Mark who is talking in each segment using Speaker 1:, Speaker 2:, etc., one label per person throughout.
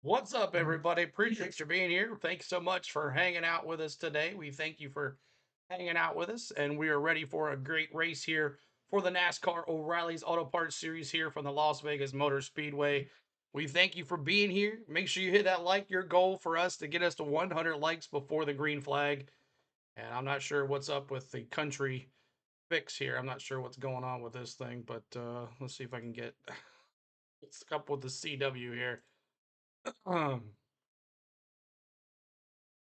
Speaker 1: What's up, everybody? Appreciate you being here. Thanks so much for hanging out with us today. We thank you for hanging out with us, and we are ready for a great race here for the NASCAR O'Reilly's Auto Parts Series here from the Las Vegas Motor Speedway. We thank you for being here. Make sure you hit that like your goal for us to get us to 100 likes before the green flag. And I'm not sure what's up with the country fix here. I'm not sure what's going on with this thing, but let's see if I can get what's up with the CW here. Um,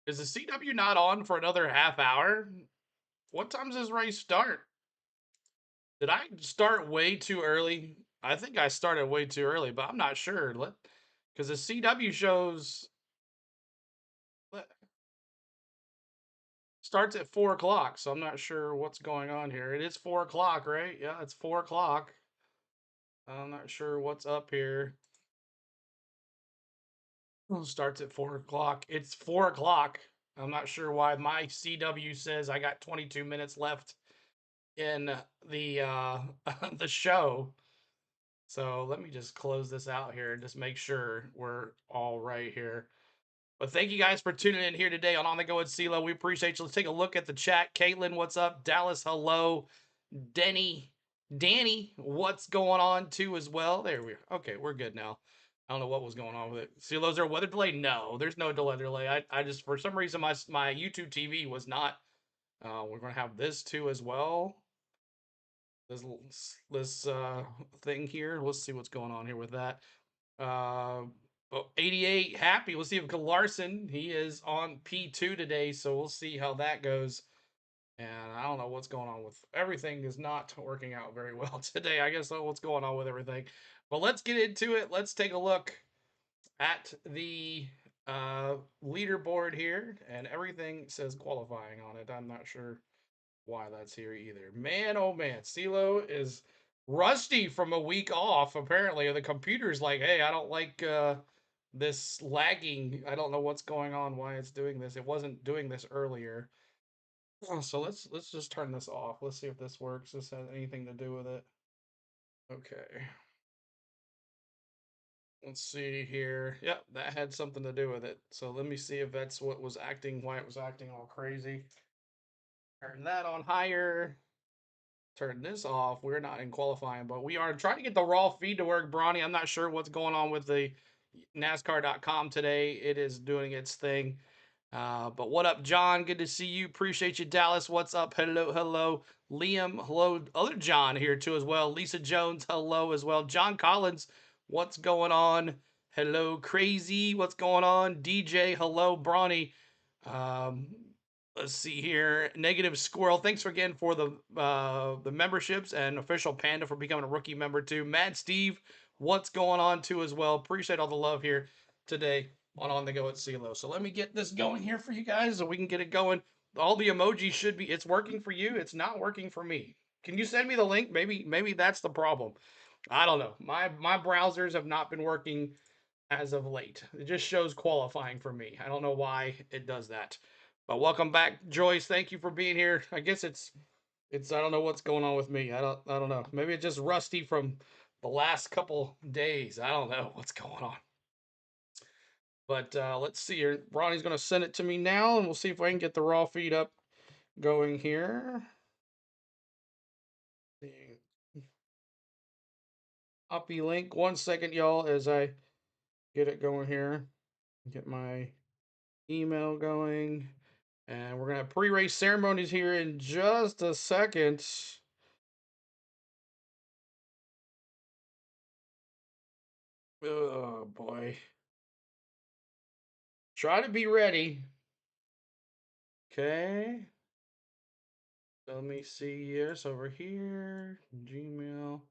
Speaker 1: Is the CW not on for another half hour? What time does this race start? Did I start way too early? I think I started way too early, but I'm not sure. Because the CW shows starts at 4 o'clock, so I'm not sure what's going on here. It is 4 o'clock, right? Yeah, it's 4 o'clock. I'm not sure what's up here. Starts at 4 o'clock. It's 4 o'clock. I'm not sure why my CW says I got 22 minutes left in the the show. So let me just close this out here and just make sure we're all right here. But thank you guys for tuning in here today on the Go with CeeLo. We appreciate you. Let's take a look at the chat. Caitlin, what's up? Dallas, hello. Denny, Danny, what's going on too as well? There we are. Okay, we're good now. I don't know what was going on with it. CeeLo, is there a weather delay? No, there's no delay. I just, for some reason, my YouTube TV was not. We're going to have this too as well. This thing here. Let's see what's going on here with that. Uh, 88 happy. We'll see if Larson, he is on P2 today, so we'll see how that goes. And I don't know what's going on with everything is not working out very well today. I guess what's going on with everything. But let's get into it. Let's take a look at the leaderboard here, and everything says qualifying on it. I'm not sure why that's here either. Man, oh man, CeeLo is rusty from a week off. Apparently, the computer's like, "Hey, I don't like this lagging. I don't know what's going on. Why it's doing this? It wasn't doing this earlier." Oh, so let's just turn this off. Let's see if this works. This has anything to do with it. Okay. Let's see here. Yep, that had something to do with it. So let me see if that's what was acting, why it was acting all crazy. Turn that on higher. Turn this off. We're not in qualifying, but we are trying to get the raw feed to work, Bronny. I'm not sure what's going on with the NASCAR.com today. It is doing its thing. But what up, John? Good to see you. Appreciate you, Dallas. What's up? Hello, hello. Liam, hello. Other John here too as well. Lisa Jones, hello as well. John Collins, what's going on? Hello, Crazy. What's going on? DJ, hello, Bronny. Um, let's see here. Negative Squirrel. Thanks again for the memberships, and Official Panda for becoming a rookie member too. Mad Steve, what's going on too as well. Appreciate all the love here today on the Go at CeeLo. So let me get this going here for you guys so we can get it going. All the emojis should be. It's working for you. It's not working for me. Can you send me the link? Maybe that's the problem. I don't know. My browsers have not been working as of late. It just shows qualifying for me. I don't know why it does that. But welcome back, Joyce. Thank you for being here. I guess it's I don't know what's going on with me. I don't know. Maybe it's just rusty from the last couple days. I don't know what's going on. But let's see here. Ronnie's going to send it to me now, and we'll see if I can get the raw feed up going here. Copy link. 1 second, y'all, as I get it going here. Get my email going. And we're going to have pre-race ceremonies here in just a second. Oh, boy. Try to be ready. Okay. Let me see. Yes, over here. Gmail.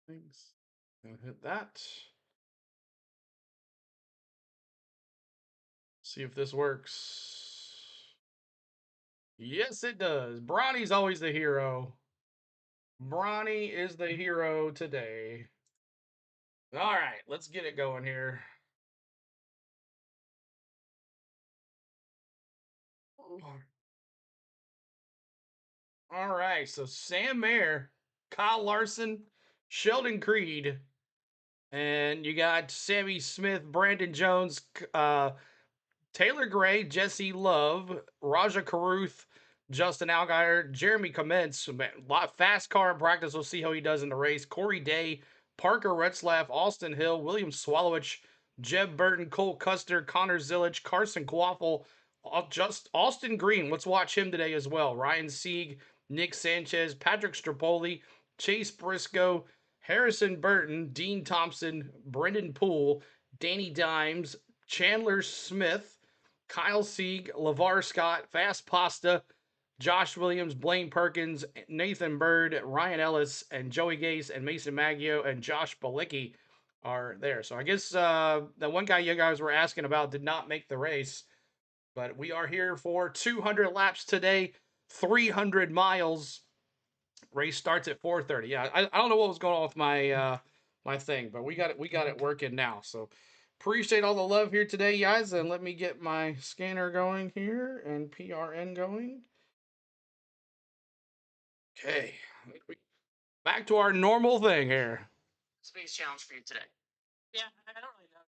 Speaker 1: Thanks. I'll hit that. See if this works. Yes, it does. Bronny's always the hero. Bronny is the hero today. All right, let's get it going here. All right, so Sam Mayer, Kyle Larson, Sheldon Creed, and you got Sammy Smith, Brandon Jones, Taylor Gray, Jesse Love, Raja Caruth, Justin Allgaier, Jeremy Commence. Fast car in practice. We'll see how he does in the race. Corey Day, Parker Retzlaff, Austin Hill, William Swalowich, Jeb Burton, Cole Custer, Connor Zillich, Carson Quaffle, just Austin Green. Let's watch him today as well. Ryan Sieg, Nick Sanchez, Patrick Strapoli, Chase Briscoe, Harrison Burton, Dean Thompson, Brendan Poole, Danny Dimes, Chandler Smith, Kyle Sieg, LeVar Scott, Fast Pasta, Josh Williams, Blaine Perkins, Nathan Bird, Ryan Ellis, and Joey Gase, and Mason Maggio, and Josh Balicki are there. So I guess the one guy you guys were asking about did not make the race, but we are here for 200 laps today, 300 miles. Race starts at 4:30. Yeah, I don't know what was going on with my my thing, but we got it working now. So appreciate all the love here today, guys. And let me get my scanner going here and PRN going. Okay, back to our normal thing here.
Speaker 2: Space challenge for you today. Yeah, I don't really know.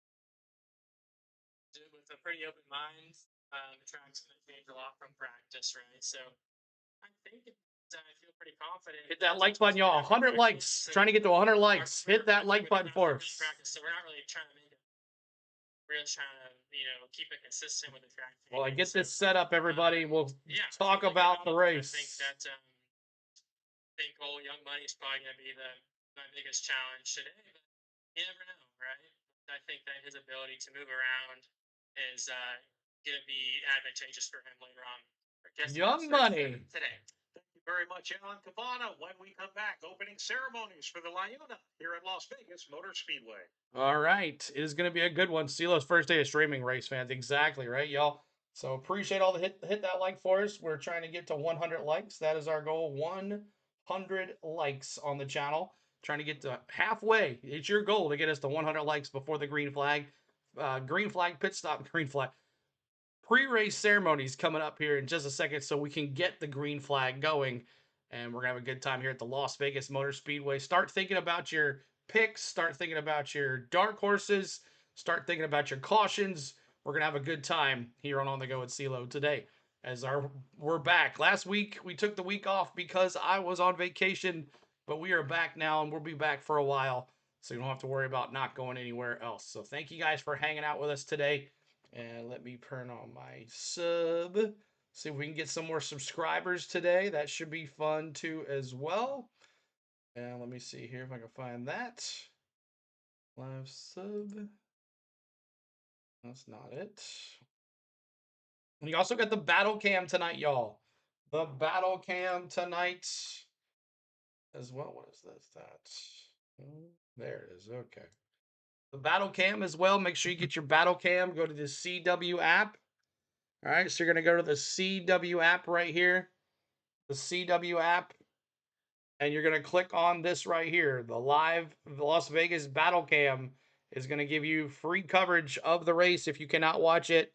Speaker 2: With a pretty open mind, the track's going to change a lot from practice, right? So I think I feel pretty confident.
Speaker 1: Hit that like button, y'all. 100 likes. Trying to get to 100 likes. Hit that like button for us.
Speaker 2: So we're not really trying to make it. We're just trying to, keep it consistent with the track.
Speaker 1: Well, I get this set up, everybody. We'll talk about the race.
Speaker 2: I think old Young Money is probably going to be my biggest challenge today. But you never know, right? I think that his ability to move around is going to be advantageous for him later on.
Speaker 1: Young Money
Speaker 2: today.
Speaker 3: Thank you very much, Alan Cavana. When we come back, opening ceremonies for the LiUNA here at Las Vegas Motor Speedway.
Speaker 1: All right. It is going to be a good one. CeeLo's first day of streaming, race fans. Exactly, right, y'all? So appreciate all the hit that like for us. We're trying to get to 100 likes. That is our goal. 100 likes on the channel. Trying to get to halfway. It's your goal to get us to 100 likes before the green flag. Green flag pit stop. Green flag. Pre-race ceremonies coming up here in just a second so we can get the green flag going. And we're going to have a good time here at the Las Vegas Motor Speedway. Start thinking about your picks. Start thinking about your dark horses. Start thinking about your cautions. We're going to have a good time here on the Go with CeeLo today. As we're back. Last week, we took the week off because I was on vacation. But we are back now, and we'll be back for a while. So you don't have to worry about not going anywhere else. So thank you guys for hanging out with us today. And let me turn on my sub. See if we can get some more subscribers today. That should be fun too as well. And let me see here if I can find that. Live sub. That's not it. And you also got the battle cam tonight, y'all. The battle cam tonight as well. What is this? There it is. Okay. The battle cam as well. Make sure you get your battle cam. Go to the CW app. All right, so you're going to go to the CW app right here. The CW app. And you're going to click on this right here. The Las Vegas battle cam is going to give you free coverage of the race if you cannot watch it.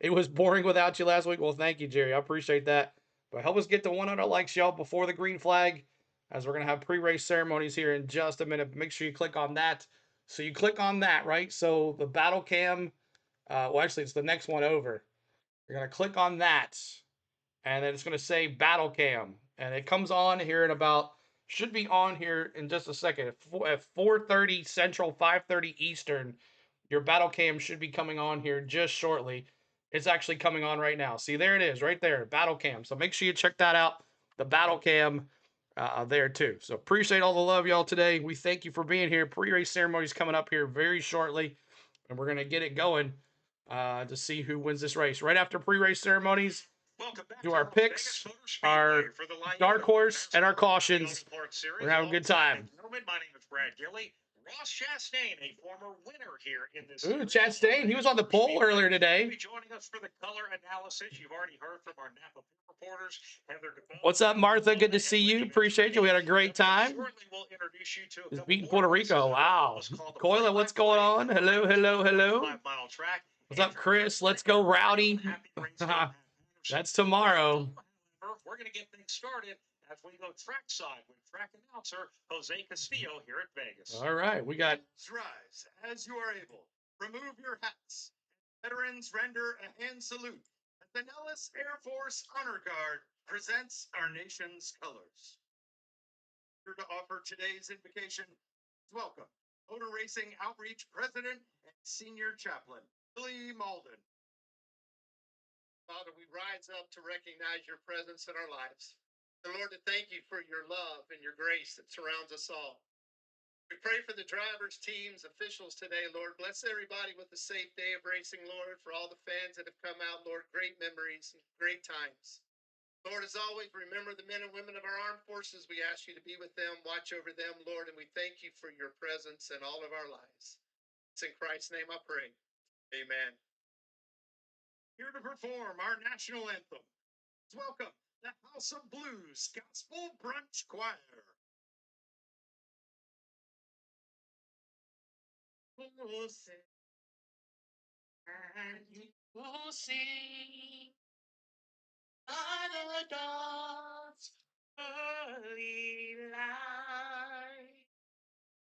Speaker 1: It was boring without you last week. Well, thank you, Jerry. I appreciate that. But help us get to 100 likes, y'all, before the green flag, as we're going to have pre-race ceremonies here in just a minute. Make sure you click on that. So you click on that, right? So the battle cam, well, actually, it's the next one over. You're going to click on that, and then it's going to say battle cam. And it comes on here in about, should be on here in just a second. At 4:30 Central, 5:30 Eastern, your battle cam should be coming on here just shortly. It's actually coming on right now. See, there it is, right there, battle cam. So make sure you check that out, the battle cam there too. So appreciate all the love, y'all, today. We thank you for being here. Pre-race ceremonies coming up here very shortly, and we're going to get it going to see who wins this race. Right after pre-race ceremonies, do our picks, our dark horse, and our cautions. We're having a good time.
Speaker 3: My name is Brad Gilly. Ross Chastain, a former winner here in this.
Speaker 1: Ooh, Chastain, he was on the pole earlier today.
Speaker 3: Joining us for the color analysis. You've already heard from our Napa reporters.
Speaker 1: What's up, Martha? Good to see you. Appreciate you. We had a great time. Just beating Puerto Rico. Wow. Coila, what's going on? Hello, hello, hello. What's up, Chris? Let's go, Rowdy. That's tomorrow.
Speaker 3: We're going to get things started as we go trackside with track announcer Jose Castillo here at Vegas.
Speaker 1: All right, we got.
Speaker 4: Rise as you are able. Remove your hats. Veterans render a hand salute as the Nellis Air Force Honor Guard presents our nation's colors. Here to offer today's invocation, welcome Motor Racing Outreach President and Senior Chaplain, Billy Malden. Father, we rise up to recognize your presence in our lives. And Lord, to thank you for your love and your grace that surrounds us all. We pray for the drivers, teams, officials today, Lord. Bless everybody with a safe day of racing, Lord. For all the fans that have come out, Lord, great memories and great times. Lord, as always, remember the men and women of our armed forces. We ask you to be with them, watch over them, Lord, and we thank you for your presence in all of our lives. It's in Christ's name I pray. Amen. Here to perform our national anthem. Welcome the House of Blues Gospel Brunch Choir.
Speaker 2: Who sing and who sing under dawn's early light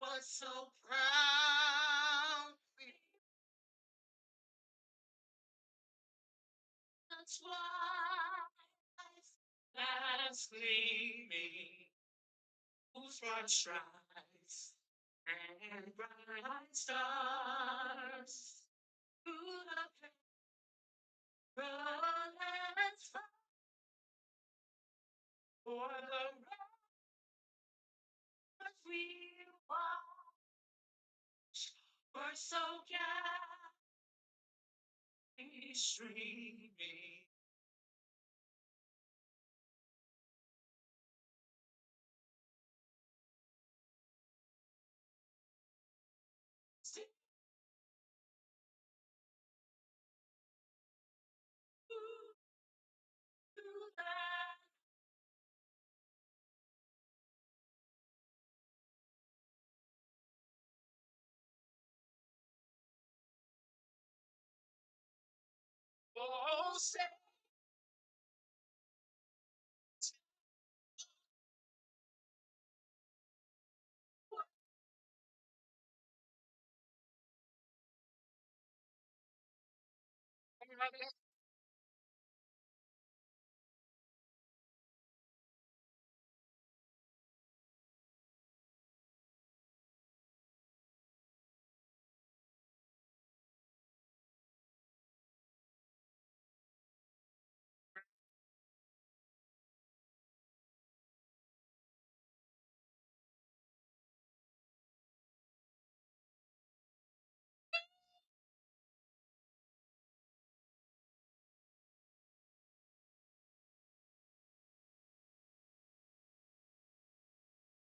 Speaker 2: was so proudly. That's why that's gleaming, whose broad stripes and bright stars through the run and fight for the road we watch were so gallantly streaming. Oh, say,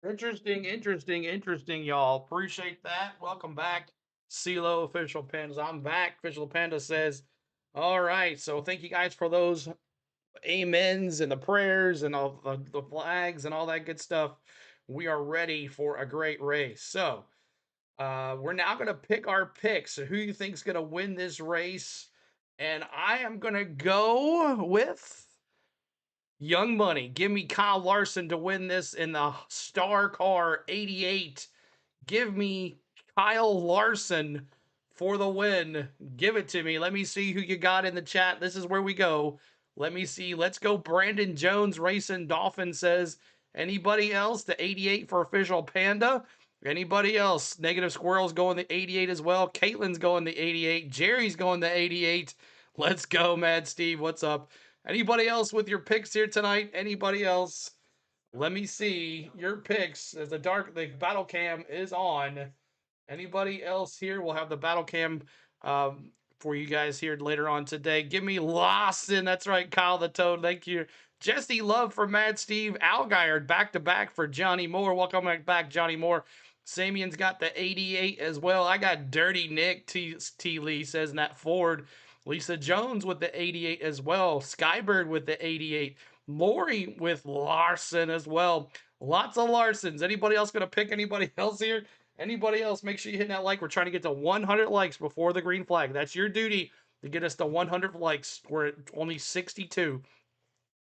Speaker 1: Interesting, y'all. Appreciate that. Welcome back, CeeLo Official Pandas. I'm back. Official Panda says, all right. So thank you guys for those amens and the prayers and all the flags and all that good stuff. We are ready for a great race. So we're now going to pick our picks. So who you think's going to win this race? And I am going to go with Young Money. Give me Kyle Larson to win this in the Star Car 88. Give me Kyle Larson for the win. Give it to me. Let me see who you got in the chat. This is where we go. Let me see. Let's go. Brandon Jones Racing Dolphin says, anybody else? The 88 for Official Panda. Anybody else? Negative Squirrels going the 88 as well. Caitlin's going the 88. Jerry's going the 88. Let's go, Mad Steve. What's up? Anybody else with your picks here tonight? Anybody else? Let me see your picks as the battle cam is on. Anybody else here? We'll have the battle cam for you guys here later on today. Give me Lawson. That's right, Kyle the Toad. Thank you. Jesse Love for Mad Steve. Algiard back to back for Johnny Moore. Welcome back, Johnny Moore. Samian's got the 88 as well. I got Dirty Nick. T Lee says Nat Ford. Lisa Jones with the 88 as well. Skybird with the 88. Maury with Larson as well. Lots of Larsons. Anybody else going to pick anybody else here? Anybody else? Make sure you hit that like. We're trying to get to 100 likes before the green flag. That's your duty to get us to 100 likes. We're at only 62.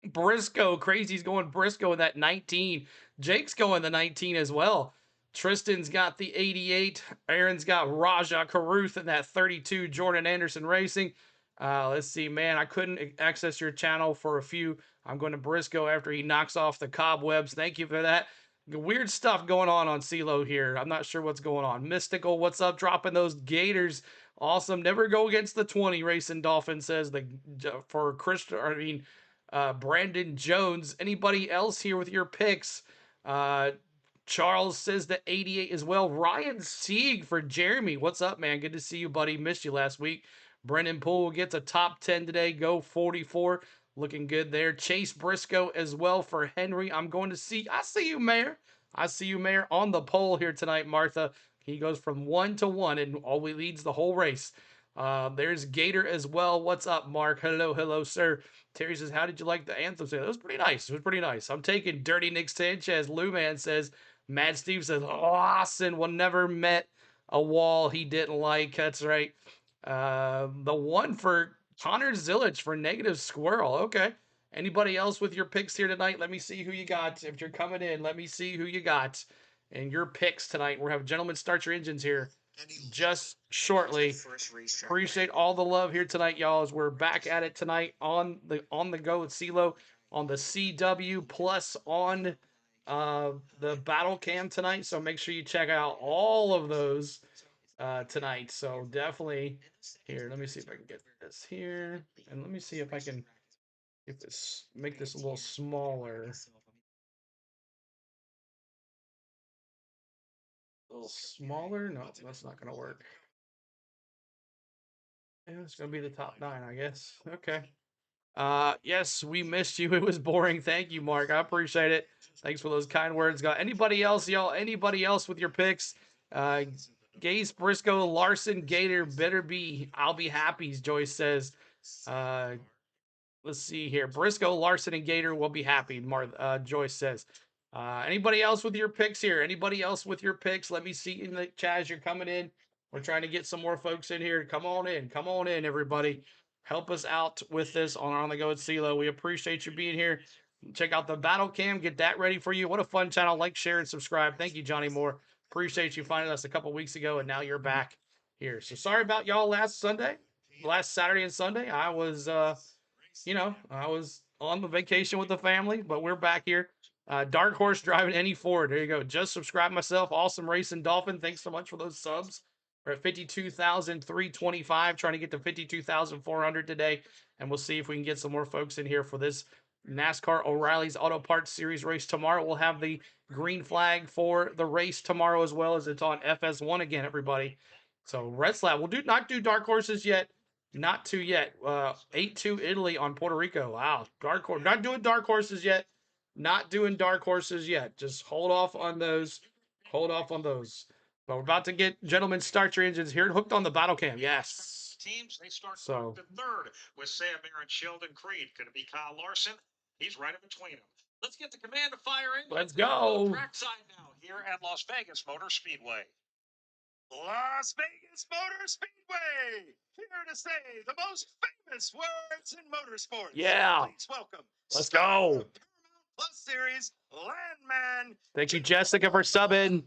Speaker 1: Briscoe, Crazy's going Briscoe in that 19. Jake's going the 19 as well. Tristan's got the 88. Aaron's got Raja Caruth in that 32. Jordan Anderson Racing. Let's see, man. I couldn't access your channel for a few. I'm going to Briscoe after he knocks off the cobwebs. Thank you for that. Weird stuff going on CeeLo here. I'm not sure what's going on. Mystical, what's up? Dropping those gators. Awesome. Never go against the 20. Racing Dolphin says for Christian. I mean, Brandon Jones. Anybody else here with your picks? Charles says the 88 as well. Ryan Sieg for Jeremy. What's up, man? Good to see you, buddy. Missed you last week. Brendan Poole gets a top 10 today. Go 44. Looking good there. Chase Briscoe as well for Henry. I'm going to see. I see you, Mayor. I see you, Mayor, on the pole here tonight, Martha. He goes from 1 to 1 and always leads the whole race. There's Gator as well. What's up, Mark? Hello, sir. Terry says, how did you like the anthem? It was pretty nice. It was pretty nice. I'm taking Dirty Nick Sanchez. Lou Man says, Mad Steve says, Lawson will never met a wall he didn't like. That's right. The one for Connor Zillich for Negative Squirrel. Okay. Anybody else with your picks here tonight? Let me see who you got. If you're coming in, let me see who you got. And your picks tonight. We're having gentlemen start your engines here just shortly. Appreciate all the love here tonight, y'all, as we're back at it tonight on the go with CeeLo on the CW plus on the battle cam tonight. So make sure you check out all of those tonight. So definitely here. Let me see if I can get this here, and let me see if I can make this a little smaller. A little smaller? No, that's not gonna work. Yeah, it's gonna be the top 9, I guess. Okay. Yes, we missed you. It was boring. Thank you, Mark. I appreciate it. Thanks for those kind words. Got anybody else, y'all? Anybody else with your picks? Gaze, Briscoe, Larson, Gator, better be. I'll be happy, Joyce says. Let's see here. Briscoe, Larson, and Gator will be happy, Joyce says. Anybody else with your picks here? Anybody else with your picks? Let me see in the chat as you're coming in. We're trying to get some more folks in here. Come on in. Come on in, everybody. Help us out with this on the go with CeeLo. We appreciate you being here. Check out the battle cam. Get that ready for you. What a fun channel. Like, share, and subscribe. Thank you, Johnny Moore. Appreciate you finding us a couple weeks ago, and now you're back here. So sorry about y'all last Saturday and Sunday. I was I was on the vacation with the family, but we're back here. Dark Horse driving any Ford. There you go. Just subscribe myself. Awesome Racing Dolphin. Thanks so much for those subs. We're at 52,325, trying to get to 52,400 today. And we'll see if we can get some more folks in here for this NASCAR O'Reilly's Auto Parts Series race tomorrow. We'll have the green flag for the race tomorrow as well, as it's on FS1 again, everybody. So Red Slab. We'll not do Dark Horses yet. Not two yet. 8-2 Italy on Puerto Rico. Wow. Dark Horse. Not doing Dark Horses yet. Not doing Dark Horses yet. Just hold off on those. Hold off on those. But we're about to get, gentlemen, start your engines here. Hooked on the battle cam. Yes.
Speaker 3: Teams, they start to third with Sam Aaron, Sheldon Creed. Going to be Kyle Larson. He's right in between them. Let's get the command to fire in.
Speaker 1: Let's go.
Speaker 3: Trackside now here at Las Vegas Motor Speedway. Las Vegas Motor Speedway, here to say the most famous words in motorsports.
Speaker 1: Yeah.
Speaker 3: Please welcome.
Speaker 1: Let's go.
Speaker 3: Paramount Plus Series Landman.
Speaker 1: Thank you, Jessica, for subbing.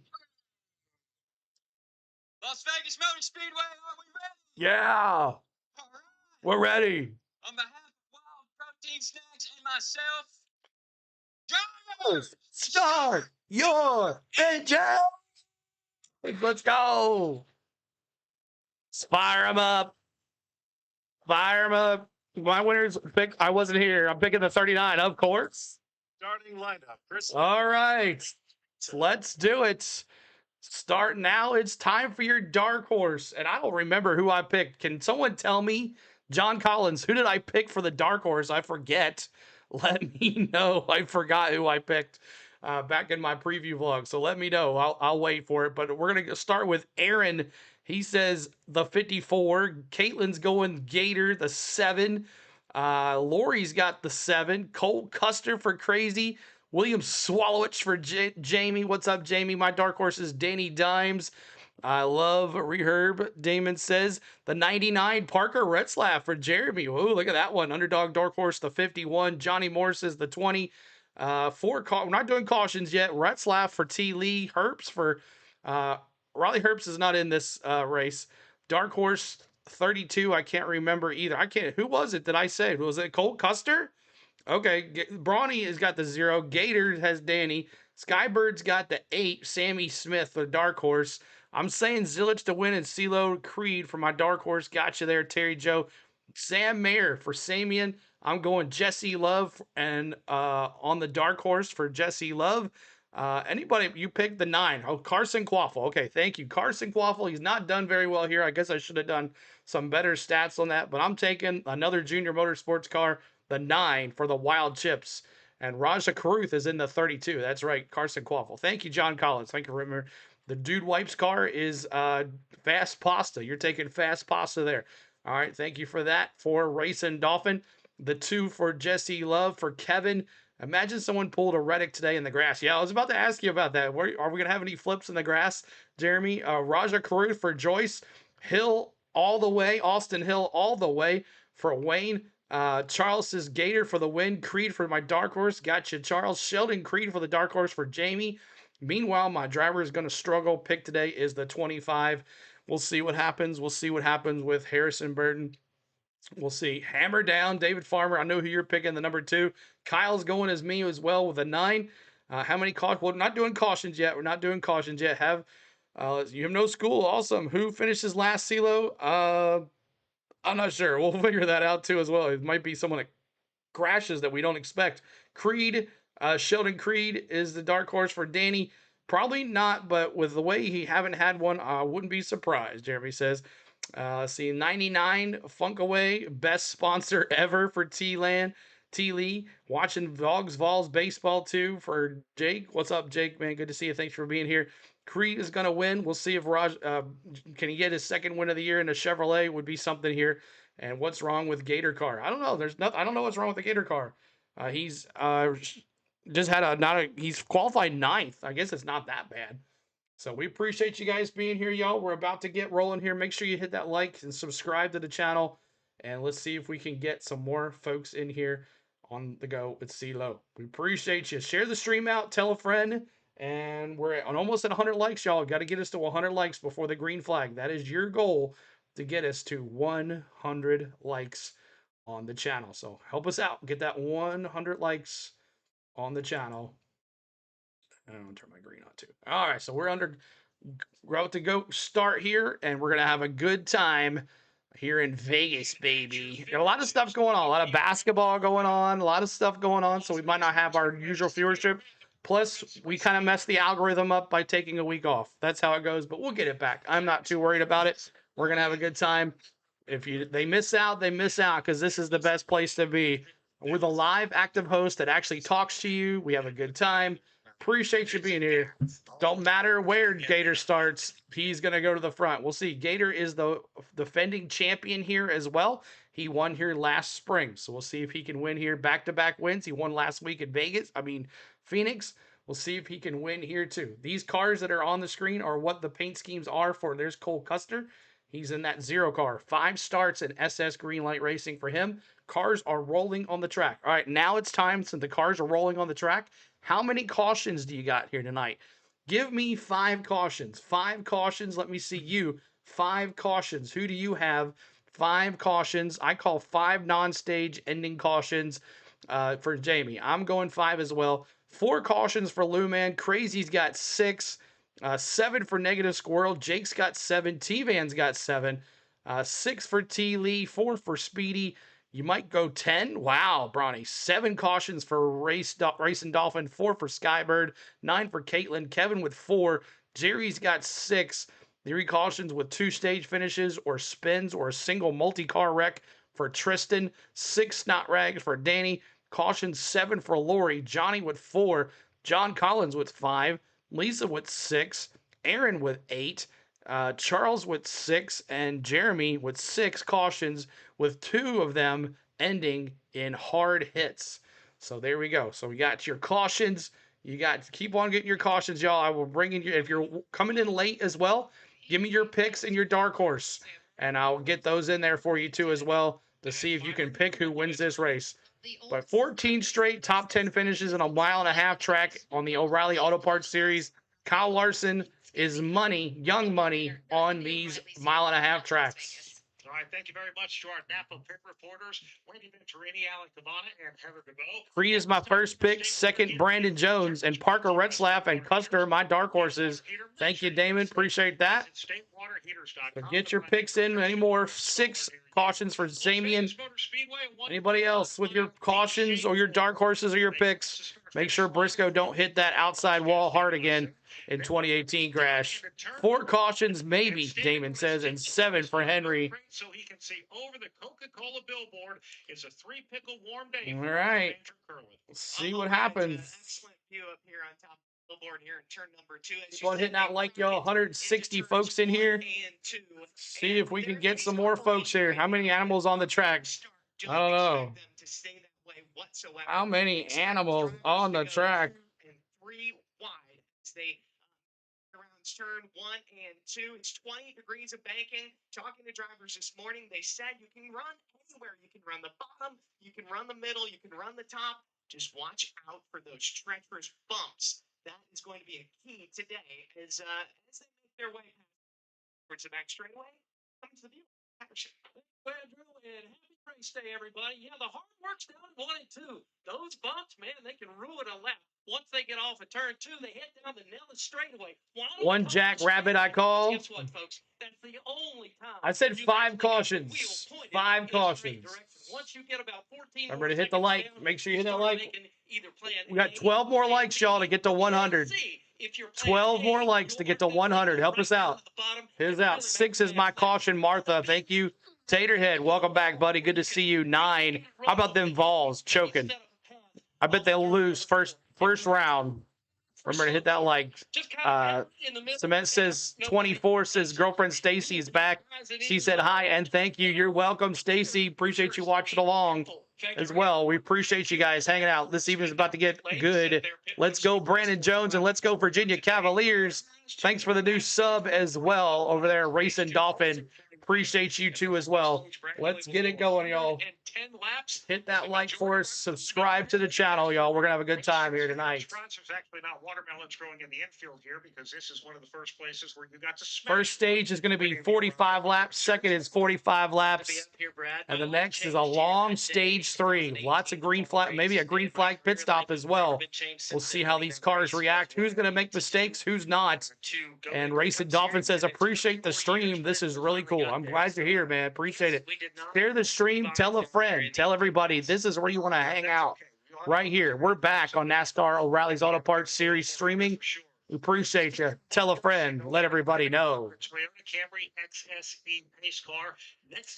Speaker 2: Las Vegas Motor Speedway, are we ready?
Speaker 1: Yeah.
Speaker 2: All right.
Speaker 1: We're ready.
Speaker 2: On behalf of Wild Protein Snacks and myself, drivers,
Speaker 1: start your engine. Let's go. Fire them up. Fire them up. My winner's pick. I wasn't here. I'm picking the 39, of course.
Speaker 3: Starting lineup, Chris.
Speaker 1: All right. Let's do it. Start now. It's time for your dark horse. And I don't remember who I picked. Can someone tell me? John Collins, who did I pick for the dark horse? I forget. Let me know. I forgot who I picked back in my preview vlog. So let me know. I'll wait for it. But we're going to start with Aaron. He says the 54. Caitlin's going Gator, the 7. Lori's got the 7. Cole Custer for Crazy. William Swallowich for Jamie. What's up, Jamie? My dark horse is Danny Dimes. I love Reherb. Damon says the 99 Parker Retzlaff for Jeremy. Whoa, look at that one. Underdog Dark Horse, the 51. Johnny Moore says the 20. We're not doing cautions yet. Retzlaff for T. Lee. Herps for Riley Herps is not in this race. Dark Horse 32. I can't remember either. Who was it that I said? Was it Colt Custer? Okay, Brawny has got the 0. Gator has Danny. Skybird's got the 8. Sammy Smith for Dark Horse. I'm saying Zillich to win and CeeLo Creed for my Dark Horse. Gotcha there, Terry Joe. Sam Mayer for Samian. I'm going Jesse Love and on the Dark Horse for Jesse Love. Anybody, you picked the 9. Oh, Carson Quaffle. Okay, thank you. Carson Quaffle, he's not done very well here. I guess I should have done some better stats on that, but I'm taking another junior motorsports car, the 9 for the Wild Chips. And Raja Caruth is in the 32. That's right, Carson Quaffle. Thank you, John Collins. Thank you for remembering. The Dude Wipes car is Fast Pasta. You're taking Fast Pasta there. All right, thank you for that. For Racing Dolphin, the 2 for Jesse Love. For Kevin, imagine someone pulled a Reddick today in the grass. Yeah, I was about to ask you about that. Are we going to have any flips in the grass, Jeremy? Raja Caruth for Joyce. Hill all the way. Austin Hill all the way for Wayne. Charles says Gator for the win. Creed for my Dark Horse. Gotcha, Charles. Sheldon Creed for the Dark Horse for Jamie. Meanwhile, my driver is going to struggle. Pick today is the 25. We'll see what happens. We'll see what happens with Harrison Burton. We'll see. Hammer down, David Farmer. I know who you're picking, the number 2. Kyle's going as me as well with a 9. How many cautions? Well, we're not doing cautions yet. We're not doing cautions yet. You have no school. Awesome. Who finishes last, CeeLo? I'm not sure. We'll figure that out too as well. It might be someone that crashes that we don't expect. Creed, Sheldon Creed is the Dark Horse for Danny. Probably not, but with the way he haven't had one, I wouldn't be surprised, Jeremy says. See, 99 Funkaway, best sponsor ever for T-Land. T. Lee, watching Vols baseball too for Jake. What's up, Jake, man? Good to see you. Thanks for being here. Creed is going to win. We'll see if Raj can he get his second win of the year in a Chevrolet. Would be something here. And what's wrong with Gator car? I don't know. There's nothing. I don't know what's wrong with the Gator car. He's just had he's qualified 9th. I guess it's not that bad. So we appreciate you guys being here, y'all. We're about to get rolling here. Make sure you hit that like and subscribe to the channel. And let's see if we can get some more folks in here on the go with CeeLo. We appreciate you. Share the stream out. Tell a friend. And we're almost at 100 likes, y'all. Got to get us to 100 likes before the green flag. That is your goal, to get us to 100 likes on the channel. So help us out. Get that 100 likes on the channel. I'm going to turn my green on too. All right, so we're about to go start here, and we're going to have a good time here in Vegas, baby. There's a lot of stuff going on. A lot of basketball going on. A lot of stuff going on, so we might not have our usual viewership. Plus, we kind of messed the algorithm up by taking a week off. That's how it goes, but we'll get it back. I'm not too worried about it. We're going to have a good time. If they miss out, they miss out, because this is the best place to be. We're the live active host that actually talks to you. We have a good time. Appreciate you being here. Don't matter where Gator starts, he's going to go to the front. We'll see. Gator is the defending champion here as well. He won here last spring, so we'll see if he can win here. Back-to-back wins. He won last week in Phoenix. We'll see if he can win here too. These cars that are on the screen are what the paint schemes are for. There's Cole Custer. He's in that 0 car. 5 starts in SS Greenlight Racing for him. Cars are rolling on the track. All right, now it's time, since the cars are rolling on the track. How many cautions do you got here tonight? Give me 5 cautions. 5 cautions. Let me see you. 5 cautions. Who do you have? 5 cautions. I call 5 non-stage ending cautions for Jamie. I'm going 5 as well. 4 cautions for Lou Man. Crazy's got 6. 7 for Negative Squirrel. Jake's got 7. T-Van's got 7. 6 for T. Lee. 4 for Speedy. You might go 10. Wow, Bronny. 7 cautions for Racing Dolphin. 4 for Skybird. 9 for Caitlin. Kevin with 4. Jerry's got 6. 3 cautions with 2 stage finishes or spins or a single multi-car wreck for Tristan. 6 snot rags for Danny. Caution 7 for Lori. Johnny with 4. John Collins with 5. Lisa with 6. Aaron with 8. Charles with 6. And Jeremy with 6 cautions, with 2 of them ending in hard hits. So there we go. So we got your cautions. You got to keep on getting your cautions, y'all. I will bring in your, if you're coming in late as well, Give me your picks and your dark horse, and I'll get those in there for you too as well to see if you can pick who wins this race. But 14 straight top 10 finishes in a 1.5-mile track on the O'Reilly Auto Parts Series. Kyle Larson is money, young money, on these 1.5-mile tracks.
Speaker 3: All right, thank you very much to our Napa pit reporters, Wendy Venturini, Alec Cavana, and Heather DeVoe.
Speaker 1: Free is my first pick, second Brandon Jones, and Parker Retzlaff and Custer, my dark horses. Thank you, Damon. Appreciate that. So get your picks in. Any more 6 cautions for Samian? Anybody else with your cautions or your dark horses or your picks? Make sure Briscoe don't hit that outside wall hard again in 2018 crash. 4 cautions, maybe, Damon says, and 7 for Henry.
Speaker 3: So he can see over the Coca-Cola billboard. It's a 3-pickle warm day.
Speaker 1: All right. Let's see what happens.
Speaker 2: Excellent view up here on top of the billboard here in turn number 2.
Speaker 1: Keep on hitting out like y'all 160 folks in here. See if we can get some more folks here. How many animals on the track? I don't know. How many animals on the track?
Speaker 2: And 3 wide as they around turn 1 and 2. It's 20 degrees of banking. Talking to drivers this morning, they said you can run anywhere. You can run the bottom, you can run the middle, you can run the top. Just watch out for those treacherous bumps. That is going to be a key today as they make their way towards the back straightaway. Comes the view. Patterson.
Speaker 5: Well, Drew, and happy race day, everybody. Yeah, the hard work's down at 1 and 2. Those bumps, man, they can ruin a lap. Once they get off of turn 2, they head down the Nellis straightaway.
Speaker 1: One Jack Rabbit I call.
Speaker 5: Guess what, folks? That's the only time.
Speaker 1: I said 5 cautions. 5 cautions.
Speaker 5: Once you get about 14
Speaker 1: remember to hit the like. Make sure you hit that like. We got
Speaker 5: A
Speaker 1: 12 more likes, y'all, to get to 100. 12 more likes to get to 100. Help us out. Here's out. 6 is my caution, Martha. Thank you. Taterhead, welcome back, buddy. Good to see you. 9. How about them Vols choking? I bet they'll lose first round. Remember to hit that like. Cement says 24 says girlfriend Stacy is back. She said hi and thank you. You're welcome, Stacy. Appreciate you watching along as well. We appreciate you guys hanging out. This evening's about to get good. Let's go Brandon Jones and let's go Virginia Cavaliers. Thanks for the new sub as well over there, Racing Dolphin. Appreciate you too as well. Let's get it going, y'all. Hit that like for us. Subscribe to the channel, y'all. We're gonna have a good time here tonight.
Speaker 3: There's actually not watermelons growing in the infield here because this is one of the first places where you got to smash.
Speaker 1: First stage is going to be 45 laps. Second is 45 laps. And the next is a long stage 3. Lots of green flag, maybe a green flag pit stop as well. We'll see how these cars react. Who's going to make mistakes? Who's not? And Racing Dolphin says, appreciate the stream. This is really cool. I'm glad you're here, man. Appreciate it. Share the stream. Tell a friend. Tell everybody. This is where you want to hang out. Right here. We're back on NASCAR O'Reilly's Auto Parts Series streaming. We appreciate you. Tell a friend. Let everybody know.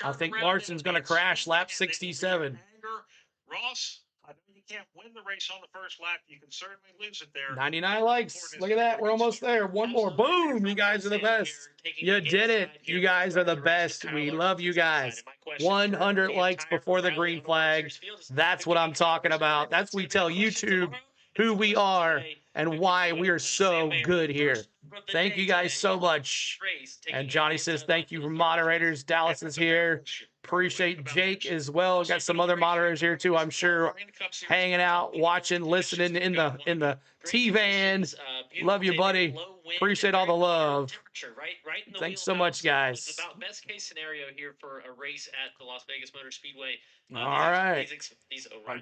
Speaker 1: I think Larson's going to crash lap 67.
Speaker 3: Ross, I know you can't win the race on the first lap. You can certainly lose it there.
Speaker 1: 99 likes. Look at that. We're almost there. One more. Boom. You guys are the best. You did it. You guys are the best. We love you guys. 100 likes before the green flag. That's what I'm talking about. That's we tell YouTube who we are and why we are so good here. Thank you guys so much. And Johnny says thank you for moderators. Dallas is here. Appreciate Jake as well. Got some other moderators here too, I'm sure, hanging out, watching, listening in the T-van. Love you, buddy. Appreciate all the love. Thanks so much, guys.
Speaker 2: It's about best case scenario here for a race at the Las Vegas Motor Speedway.
Speaker 1: All right.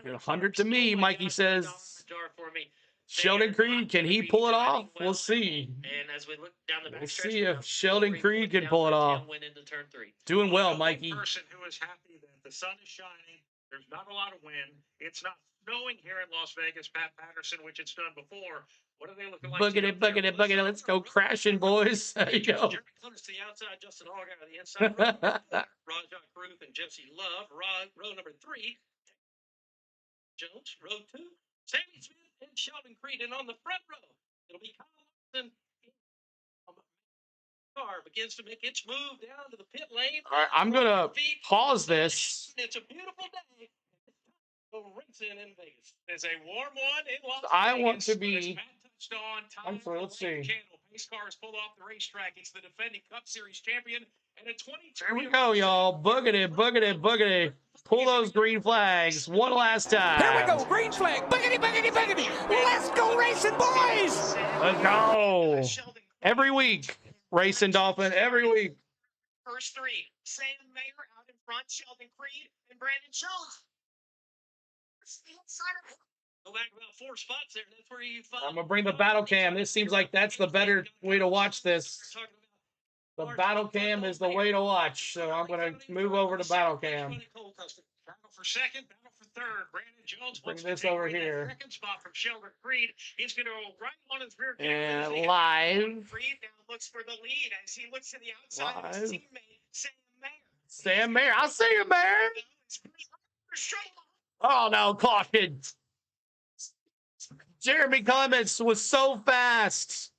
Speaker 1: 100 to me, Mikey says. Sheldon Creed, can he pull it off? We'll see.
Speaker 2: And as we look down the
Speaker 1: We'll see if Sheldon Creed can pull it off. Doing well, Mikey.
Speaker 3: Person who is happy that the sun is shining. There's not a lot of wind. It's not snowing here in Las Vegas, Pat Patterson, which it's done before. What are they looking like?
Speaker 1: Bucket it. Let's go crashing, boys. There you go.
Speaker 5: Jerry Connors to the outside, Justin Allgaier on the inside. Rajah Ruth and Gypsy Love. Row number 3. Jones, row 2. Sammy Smith and Sheldon Creed. And on the front row, it'll be Kyle Larson. Car begins to make its move down to the pit lane.
Speaker 1: All right, I'm going to pause this.
Speaker 5: It's a beautiful day. Racing in Vegas.
Speaker 3: It's a warm one in Las Vegas.
Speaker 1: I want to be.
Speaker 3: As Matt touched on, time
Speaker 1: Let's see.
Speaker 3: channel
Speaker 5: race car is pulled off the racetrack. It's the defending Cup Series champion and a 22.
Speaker 1: There we go, y'all. Boogity, boogity, boogity. Pull those green flags one last time.
Speaker 6: Here we go, green flag. Boogity, boogity, boogity. Let's go racing, boys.
Speaker 1: Let's go. Every week. Racing Dolphin every week.
Speaker 2: First three, Sam Mayer out in front, Sheldon Creed, and Brandon Jones.
Speaker 5: Go back about 4 spots there. That's where you find.
Speaker 1: I'm going to bring the battle cam. This seems like that's the better way to watch this. The battle cam is the way to watch. So I'm going to move over to battle cam.
Speaker 5: Battle for second, battle for third. Brandon Jones
Speaker 1: Bring
Speaker 5: wants
Speaker 1: this
Speaker 5: to take
Speaker 1: over
Speaker 5: away that
Speaker 1: here.
Speaker 5: second spot from Sheldon Creed. He's going to go right on his rear.
Speaker 1: And live.
Speaker 2: Creed now looks for the lead as he looks to the outside of
Speaker 1: Live.
Speaker 2: his teammate, Sam Mayer.
Speaker 1: Sam Mayer. I'll see you, Mayer. Oh, no. Caution. Jeremy Clements was so fast.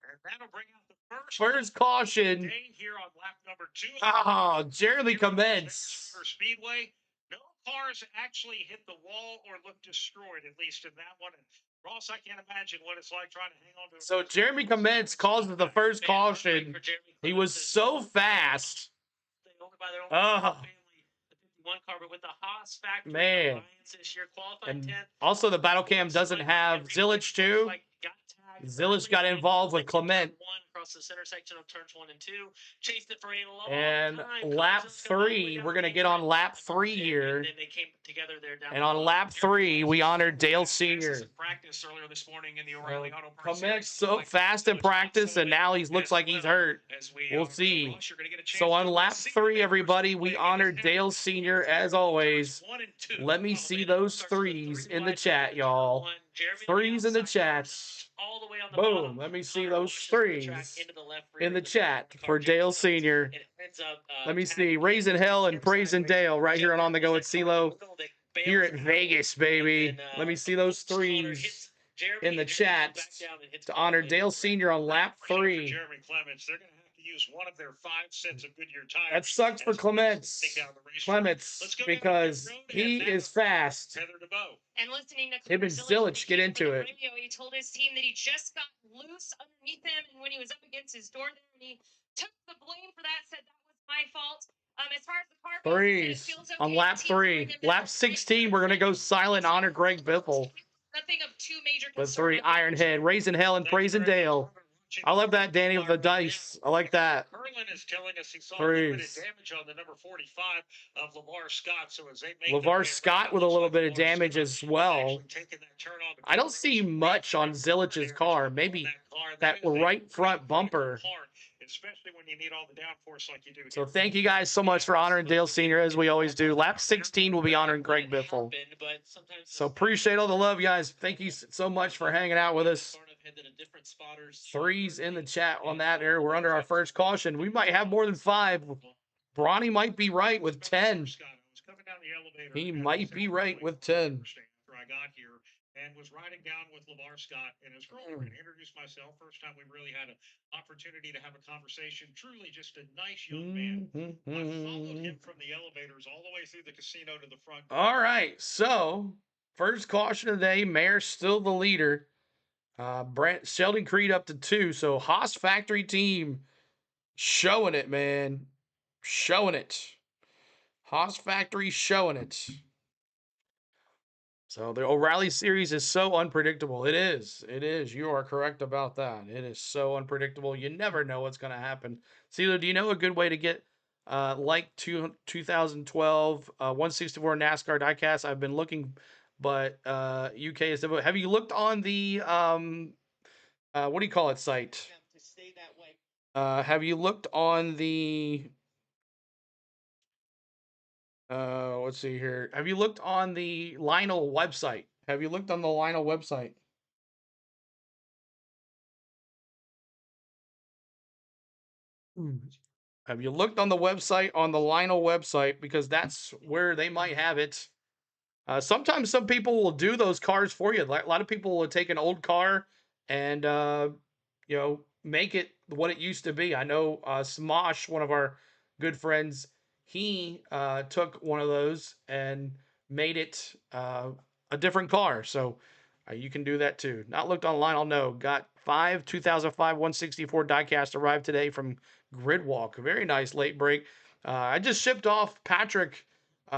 Speaker 5: And that'll bring out the
Speaker 1: First caution.
Speaker 5: day here on lap number 2.
Speaker 1: Oh, Jeremy Clements.
Speaker 5: For Speedway, no cars actually hit the wall or look destroyed, at least in that one. And Ross, I can't imagine what it's like trying to hang on to.
Speaker 1: So Jeremy Clements causes the first caution. He was so fast.
Speaker 2: They owned by their own
Speaker 1: Oh.
Speaker 2: family, the 51 car, but with the Haas factory
Speaker 1: Man.
Speaker 2: alliance this year, qualified
Speaker 1: And
Speaker 2: 10th.
Speaker 1: also the battle cam doesn't have Zillage too. Zillage got involved with Clement.
Speaker 2: Across the center section of turns 1 and 2. Chased it for a long
Speaker 1: And
Speaker 2: time.
Speaker 1: lap
Speaker 2: Comes up all the way
Speaker 1: 3,
Speaker 2: down
Speaker 1: we're
Speaker 2: to
Speaker 1: going to
Speaker 2: the
Speaker 1: get on
Speaker 2: end.
Speaker 1: lap 3 here.
Speaker 2: And then they came together there down
Speaker 1: And
Speaker 2: the
Speaker 1: on
Speaker 2: bottom.
Speaker 1: lap 3, we honored Dale Sr.
Speaker 5: Practice earlier this morning in the O'Reilly Auto Parts
Speaker 1: Clements
Speaker 5: Series.
Speaker 1: so fast in practice, and now he looks like he's hurt.
Speaker 5: As we,
Speaker 1: We'll see.
Speaker 5: Ross, you're gonna get a chance
Speaker 1: So on
Speaker 5: to
Speaker 1: lap
Speaker 5: see
Speaker 1: 3,
Speaker 5: the
Speaker 1: everybody, we
Speaker 5: first
Speaker 1: honored
Speaker 5: play
Speaker 1: Dale
Speaker 5: against
Speaker 1: Sr. as always.
Speaker 5: 1 and 2.
Speaker 1: Let me see those threes in the chat, y'all. Threes in the chats.
Speaker 2: All the way on the
Speaker 1: Boom.
Speaker 2: bottom.
Speaker 1: Let me see
Speaker 2: Hunter
Speaker 1: those
Speaker 2: pushes the
Speaker 1: threes
Speaker 2: track into the left rear
Speaker 1: in the
Speaker 2: of
Speaker 1: chat
Speaker 2: car.
Speaker 1: for Dale Sr.
Speaker 2: It ends up,
Speaker 1: Let me see.
Speaker 2: tagging
Speaker 1: Raising Hell and Praising Dale right here on the Go with CeeLo here at Vegas, baby.
Speaker 2: And,
Speaker 1: Let me see those
Speaker 2: Hunter
Speaker 1: threes
Speaker 2: hits Jeremy
Speaker 1: in the
Speaker 2: and
Speaker 1: chat
Speaker 2: back down and hits
Speaker 1: to
Speaker 2: Paul
Speaker 1: honor
Speaker 2: Bailey.
Speaker 1: Dale Sr. on lap
Speaker 5: For
Speaker 1: 3.
Speaker 5: Jeremy Clements, they're gonna have to use one of their 5 sets of Goodyear tires.
Speaker 1: That sucks for
Speaker 5: as they
Speaker 1: Clements.
Speaker 5: take down the racetrack.
Speaker 1: Clements,
Speaker 5: Let's go down
Speaker 1: because
Speaker 5: the road
Speaker 1: he
Speaker 5: and
Speaker 1: is fast.
Speaker 5: Heather DeBow.
Speaker 7: And listening to
Speaker 1: Him and Zillage get into it.
Speaker 7: Radio, he told his team that he just got loose underneath him, and when he was up against his door there, and he took the blame for that, said that was my fault. As far as the car goes, he said it
Speaker 1: Threes
Speaker 7: feels
Speaker 1: on
Speaker 7: okay.
Speaker 1: lap
Speaker 7: Teams bring
Speaker 1: 3.
Speaker 7: him back.
Speaker 1: Lap 16, we're going to go silent, honor Greg Biffle
Speaker 7: Nothing of too major
Speaker 1: with
Speaker 7: concern.
Speaker 1: 3. Ironhead, Raising Hell and Praising Dale. I love that, Danny, with the dice. I like that.
Speaker 5: Herlin is telling us he saw a little bit of
Speaker 1: Threes.
Speaker 5: damage on the number 45 of LeVar Scott. So as they make
Speaker 1: LeVar Scott with a little bit of damage as well. I don't see much on Zillage's car. Maybe that right front bumper.
Speaker 5: Especially when you need all the downforce like you do.
Speaker 1: So thank you guys so much for honoring Dale Sr. as we always do. Lap 16 will be honoring Greg Biffle.
Speaker 2: But sometimes
Speaker 1: So appreciate all the love, guys. Thank you so much for hanging out with us.
Speaker 2: sort of hinted at different spotters.
Speaker 1: Threes in the chat on that there. We're under our first caution. We might have more than 5. Bronny might be right with 10. He might be right with 10.
Speaker 5: After I got here and was riding down with LeVar Scott and his girlfriend, introduced myself. First time we really had an opportunity to have a conversation. Truly just a nice young man. I followed him from the elevators all the way through the casino to the front.
Speaker 1: All right, so first caution of the day. Mayer's still the leader. Sheldon Creed up to 2. So Haas Factory team showing it, man. Showing it. Haas Factory showing it. So the O'Reilly series is so unpredictable. It is. It is. You are correct about that. It is so unpredictable. You never know what's going to happen. CeeLo, do you know a good way to get 2012 164 NASCAR diecast? I've been looking, but UK is the. Have you looked on the what do you call it site?
Speaker 2: To stay that way.
Speaker 1: Have you looked on the let's see here. Have you looked on the LiUNA website? Have you looked on the LiUNA website? Have you looked on the website, on the LiUNA website? Because that's where they might have it. Sometimes some people will do those cars for you. Like, a lot of people will take an old car and, you know, make it what it used to be. I know Smosh, one of our good friends, he took one of those and made it a different car. So you can do that too. Not looked online, I'll know. Got 2005 164 diecast arrived today from Gridwalk. Very nice late break. I just shipped off Patrick.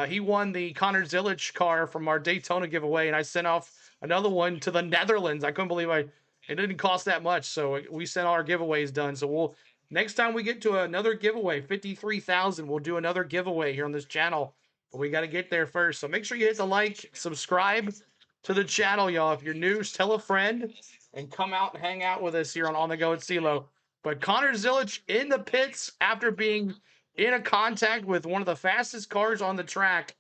Speaker 1: He won the Connor Zilic car from our Daytona giveaway, and I sent off another one to the Netherlands. I couldn't believe it didn't cost that much, so we sent all our giveaways done. So next time we get to another giveaway, 53,000, we'll do another giveaway here on this channel. But we got to get there first. So make sure you hit the like, subscribe to the channel, y'all. If you're new, tell a friend and come out and hang out with us here on the Go at CeeLo. But Connor Zilic in the pits after being in a contact with one of the fastest cars on the track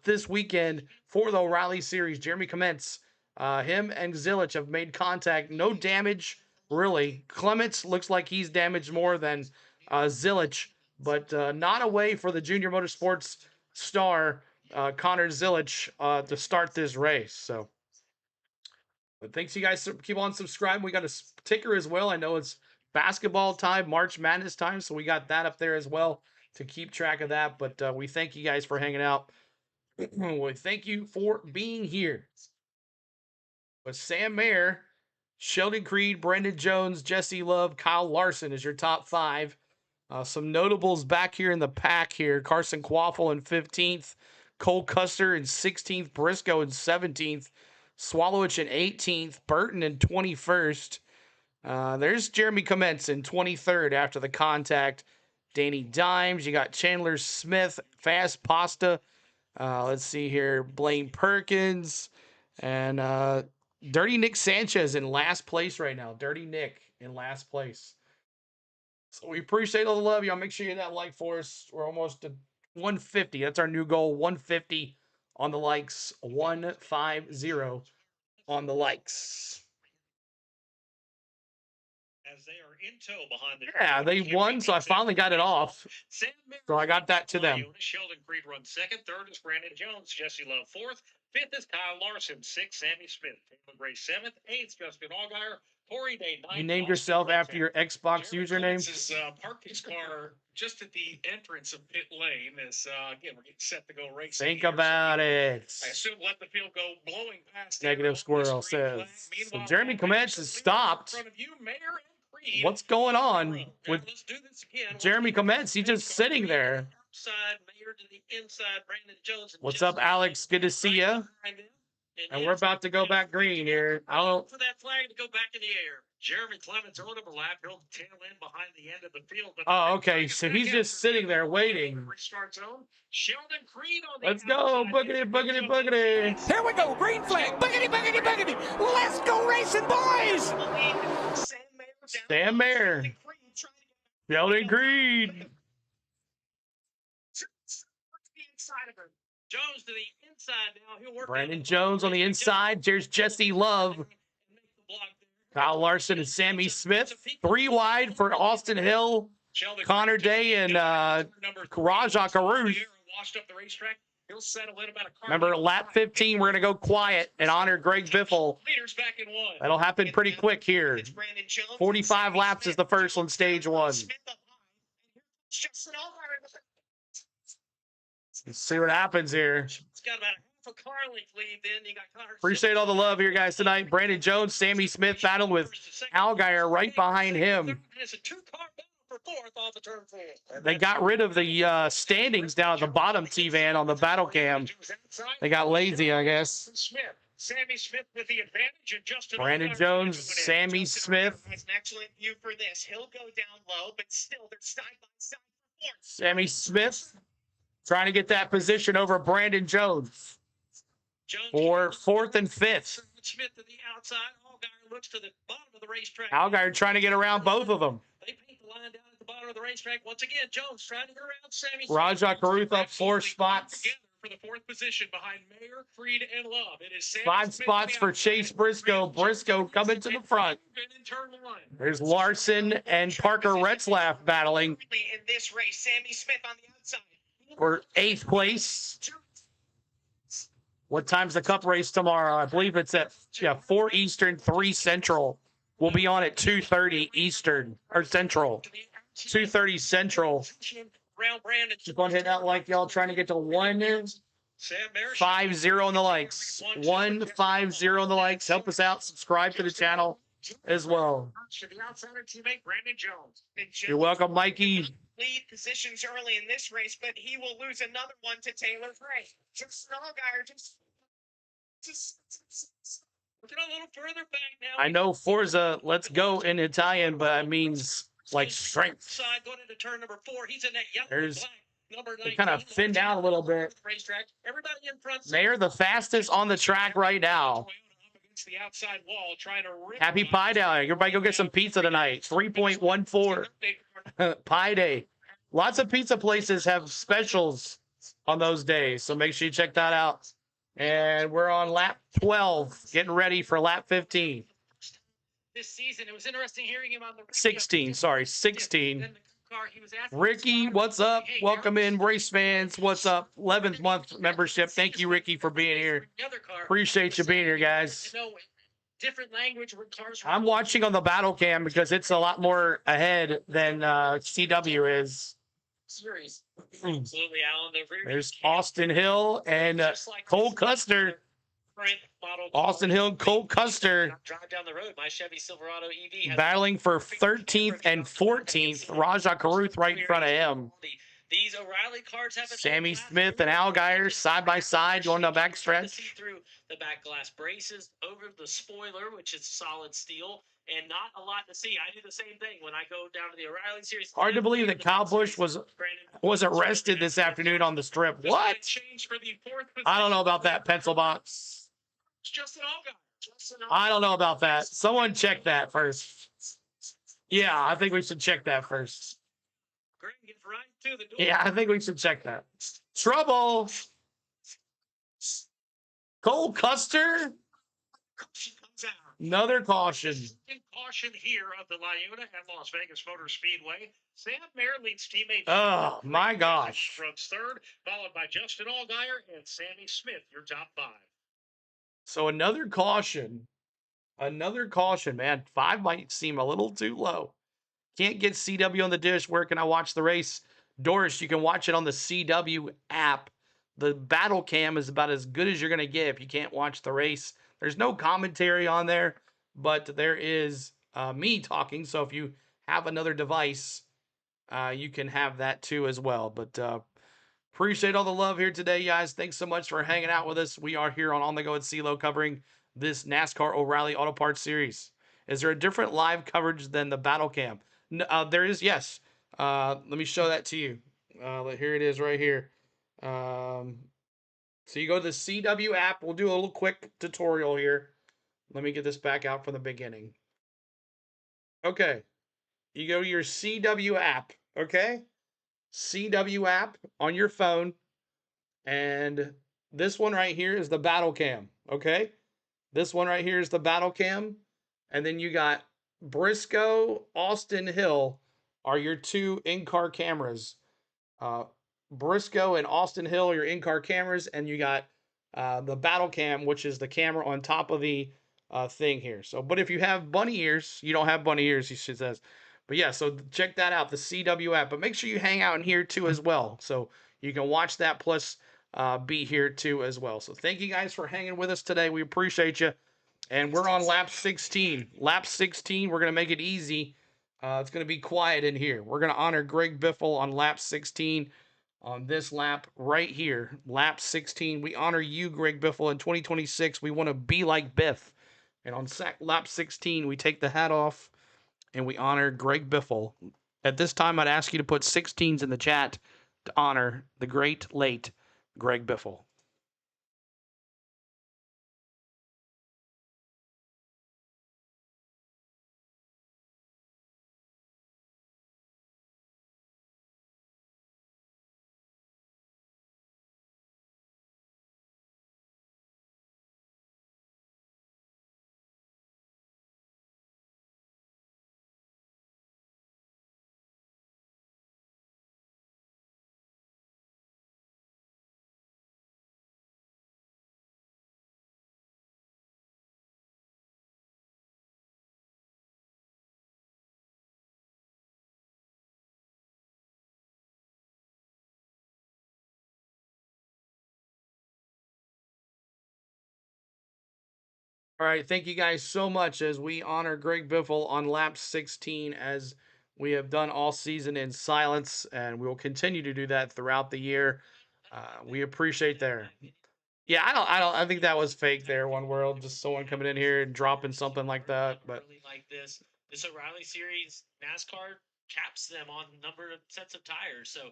Speaker 1: this weekend for the O'Reilly Series. Jeremy Clements, him and Zilic have made contact. No damage, really. Clements looks like he's damaged more than Zilic, but not a way for the Junior Motorsports star, Connor Zilic, to start this race. So, but thanks you guys. Keep on subscribing. We got a ticker as well. I know it's basketball time, March Madness time, so we got that up there as well to keep track of that. But we thank you guys for hanging out. We thank you for being here. But Sam Mayer, Sheldon Creed, Brendan Jones, Jesse Love, Kyle Larson is your top 5. Some notables back here in the pack here. Carson Quaffle in 15th. Cole Custer in 16th. Briscoe in 17th. Swallowich in 18th. Burton in 21st. There's Jeremy Clements in 23rd after the contact. Danny Dimes. You got Chandler Smith. Fast Pasta. Let's see here. Blaine Perkins. And Dirty Nick Sanchez in last place right now. Dirty Nick in last place. So we appreciate all the love, y'all. Make sure you hit that like for us. We're almost at 150. That's our new goal. 150 on the likes. 150 on the likes.
Speaker 3: As they are in tow behind the
Speaker 1: they won, so I finally got it off. So I got that to them.
Speaker 3: Sheldon Creed runs second. Third is Brandon Jones. Jesse Love fourth. Fifth is Kyle Larson. Sixth, Sammy Smith. Taylor Gray seventh. Eighth, Justin Allgaier. Corey Day ninth.
Speaker 1: You named yourself after your Xbox username?
Speaker 3: This is parked his car just at the entrance of pit lane. As again, we're getting set to go racing.
Speaker 1: Think about it.
Speaker 3: I assume let the field go blowing past.
Speaker 1: Negative Squirrel says. So Jeremy Clements has stopped.
Speaker 3: In front of you, Mayor and Creed.
Speaker 1: What's going on with
Speaker 3: Let's do this again.
Speaker 1: Jeremy Clements? He's just sitting there.
Speaker 5: Outside, Mayor to the inside, Brandon Jones.
Speaker 1: What's up, Alex? Good to see you. And we're about to go back green here. I don't.
Speaker 5: For that flag to go back in the air.
Speaker 3: Jeremy Clements on overlap. He'll tail in behind the end of the field.
Speaker 1: Oh, okay. So he's just sitting there waiting.
Speaker 3: Restart zone. Sheldon Creed on the
Speaker 1: Let's go. Boogity, boogity, boogity.
Speaker 6: Here we go. Green flag. Boogity, boogity, boogity. Let's go racing, boys.
Speaker 1: Sam Mayer. Sheldon Creed.
Speaker 5: Jones to the inside now. He'll work
Speaker 1: Brandon Jones on the inside. There's Jesse Love. Kyle Larson and Sammy Smith. 3 wide for Austin Hill, Connor Day, and Raja Caruth. Remember, lap 15, we're going to go quiet and honor Greg Biffle. That'll happen pretty quick here. 45 laps is the first on stage 1. Let's see what happens here.
Speaker 5: It's got about a half a car length lead. Then you got Connor.
Speaker 1: Appreciate all the love here, guys, tonight. Brandon Jones, Sammy Smith battled with Allgaier right behind him.
Speaker 5: It's a 2-car battle for fourth off the turn 4.
Speaker 1: They got rid of the standings down at the bottom, T-Van, on the battle cam. They got lazy, I guess.
Speaker 3: Sammy Smith with the advantage, and Justin
Speaker 1: Brandon Jones, Sammy Smith.
Speaker 4: Has an excellent view for this. He'll go down low, but still they're side by side for fourth.
Speaker 1: Sammy Smith trying to get that position over Brandon Jones for 4th and 5th.
Speaker 5: Smith to the outside. Allgaier looks to the bottom of the racetrack.
Speaker 1: Allgaier trying to get around both of them.
Speaker 5: They paint the line down at the bottom of the racetrack. Once again, Jones trying to get around Sammy.
Speaker 1: Raja Caruth up 4 spots.
Speaker 3: for the 4th position behind Mayer, Creed, and Love. It is
Speaker 1: 5 spots for Chase Briscoe. Briscoe coming to the front. There's Larson and Parker Retzlaff battling
Speaker 4: In this race, Sammy Smith on the outside.
Speaker 1: for 8th place. What time's the Cup race tomorrow? I believe it's at 4 Eastern, 3 Central. We'll be on at 2:30 Eastern or Central. 2:30 Central. Just go ahead that like y'all trying to get to 150 on the likes. 150 on the likes. Help us out. Subscribe to the channel. as well.
Speaker 5: For the outsider teammate, Brandon Jones. And
Speaker 1: You're welcome, Mikey.
Speaker 8: Lead positions early in this race, but he will lose another one to Taylor Gray. Just Allgaier, just
Speaker 5: looking a little further back now.
Speaker 1: I know Forza, let's go in Italian, but it means like strength.
Speaker 5: Side going into turn number 4. He's in that yellow
Speaker 1: There's,
Speaker 5: black. Number
Speaker 1: they kind of thinned out a little bit.
Speaker 5: Racetrack. Everybody in front.
Speaker 1: They're the fastest on the track right now.
Speaker 5: The outside wall, trying to rip
Speaker 1: Happy Pie Day. Everybody go get some pizza tonight. 3.14 Pie Day. Lots of pizza places have specials on those days, so make sure you check that out. And we're on lap 12, getting ready for lap 15.
Speaker 5: This season, it was interesting hearing him on the radio.
Speaker 1: 16, sorry, 16. Ricky, what's up? Welcome in, race fans. What's up? 11th month membership. Thank you, Ricky, for being here. Appreciate you being here, guys.
Speaker 5: Different language.
Speaker 1: I'm watching on the battle cam because it's a lot more ahead than CW is.
Speaker 5: Absolutely, Alan.
Speaker 1: There's Austin Hill and Cole Custer. Austin Hill and Cole Custer
Speaker 5: drive down the road. My Chevy Silverado EV
Speaker 1: battling for 13th and 14th. Raja Caruth right in front of him.
Speaker 5: These O'Reilly cars have
Speaker 1: Sammy Smith and Allgaier side by side going down backstretch.
Speaker 5: Through the back glass braces over the spoiler, which is solid steel, and not a lot to see. I do the same thing when I go down to the O'Reilly series.
Speaker 1: Hard to believe that Kyle Busch was arrested this afternoon on the strip. What? I don't know about that, Pencil Box. I don't know about that. Someone check that first. Yeah, I think we should check that first. Yeah, I think we should check that. Trouble. Cole Custer. Another caution.
Speaker 5: Caution here of the LiUNA at Las Vegas Motor Speedway. Sam Mayer leads teammate.
Speaker 1: Oh, my gosh.
Speaker 5: Runs third, followed by Justin Allgaier and Sammy Smith, your top 5.
Speaker 1: So another caution. Another caution, man. 5 might seem a little too low. Can't get CW on the dish. Where can I watch the race? Doris, you can watch it on the CW app. The battle cam is about as good as you're going to get if you can't watch the race. There's no commentary on there, but there is me talking. So if you have another device, you can have that too as well. But appreciate all the love here today, guys. Thanks so much for hanging out with us. We are here on the Go at CeeLo covering this NASCAR O'Reilly Auto Parts series. Is there a different live coverage than the battle cam? No, there is, yes. Let me show that to you. Here it is right here. So you go to the CW app. We'll do a little quick tutorial here. Let me get this back out from the beginning. Okay. You go to your CW app, okay? CW app on your phone. And this one right here is the battle cam, okay? This one right here is the battle cam. And then you got Briscoe, Austin Hill are your 2 in-car cameras. Briscoe and Austin Hill are your in-car cameras, and you got the battle cam, which is the camera on top of the thing here. So, but if you have bunny ears, you don't have bunny ears, he says. But yeah, so check that out, the CW app. But make sure you hang out in here too as well. So you can watch that plus be here too as well. So thank you guys for hanging with us today. We appreciate you. And we're on lap 16. Lap 16, we're going to make it easy. It's going to be quiet in here. We're going to honor Greg Biffle on lap 16 on this lap right here. Lap 16. We honor you, Greg Biffle. In 2026, we want to be like Biff. And on lap 16, we take the hat off and we honor Greg Biffle. At this time, I'd ask you to put 16s in the chat to honor the great late Greg Biffle. All right, thank you guys so much as we honor Greg Biffle on lap 16 as we have done all season in silence, and we will continue to do that throughout the year. We appreciate there. Yeah, I think that was fake there, One World. Just someone coming in here and dropping something like that. But
Speaker 5: really like this O'Reilly series, NASCAR caps them on number of sets of tires. So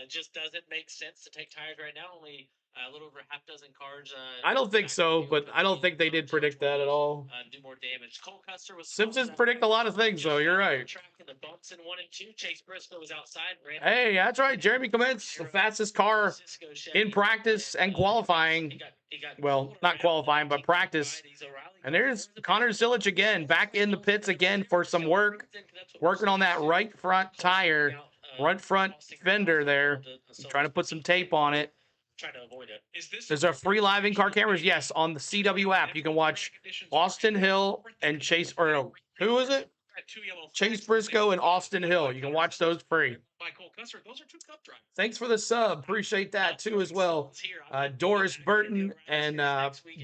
Speaker 5: it just doesn't make sense to take tires right now. Only a little over half dozen cars.
Speaker 1: I don't think so, but I don't think they did predict that at all.
Speaker 5: Do more damage. Cole Custer was
Speaker 1: Simpsons predict a lot of things, though. You're right.
Speaker 5: Track in the bumps in 1 and 2. Chase Briscoe was outside.
Speaker 1: Hey, that's right. Jeremy Clements, the fastest car in practice and qualifying. Well, not qualifying, but practice. And there's Connor Zilic again, back in the pits again for some work, working on that right front tire, right front fender there, trying to put some tape on it.
Speaker 5: Trying to avoid it.
Speaker 1: There's a free live in-car cameras. Yes, on the CW app, you can watch Austin Hill and Chase, or no, who is it? Chase Briscoe and Austin Hill. You can watch those free. Thanks for the sub. Appreciate that too as well. Doris Burton and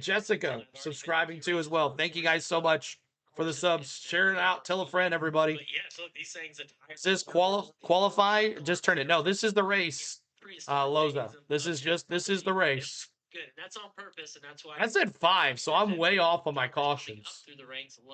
Speaker 1: Jessica subscribing too as well. Thank you guys so much for the subs. Share it out. Tell a friend, everybody. Is this qualify? Just turn it. No, this is the race. Loza. This is the race.
Speaker 5: Good. That's on purpose, and that's why
Speaker 1: I said 5, so I'm way off on my cautions.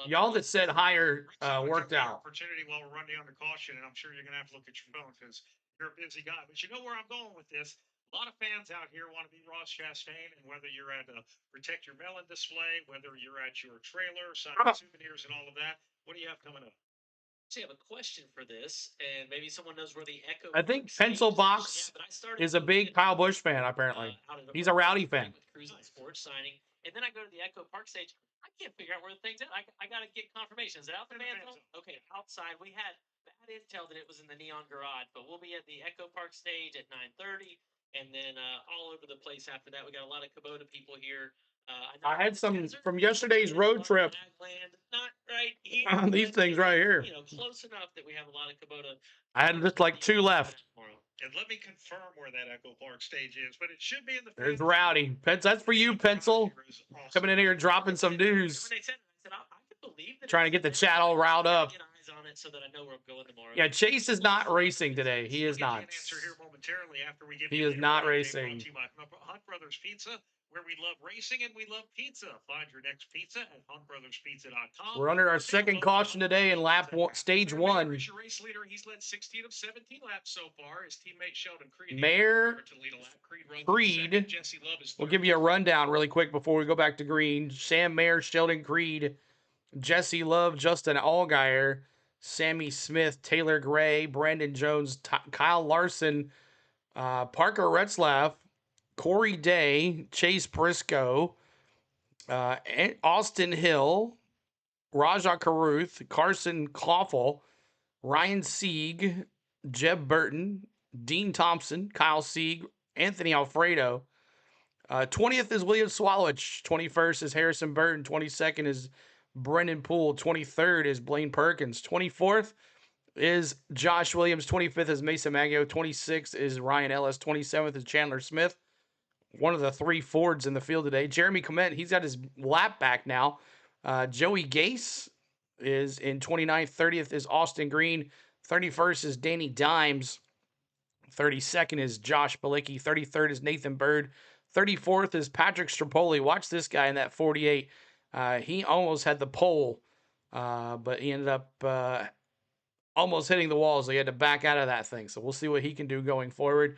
Speaker 1: Y'all that said higher worked out.
Speaker 3: Opportunity while we're running under caution, and I'm sure you're gonna have to look at your phone because you're a busy guy. But you know where I'm going with this. A lot of fans out here want to be Ross Chastain, and whether you're at a Protect Your Melon display, whether you're at your trailer, signing souvenirs, and all of that, what do you have coming up?
Speaker 5: I have a question for this, and maybe someone knows where the Echo.
Speaker 1: I think Pencil Box is a big Kyle Busch fan. Apparently, he's a Rowdy fan.
Speaker 5: Cruising Sports signing, and then I go to the Echo Park stage. I can't figure out where the thing's at. I got to get confirmation. Is it out there, man? Okay, outside. We had bad intel that it was in the Neon Garage, but we'll be at the Echo Park stage at 9:30, and then all over the place after that. We got a lot of Kubota people here.
Speaker 1: I had some from yesterday's road trip.
Speaker 5: Not right here,
Speaker 1: these things right here.
Speaker 5: You know, close enough that we have a lot of Kubota.
Speaker 1: I had just like 2 left.
Speaker 3: And let me confirm where that Echo Park stage is, but it should be in the.
Speaker 1: There's Rowdy. That's for you, Pencil. Coming in here dropping some news. Trying to get the chat all riled up.
Speaker 5: So that I know where I'm going tomorrow.
Speaker 1: Yeah, Chase is not racing today. He is not. He is not racing.
Speaker 3: Hunt Brothers Pizza, where we love racing and we love pizza. Find your next pizza at huntbrotherspizza.com.
Speaker 1: We're under our second caution today in stage 1.
Speaker 3: Race leader, he's led 16 of 17 laps so far. His teammate Sheldon Creed.
Speaker 1: Mayor Creed. We'll give you a rundown really quick before we go back to green. Sam Mayer, Sheldon Creed, Jesse Love, Justin Allgaier, Sammy Smith, Taylor Gray, Brandon Jones, Kyle Larson, Parker Retzlaff, Corey Day, Chase Briscoe, Austin Hill, Rajah Caruth, Carson Kloffel, Ryan Sieg, Jeb Burton, Dean Thompson, Kyle Sieg, Anthony Alfredo. 20th is William Swallowich. 21st is Harrison Burton. 22nd is Brendan Poole. 23rd is Blaine Perkins. 24th is Josh Williams. 25th is Mason Maggio. 26th is Ryan Ellis. 27th is Chandler Smith. One of the 3 Fords in the field today. Jeremy Clement, he's got his lap back now. Joey Gase is in 29th. 30th is Austin Green. 31st is Danny Dimes. 32nd is Josh Balicki. 33rd is Nathan Bird. 34th is Patrick Strapoli. Watch this guy in that 48. He almost had the pole, but he ended up almost hitting the wall, so he had to back out of that thing. So we'll see what he can do going forward.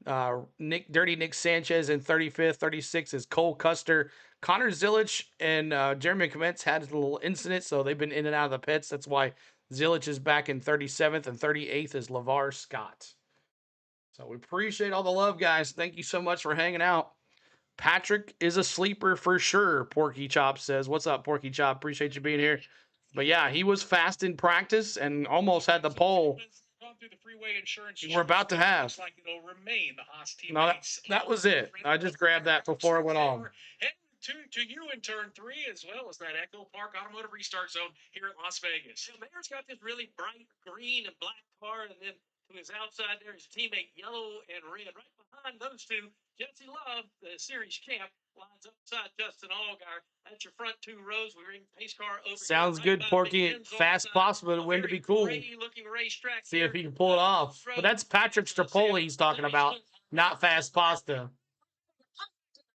Speaker 1: Dirty Nick Sanchez in 35th. 36th is Cole Custer. Connor Zilic and Jeremy Clements had a little incident, so they've been in and out of the pits. That's why Zilic is back in 37th, and 38th is LeVar Scott. So we appreciate all the love, guys. Thank you so much for hanging out. Patrick is a sleeper for sure, Porky Chop says. What's up, Porky Chop? Appreciate you being here. But yeah, he was fast in practice and almost had the pole. We're about to have. No, that was it. I just grabbed that before I went on.
Speaker 3: To you in turn 3, as well as that Echo Park Automotive Restart Zone here at Las Vegas.
Speaker 5: Yeah, Mayer's got this really bright green and black car, and then to his outside there is teammate yellow and red. Right behind those two, Jesse Love, the series champ, lines Upside Justin Allgaier. That's your front 2 rows. We bring pace car over.
Speaker 1: Sounds
Speaker 5: here.
Speaker 1: good, Porky. Fast possible to win to be cool. See if he can pull it off. But that's Patrick Strapoli he's talking about, not Fast Pasta.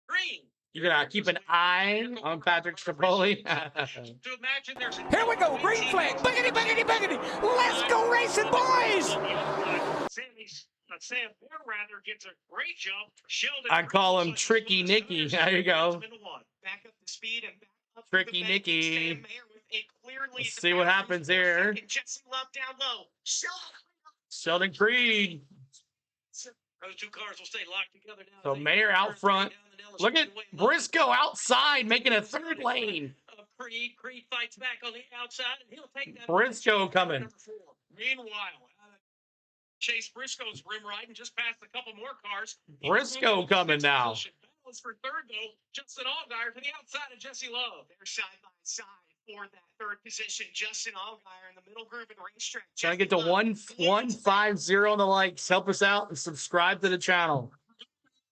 Speaker 5: Green.
Speaker 1: You're going to keep an eye on Patrick Strapoli?
Speaker 6: Here we go, green flag. Biggity, biggity, biggity. Let's go racing, boys.
Speaker 3: Sam Rather gets a great jump. Sheldon
Speaker 1: I call him Tricky Nicky. There you go.
Speaker 8: Back up the speed and back up
Speaker 1: Tricky
Speaker 8: the
Speaker 1: Nicky.
Speaker 8: Sam Mayer with a clear lead.
Speaker 1: Let's see what happens here.
Speaker 8: Jesse Love down low.
Speaker 1: Sheldon Creed.
Speaker 5: Those 2 cars will stay locked together now.
Speaker 1: So Mayer out front. Look at Briscoe outside making a 3rd lane.
Speaker 5: Creed fights back on the outside, and he'll take that.
Speaker 1: Briscoe coming.
Speaker 3: Meanwhile, Chase Briscoe's rim riding just past a couple more cars.
Speaker 1: Briscoe coming now.
Speaker 3: Battles for 3rd though. Justin Allgaier to the outside of Jesse Love.
Speaker 8: They're side by side for that 3rd position. Justin Allgaier in the middle groove and racetrack.
Speaker 1: Trying to get to 150 on the likes. Help us out and subscribe to the channel.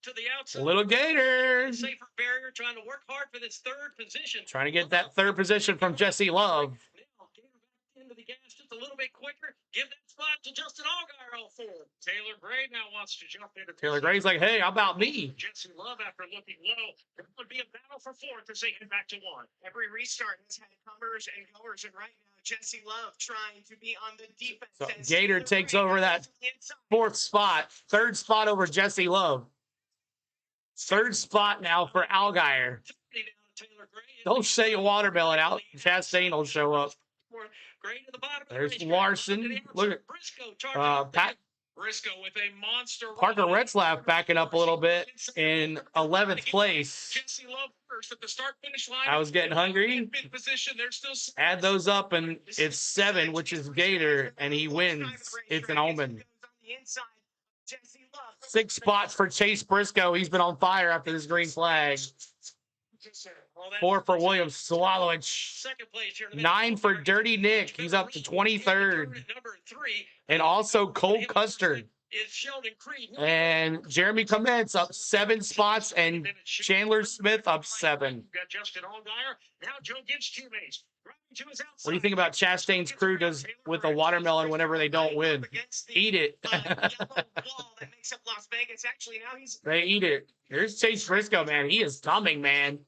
Speaker 5: To the outside.
Speaker 1: Little Gator.
Speaker 5: Safer barrier, trying to work hard for this 3rd position.
Speaker 1: Trying to get that 3rd position from Jesse Love.
Speaker 5: Now, Gator back into the gas just a little bit quicker. Give that spot to Justin Allgaier all 4.
Speaker 3: Taylor Gray now wants to jump into
Speaker 1: Taylor Gray's like, hey, how about me?
Speaker 3: Jesse Love after looking low. It would be a battle for 4th as they head back to 1.
Speaker 8: Every restart has had comers and goers, and right now Jesse Love trying to be on the defense.
Speaker 1: So Gator takes over that 4th spot. 3rd spot over Jesse Love. 3rd spot now for Allgaier. Don't say a watermelon out. Chastain will show up. There's Larson. Look at Pat.
Speaker 3: Briscoe with a monster.
Speaker 1: Parker Retzlaff backing up a little bit in 11th place.
Speaker 3: Jesse Love first at the start-finish line.
Speaker 1: I was getting hungry.
Speaker 3: Position. They're still
Speaker 1: add those up, and it's 7, which is Gator, and he wins. It's an omen. 6 spots for Chase Briscoe. He's been on fire after this green flag. 4 for William Swallowich. 9 for Dirty Nick. He's up to 23rd. And also Cole Custer. And Jeremy Clements up 7 spots, and Chandler Smith up 7.
Speaker 3: Got Justin Allgaier. Now Joe gives teammates.
Speaker 1: What do you think about Chastain's crew does with a watermelon whenever they don't win? Eat it. They eat it. Here's Chase Briscoe, man. He is coming, man.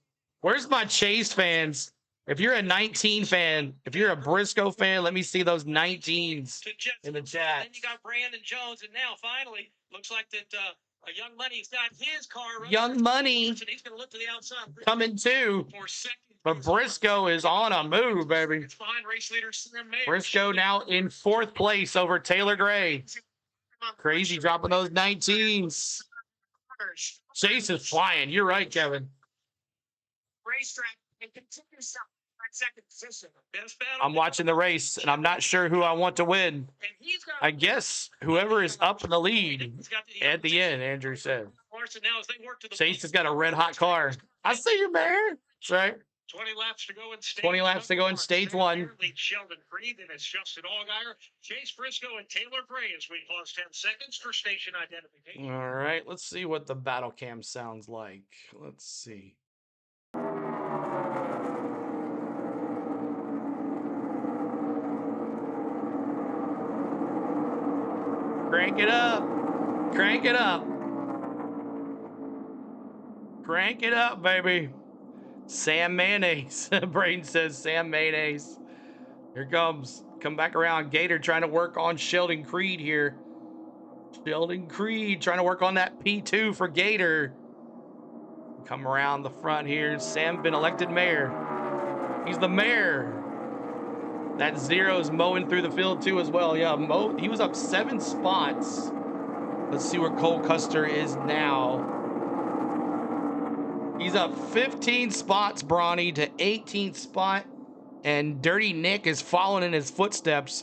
Speaker 1: Where's my Chase fans? If you're a 19 fan, if you're a Briscoe fan, let me see those 19s in the chat.
Speaker 5: Then you got Brandon Jones, and now finally looks like that Young Money's got his car.
Speaker 1: Young Money
Speaker 5: he's going to look to the outside.
Speaker 1: coming too. But Briscoe is on a move, baby. Briscoe now in 4th place over Taylor Gray. Crazy dropping those 19s. Chase is flying. You're right, Kevin.
Speaker 8: Racetrack and continues second position.
Speaker 1: I'm watching the race, and I'm not sure who I want to win. I guess whoever is up in the lead at the end, Andrew said. Chase has got a red-hot car. I see you, man. That's right.
Speaker 3: 20 laps to go in stage
Speaker 1: 20 laps to go in stage 1.
Speaker 3: Sheldon Creed, and it's Justin Allgaier, Chase Briscoe, and Taylor Gray as we pause 10 seconds for station identification.
Speaker 1: All right, let's see what the battle cam sounds like. Let's see. Crank it up. Crank it up. Crank it up, baby. Sam Mayonnaise. Braden says Sam Mayonnaise. Here comes. Come back around. Gator trying to work on Sheldon Creed here. Sheldon Creed trying to work on that P2 for Gator. Come around the front here. Sam been elected mayor. He's the mayor. That Zero's mowing through the field too as well. Yeah, he was up 7 spots. Let's see where Cole Custer is now. He's up 15 spots, Brawny, to 18th spot. And Dirty Nick is following in his footsteps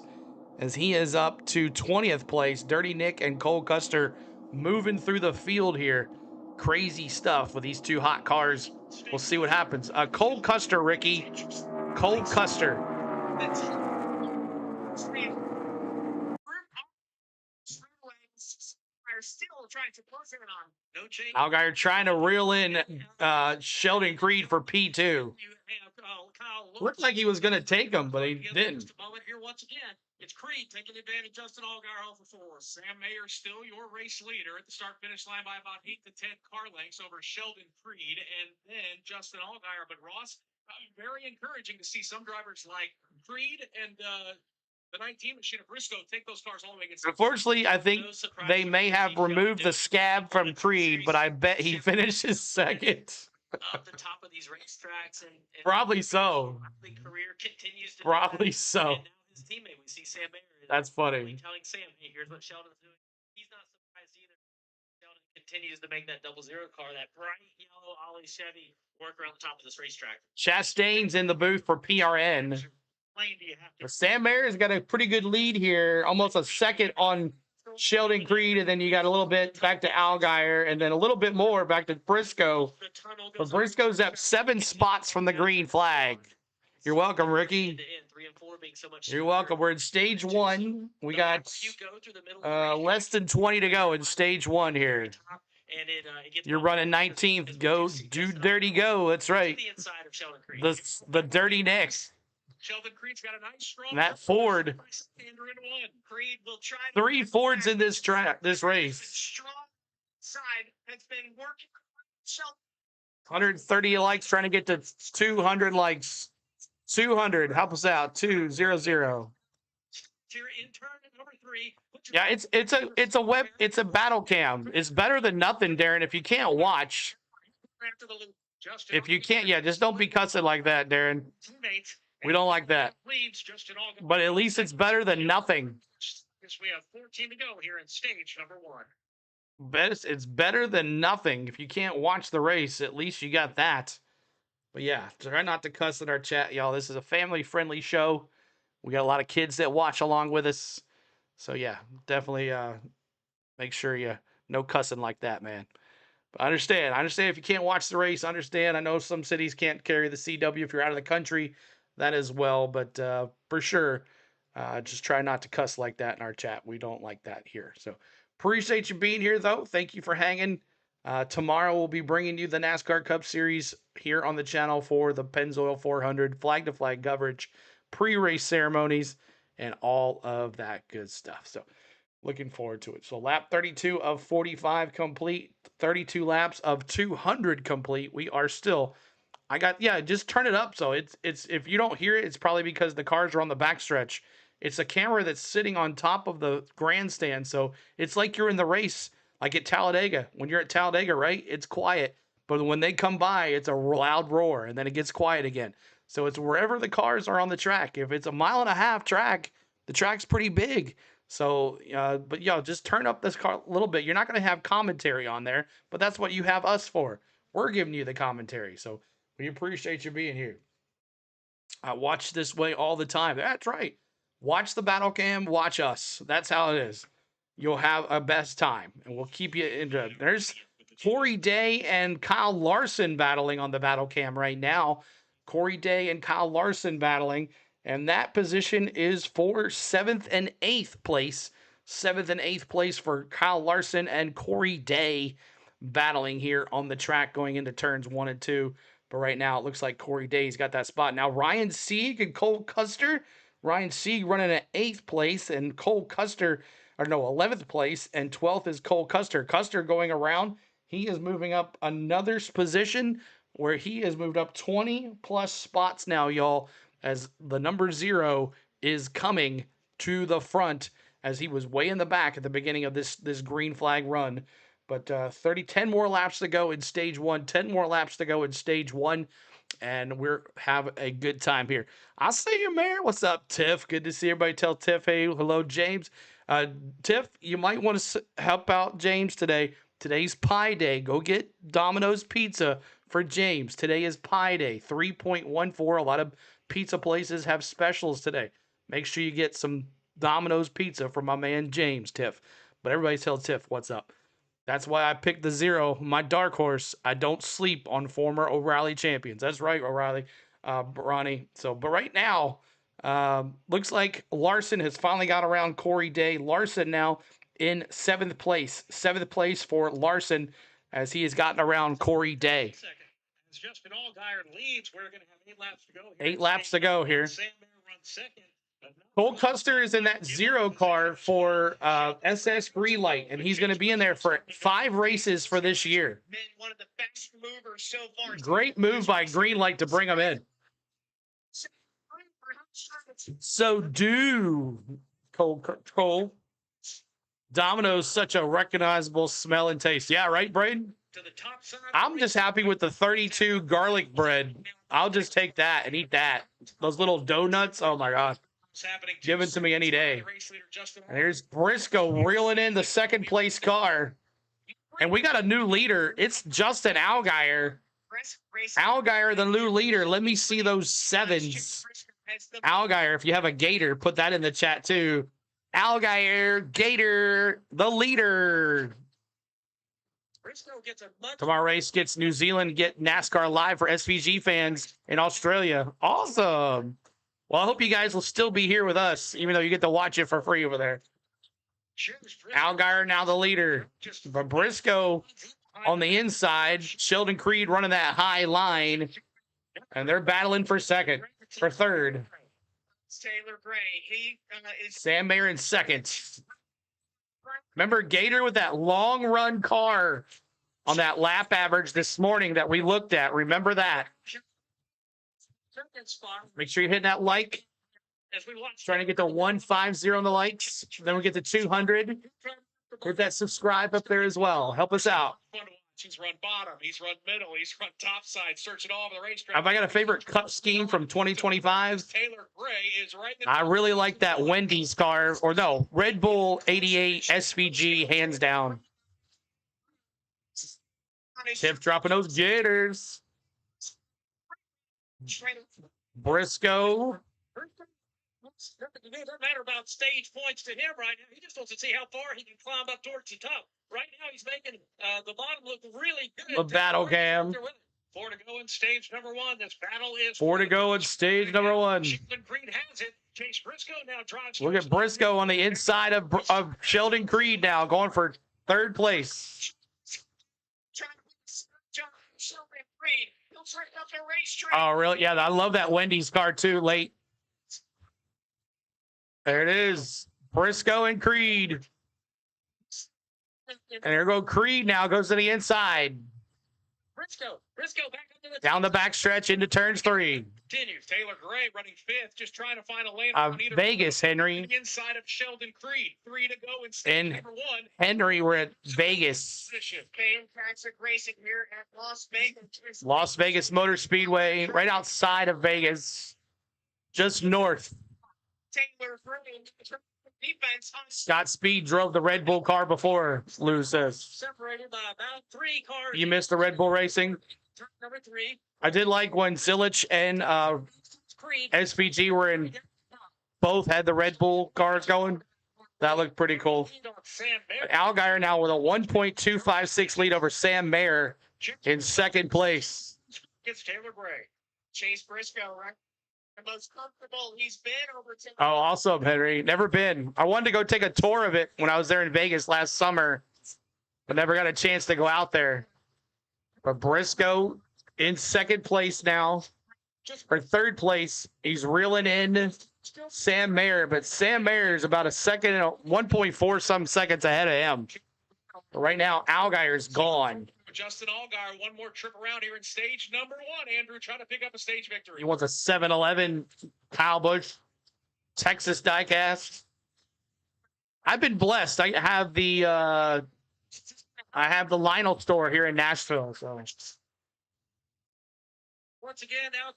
Speaker 1: as he is up to 20th place. Dirty Nick and Cole Custer moving through the field here. Crazy stuff with these 2 hot cars. We'll see what happens. Cole Custer, Ricky. Cole Custer.
Speaker 8: Allgaier still trying to close in on.
Speaker 5: No change.
Speaker 1: Allgaier trying to reel in Sheldon Creed for P2.
Speaker 5: You have Kyle
Speaker 1: Looked like he was going to take him, but he didn't.
Speaker 5: Just a moment here once again. It's Creed taking advantage. Justin Allgaier off the 4.
Speaker 3: Sam Mayer still your race leader at the start-finish line by about 8 to 10 car lengths over Sheldon Creed and then Justin Allgaier. But Ross, very encouraging to see some drivers like Creed and the 19 machine of Briscoe take those cars all the way against.
Speaker 1: Unfortunately, I think they may have removed the scab from Creed, but I bet he finishes second.
Speaker 5: Up the top of these racetracks and
Speaker 1: Probably so.
Speaker 5: Career continues to
Speaker 1: Probably so.
Speaker 5: And now his teammate, we see Sam Mayer.
Speaker 1: That's funny.
Speaker 5: Telling Sam, hey, here's what Sheldon's doing. He's not surprised either. Sheldon continues to make that 00 car, that bright yellow Ollie Chevy work around the top of this racetrack.
Speaker 1: Chastain's in the booth for PRN. But Sam Mayer's got a pretty good lead here, almost a second on Sheldon Creed, and then you got a little bit back to Allgaier, and then a little bit more back to Briscoe. But Briscoe's up 7 spots from the green flag. You're welcome, Ricky. You're welcome. We're in stage 1. We got less than 20 to go in stage 1 here. You're running 19th. Go, do dirty go. That's right. The dirty Nick.
Speaker 3: Sheldon Creed's got a nice strong.
Speaker 1: And that Ford.
Speaker 8: Creed will try
Speaker 1: 3 Fords in this race.
Speaker 8: Strong side has been working.
Speaker 1: 130 likes, trying to get to 200 likes. 200. Help us out. 200. Yeah, it's a battle cam. It's better than nothing, Darren. If you can't watch, if you can't, yeah, just don't be cussing like that, Darren. We don't like that. But at least it's better than nothing.
Speaker 3: We have 14 to go here in stage number 1.
Speaker 1: It's better than nothing. If you can't watch the race, at least you got that. But yeah, try not to cuss in our chat, y'all. This is a family-friendly show. We got a lot of kids that watch along with us. So yeah, definitely make sure you no cussing like that, man. But I understand if you can't watch the race. I understand. I know some cities can't carry the CW if you're out of the country. That as well, but for sure, just try not to cuss like that in our chat. We don't like that here. So appreciate you being here, though. Thank you for hanging. Tomorrow we'll be bringing you the NASCAR Cup Series here on the channel for the Pennzoil 400 flag-to-flag coverage, pre-race ceremonies, and all of that good stuff. So looking forward to it. So lap 32 of 45 complete, 32 laps of 200 complete. We are still... just turn it up. So it's if you don't hear it, it's probably because the cars are on the backstretch. It's a camera that's sitting on top of the grandstand. So it's like you're in the race, like at Talladega. When you're at Talladega, right? It's quiet. But when they come by, it's a loud roar, and then it gets quiet again. So it's wherever the cars are on the track. If it's a 1.5 mile track, the track's pretty big. So, but just turn up this car a little bit. You're not going to have commentary on there, but that's what you have us for. We're giving you the commentary. So we appreciate you being here. I watch this way all the time. That's right. Watch the battle cam. Watch us. That's how it is. You'll have a best time, and we'll keep you into it. There's Corey Day and Kyle Larson battling on the battle cam right now. Corey Day and Kyle Larson battling, and that position is for 7th and 8th place. 7th and 8th place for Kyle Larson and Corey Day battling here on the track going into turns 1 and 2. But right now, it looks like Corey Day's got that spot. Now, Ryan Sieg and Cole Custer. Ryan Sieg running at 8th place, and Cole Custer, 11th place, and 12th is Cole Custer. Custer going around. He is moving up another position where he has moved up 20-plus spots now, y'all, as the number 0 is coming to the front as he was way in the back at the beginning of this green flag run. But 10 more laps to go in stage 1, 10 more laps to go in stage 1, and we're have a good time here. I see you, Mayor. What's up, Tiff? Good to see everybody. Tell Tiff, hey, hello, James. Tiff, you might want to help out James today. Today's Pie Day. Go get Domino's Pizza for James. Today is Pie Day, 3.14. A lot of pizza places have specials today. Make sure you get some Domino's Pizza for my man James, Tiff. But everybody tell Tiff what's up. That's why I picked the 0, my dark horse. I don't sleep on former O'Reilly champions. That's right, O'Reilly, Ronnie. So, but right now, looks like Larson has finally got around Corey Day. Larson now in 7th place. 7th place for Larson as he has gotten around Corey Day.
Speaker 3: As Justin Allgaier leads, we're going to have 8 laps to go.
Speaker 1: 8 laps to go here.
Speaker 3: Sam Mayer runs second.
Speaker 1: Cole Custer is in that 0 car for SS Greenlight, and he's going to be in there for 5 races for this year.
Speaker 8: Been one of the best movers so far.
Speaker 1: Great move by Greenlight to bring him in. So do Cole. Domino's such a recognizable smell and taste. Yeah, right, Braden?
Speaker 5: To the top side.
Speaker 1: I'm just happy with the 32 garlic bread. I'll just take that and eat that. Those little donuts, oh my God. Give it to me any day. And here's Briscoe reeling in the 2nd place car. And we got a new leader. It's Justin Allgaier. Allgaier, the new leader. Let me see those 7s. Allgaier, if you have a gator, put that in the chat too. Allgaier, Gator, the leader. Tomorrow race gets New Zealand, get NASCAR live for SVG fans in Australia. Awesome. Well, I hope you guys will still be here with us, even though you get to watch it for free over there. Allgaier now the leader. But Briscoe on the inside. Sheldon Creed running that high line. And they're battling for 2nd, for 3rd.
Speaker 8: Taylor Gray. He is
Speaker 1: Sam Mayer in 2nd. Remember Gator with that long run car on that lap average this morning that we looked at. Remember that. Make sure you're hitting that like. Trying to get to 150 on the likes. Then we get to 200. Hit that subscribe up there as well. Help us out.
Speaker 3: He's run bottom. He's run middle. He's run top side. Searching all over the racetrack.
Speaker 1: Have I got a favorite cup scheme from 2025?
Speaker 3: Taylor Gray is right.
Speaker 1: I really like that Wendy's car. Or no, Red Bull 88 SVG, hands down. Tiff dropping those gators. Briscoe.
Speaker 5: It doesn't matter about stage points to him right now. He just wants to see how far he can climb up towards the top. Right now, he's making the bottom look really good.
Speaker 1: The battle cam.
Speaker 3: 4 to go in stage number 1. This battle is
Speaker 1: 4 to go in stage number 1.
Speaker 3: Sheldon Creed has it. Chase Briscoe now drives.
Speaker 1: Look at Briscoe on the inside of Sheldon Creed now, going for 3rd place.
Speaker 8: Sheldon Creed. He'll turn up the racetrack.
Speaker 1: Oh, really? Yeah, I love that Wendy's car too. Late. There it is. Briscoe and Creed. And there go Creed now, goes to the inside.
Speaker 5: Briscoe back up to the
Speaker 1: Down the backstretch into turns 3.
Speaker 3: Continues. Taylor Gray running 5th, just trying to find a lane.
Speaker 1: Vegas, Henry.
Speaker 3: Inside of Sheldon Creed. 3 to go in stage number 1.
Speaker 1: Henry, we're at Vegas.
Speaker 8: Fantastic racing here at Las Vegas.
Speaker 1: Las Vegas Motor Speedway, right outside of Vegas. Just north.
Speaker 8: Taylor Gray. Defense.
Speaker 1: Scott Speed drove the Red Bull car before, Lou says.
Speaker 5: Separated by about 3 cars.
Speaker 1: You missed the Red Bull racing?
Speaker 5: Turn number 3.
Speaker 1: I did like when Zilich and SPG were in, both had the Red Bull cars going. That looked pretty cool. Allgaier now with a 1.256 lead over Sam Mayer in 2nd place.
Speaker 3: It's Taylor Gray.
Speaker 8: Chase Briscoe, right? The most comfortable he's been over 10.
Speaker 1: Oh, awesome, Henry. Never been. I wanted to go take a tour of it when I was there in Vegas last summer, but never got a chance to go out there. But Briscoe in 2nd place now, or 3rd place. He's reeling in Sam Mayer, but Sam Mayer is about a second and 1.4 some seconds ahead of him. But right now, Allgaier's gone.
Speaker 3: Justin Allgaier, one more trip around here in stage number 1. Andrew trying to pick up a stage victory.
Speaker 1: He wants a 7-Eleven Kyle Busch Texas diecast. I've been blessed. I have the Lionel store here in Nashville. So
Speaker 5: once again, now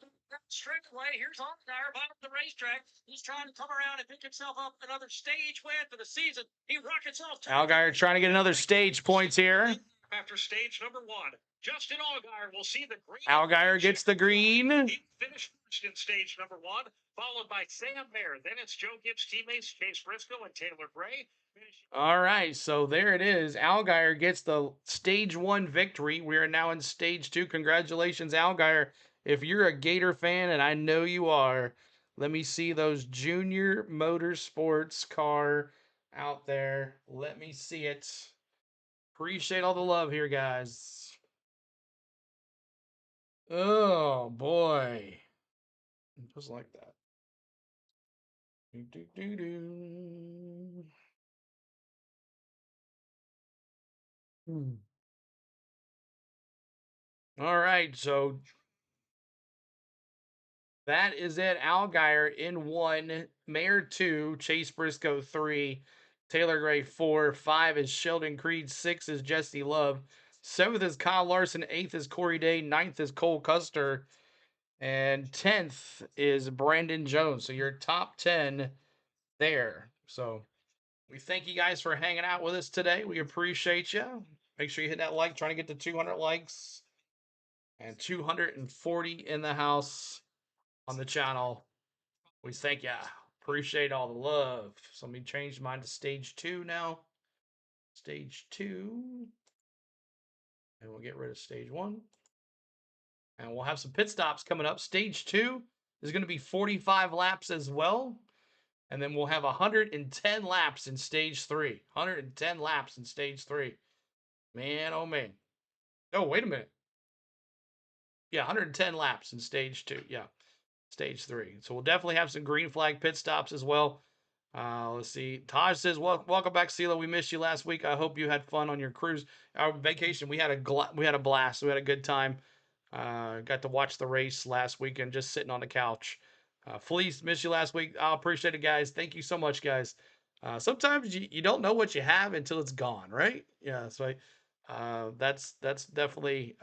Speaker 5: straightaway, here's Allgaier, bottom of the racetrack. He's trying to come around and pick himself up another stage win for the season. He rockets off.
Speaker 1: Allgaier trying to get another stage points here.
Speaker 3: After stage number 1, Justin Allgaier will see the green.
Speaker 1: Allgaier gets the green.
Speaker 3: He finished first in stage number 1, followed by Sam Mayer. Then it's Joe Gibbs' teammates, Chase Briscoe and Taylor Gray.
Speaker 1: All right, so there it is. Allgaier gets the stage 1 victory. We are now in stage 2. Congratulations, Allgaier. If you're a Gator fan, and I know you are, let me see those Junior Motorsports car out there. Let me see it. Appreciate all the love here, guys. Oh, boy. Just like that. All right, so that is it. Allgaier in 1, Mayor 2, Chase Briscoe 3, Taylor Gray 4, 5 is Sheldon Creed, 6 is Jesse Love, 7th is Kyle Larson, 8th is Corey Day, 9th is Cole Custer, and 10th is Brandon Jones. So your top 10 there. So we thank you guys for hanging out with us today. We appreciate you. Make sure you hit that like, trying to get to 200 likes and 240 in the house on the channel. We thank ya. Appreciate all the love. So let me change mine to stage 2 now. Stage 2. And we'll get rid of stage 1. And we'll have some pit stops coming up. Stage 2 is going to be 45 laps as well. And then we'll have 110 laps in stage 3. 110 laps in stage 3. Man, oh man. Oh, wait a minute. Yeah, 110 laps in stage 2. Yeah, stage 3. So we'll definitely have some green flag pit stops as well. Let's see. Taj says, "Welcome back, CeeLo. We missed you last week. I hope you had fun on your cruise, our vacation. We had a blast. We had a good time. Got to watch the race last weekend, just sitting on the couch. Felice, missed you last week. I appreciate it, guys. Thank you so much, guys. Sometimes you don't know what you have until it's gone, right? Yeah, so that's definitely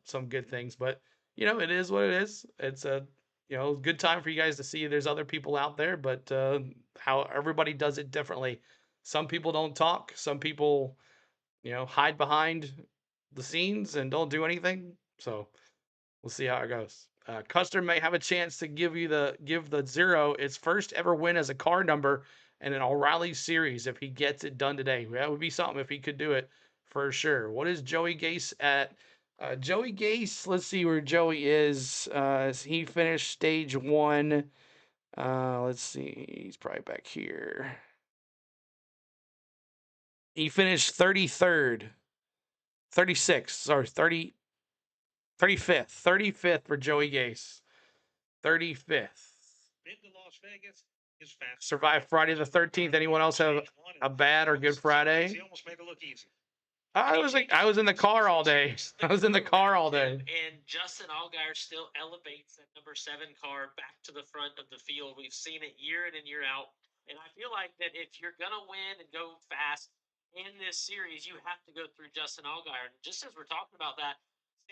Speaker 1: some good things. But it is what it is. It's a good time for you guys to see there's other people out there, but how everybody does it differently. Some people don't talk. Some people, hide behind the scenes and don't do anything. So we'll see how it goes. Custer may have a chance to give the Zero its first ever win as a car number in an O'Reilly series if he gets it done today. That would be something if he could do it for sure. What is Joey Gase at? Joey Gase, let's see where Joey is. He finished stage 1. Let's see. He's probably back here. He finished 33rd. 36th. Sorry, 35th. 35th for Joey Gase. 35th.
Speaker 3: Been to Las Vegas. Is fast.
Speaker 1: Survived Friday the 13th. Anyone else have a bad or good Friday?
Speaker 3: He almost made it look easy.
Speaker 1: I was in the car all day. I was in the car all day.
Speaker 5: And Justin Allgaier still elevates that number 7 car back to the front of the field. We've seen it year in and year out. And I feel like that if you're going to win and go fast in this series, you have to go through Justin Allgaier. And just as we're talking about that,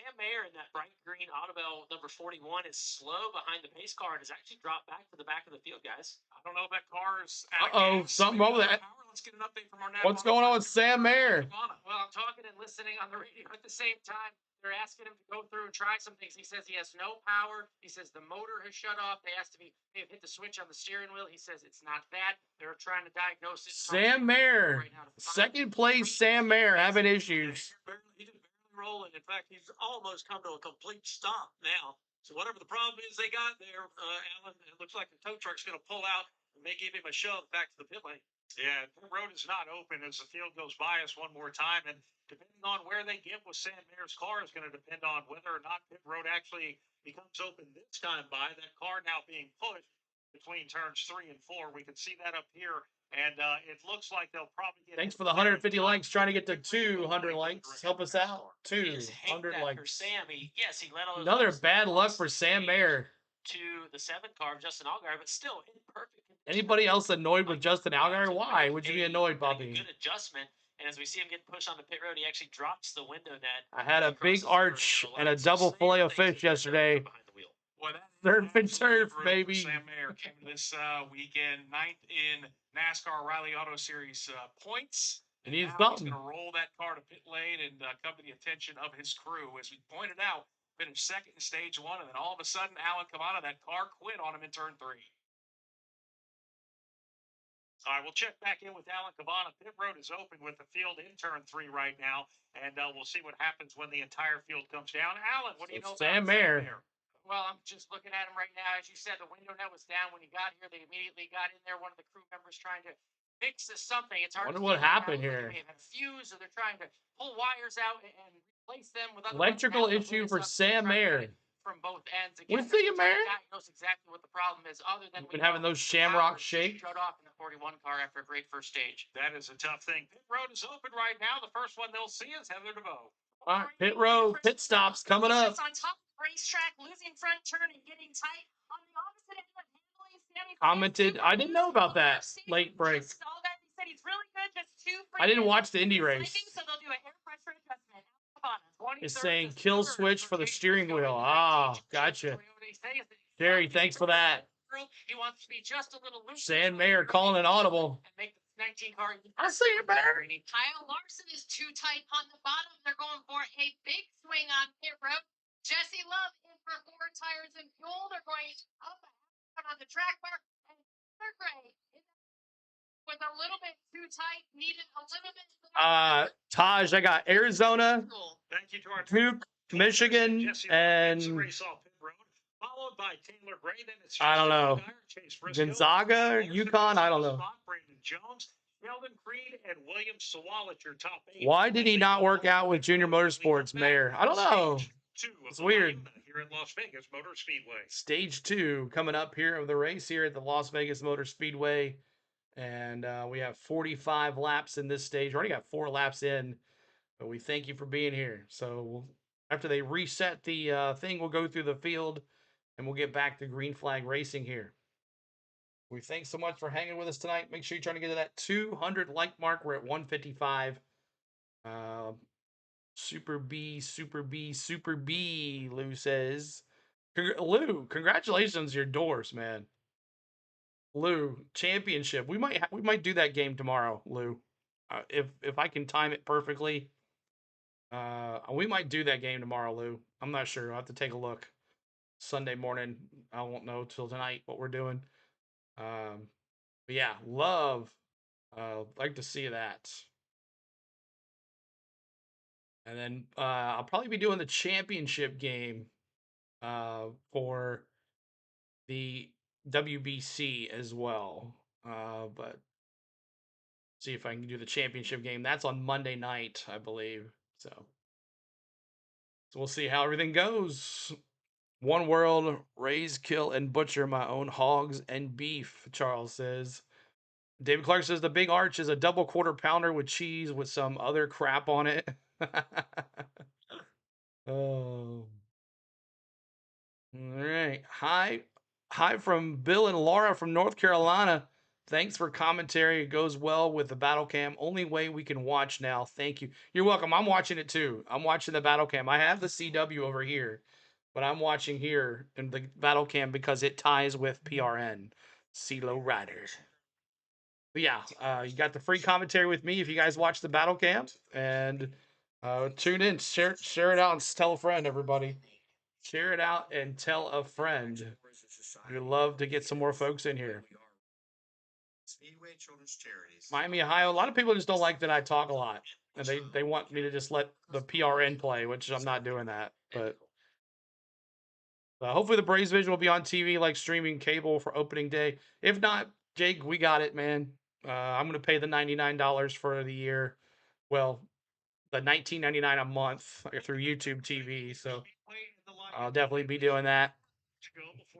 Speaker 5: Sam Mayer in that bright green Autobell number 41 is slow behind the pace car and has actually dropped back to the back of the field, guys.
Speaker 3: I don't know if that car is out
Speaker 1: Uh-oh,
Speaker 3: of gas.
Speaker 1: something wrong with that.
Speaker 3: Let's get an update from our
Speaker 1: What's going on with Sam Mayer?
Speaker 8: Well, I'm talking and listening on the radio at the same time. They're asking him to go through and try some things. He says he has no power. He says the motor has shut off. They asked if they have hit the switch on the steering wheel. He says it's not that. They're trying to diagnose it.
Speaker 1: Sam Mayer. Second place, Sam Mayer having issues.
Speaker 5: He just barely rolling. In fact, he's almost come to a complete stop now. So whatever the problem is they got there, Alan, it looks like the tow truck's going to pull out and may give him a shove back to the pit lane.
Speaker 3: Yeah, the road is not open as the field goes by us one more time. And depending on where they get with Sam Mayer's car is going to depend on whether or not pit road actually becomes open this time by. That car now being pushed between turns 3 and 4. We can see that up here. And it looks like they'll probably get.
Speaker 1: Thanks for the 150 likes. Trying to get to 200 likes. Help us out. 200 likes.
Speaker 5: For Sammy. Yes, he let all those
Speaker 1: Another bad luck for Sam Mayer.
Speaker 5: To the 7 car of Justin Allgaier, but still in perfect condition.
Speaker 1: Anybody else annoyed with Justin Allgaier? Why would you be annoyed, Bobby?
Speaker 5: Good adjustment, and as we see him get pushed on the pit road, he actually drops the window net.
Speaker 1: I had a big arch and a double fillet of fish yesterday. Surf and turf, baby.
Speaker 3: Sam Mayer came to this weekend 9th in NASCAR Oreilly Auto Series points.
Speaker 1: And he's
Speaker 3: going to roll that car to pit lane and come to the attention of his crew. As we pointed out, finished 2nd in stage 1, and then all of a sudden, Alan Cavana, that car quit on him in turn 3. All right, we'll check back in with Alan Cavana. Pit road is open with the field in turn 3 right now, and we'll see what happens when the entire field comes down. Alan, what do you know about Sam Mayer?
Speaker 8: Well, I'm just looking at him right now. As you said, the window net was down when he got here. They immediately got in there. One of the crew members trying to fixes something. It's hard
Speaker 1: Wonder
Speaker 8: to
Speaker 1: what
Speaker 8: figure out.
Speaker 1: happened here.
Speaker 8: They may have had a fuse, or they're trying to pull wires out and replace them with other
Speaker 1: Electrical
Speaker 8: ones.
Speaker 1: issue for Sam Mayer.
Speaker 8: From both ends.
Speaker 1: What
Speaker 8: Again,
Speaker 1: do you think, Mayer?
Speaker 8: guy knows exactly what the problem is, other than
Speaker 1: been having those shamrock shake.
Speaker 8: Shut off in the 41 car after a great first stage.
Speaker 3: That is a tough thing. Pit road is open right now. The first one they'll see is Heather DeVoe.
Speaker 1: All right, pit road, pit stops coming up.
Speaker 7: Just on top of the racetrack, losing front turn and getting tight. On the opposite end of handling, Sammy
Speaker 1: Commented, I didn't know about that late break.
Speaker 7: All guys, he said he's really good. Just two.
Speaker 1: I didn't watch the Indy race.
Speaker 7: So they'll do an air pressure adjustment.
Speaker 1: It's saying kill switch for the steering wheel. Ah, gotcha. Jerry, thanks for that.
Speaker 8: He wants to be just a little loose.
Speaker 1: Sam Mayer calling an audible.
Speaker 8: And make the 19 car.
Speaker 1: I see you, Barry.
Speaker 7: Kyle Larson is too tight on the bottom. They're going for a big swing on pit road. Jesse Love in for 4 tires and fuel. They're going up on the track bar. And they're great. Was a little bit too tight. Needed a little bit.
Speaker 1: Taj, I got Arizona,
Speaker 3: Thank you to our
Speaker 1: Duke, Michigan, and
Speaker 3: followed by Taylor Gray. Then it's
Speaker 1: I don't know. Gonzaga or UConn. I don't know.
Speaker 3: Brandon Jones, Sheldon Creed, and William Sewell at your top 8.
Speaker 1: Why did he not work out with Junior Motorsports, Mayer? I don't know. It's weird.
Speaker 3: Here at Las Vegas Motor Speedway.
Speaker 1: Stage 2 coming up here of the race here at the Las Vegas Motor Speedway. And we have 45 laps in this stage. We already got 4 laps in, but we thank you for being here. So after they reset the thing, we'll go through the field and we'll get back to green flag racing here. We thanks so much for hanging with us tonight. Make sure you're trying to get to that 200 like mark. We're at 155. Super B, Lou says. Lou, congratulations on your doors, man. Lou, championship. We might do that game tomorrow, Lou. If I can time it perfectly, we might do that game tomorrow, Lou. I'm not sure. I'll have to take a look. Sunday morning. I won't know till tonight what we're doing. But yeah, love. Like to see that. And then I'll probably be doing the championship game for the WBC as well. But see if I can do the championship game. That's on Monday night, I believe. So we'll see how everything goes. One world, raise, kill, and butcher my own hogs and beef, Charles says. David Clark says the big arch is a double quarter pounder with cheese with some other crap on it. Oh. All right. Hi from Bill and Laura from North Carolina. Thanks for commentary. It goes well with the battle cam. Only way we can watch now. Thank you. You're welcome. I'm watching it too. I'm watching the battle cam. I have the CW over here, but I'm watching here in the battle cam because it ties with PRN. CeeLo Rider. But yeah, you got the free commentary with me if you guys watch the battle cam. And tune in, share it out, and tell a friend, everybody. Share it out and tell a friend. We'd love to get some more folks in here. Miami, Ohio. A lot of people just don't like that I talk a lot. And they want me to just let the PRN play, which I'm not doing that. But hopefully the Braves Vision will be on TV, like streaming cable for opening day. If not, Jake, we got it, man. I'm going to pay the $99 for the year. Well, the $19.99 a month through YouTube TV. So I'll definitely be doing that.